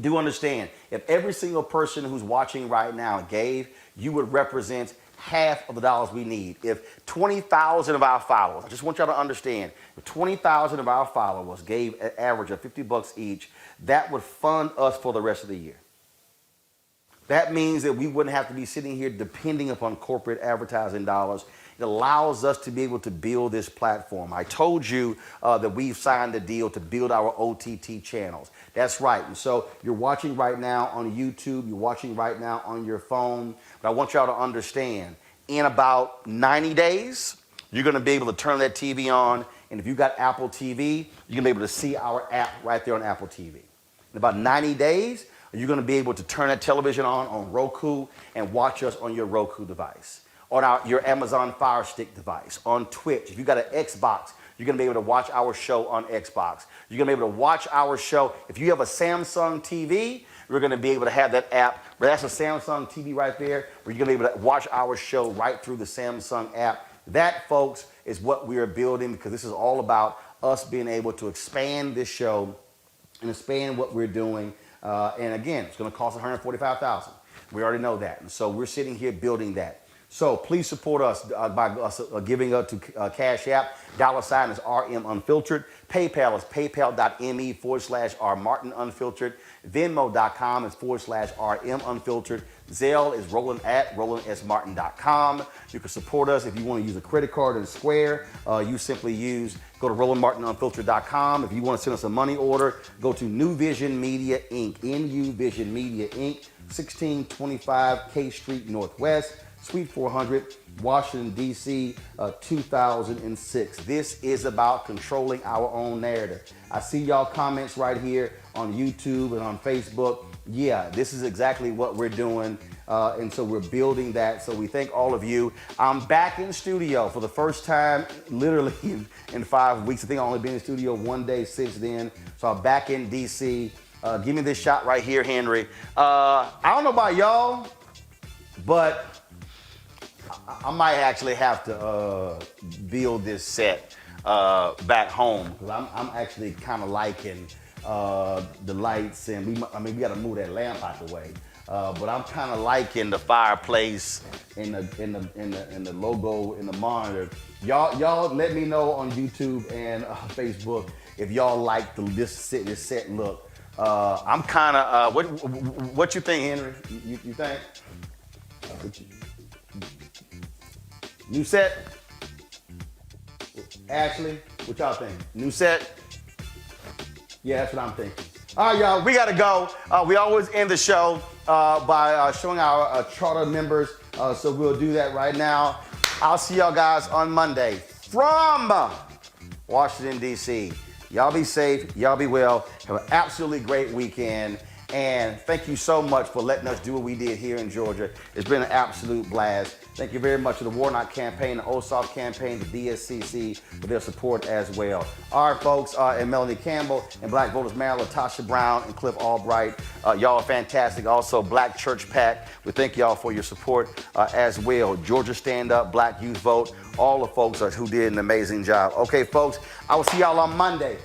Do understand, if every single person who's watching right now gave, you would represent half of the dollars we need. If 20,000 of our followers, I just want y'all to understand, if 20,000 of our followers gave an average of $50 each, that would fund us for the rest of the year. That means that we wouldn't have to be sitting here depending upon corporate advertising dollars. It allows us to be able to build this platform. I told you that we've signed a deal to build our OTT channels. That's right. And so you're watching right now on YouTube. You're watching right now on your phone. But I want y'all to understand, in about 90 days, you're going to be able to turn that TV on. And if you got Apple TV, you're going to be able to see our app right there on Apple TV. In about 90 days, you're going to be able to turn that television on Roku and watch us on your Roku device, on your Amazon Fire Stick device, on Twitch. If you got an Xbox, you're going to be able to watch our show on Xbox. You're going to be able to watch our show. If you have a Samsung TV, you're going to be able to have that app. That's a Samsung TV right there, where you're going to be able to watch our show right through the Samsung app. That, folks, is what we are building, because this is all about us being able to expand this show and expand what we're doing. And again, it's going to cost $145,000. We already know that. And so we're sitting here building that. So please support us by us giving up to Cash App. $ is RM Unfiltered. PayPal is paypal.me/R Martin Unfiltered. Venmo.com is /RM Unfiltered. Zelle is Roland at RolandSMartin.com. You can support us if you want to use a credit card in Square. You simply go to RolandMartinUnfiltered.com. If you want to send us a money order, go to New Vision Media Inc. NU Vision Media Inc. 1625 K Street Northwest, Suite 400, Washington, D.C., 2006. This is about controlling our own narrative. I see y'all comments right here on YouTube and on Facebook. Yeah, this is exactly what we're doing. And so we're building that. So we thank all of you. I'm back in studio for the first time, literally in 5 weeks. I think I've only been in the studio one day since then. So I'm back in D.C. Give me this shot right here, Henry. I don't know about y'all, but I might actually have to build this set back home, because I'm actually kind of liking the lights, and we got to move that lamp out the way. But I'm kind of liking the fireplace and the logo in the monitor. Y'all let me know on YouTube and Facebook if y'all like this set look. I'm kind of what you think, Henry? You think? New set? Ashley, what y'all think? New set? Yeah, that's what I'm thinking. All right, y'all, we got to go. We always end the show by showing our charter members, so we'll do that right now. I'll see y'all guys on Monday from Washington, D.C. Y'all be safe. Y'all be well. Have an absolutely great weekend. And thank you so much for letting us do what we did here in Georgia. It's been an absolute blast. Thank you very much to the Warnock campaign, the OSOF campaign, the DSCC for their support as well. All right, folks, and Melanie Campbell and Black Voters Maryland, Tasha Brown and Cliff Albright. Y'all are fantastic. Also, Black Church PAC. We thank y'all for your support as well. Georgia Stand Up, Black Youth Vote, all the folks who did an amazing job. Okay, folks, I will see y'all on Monday.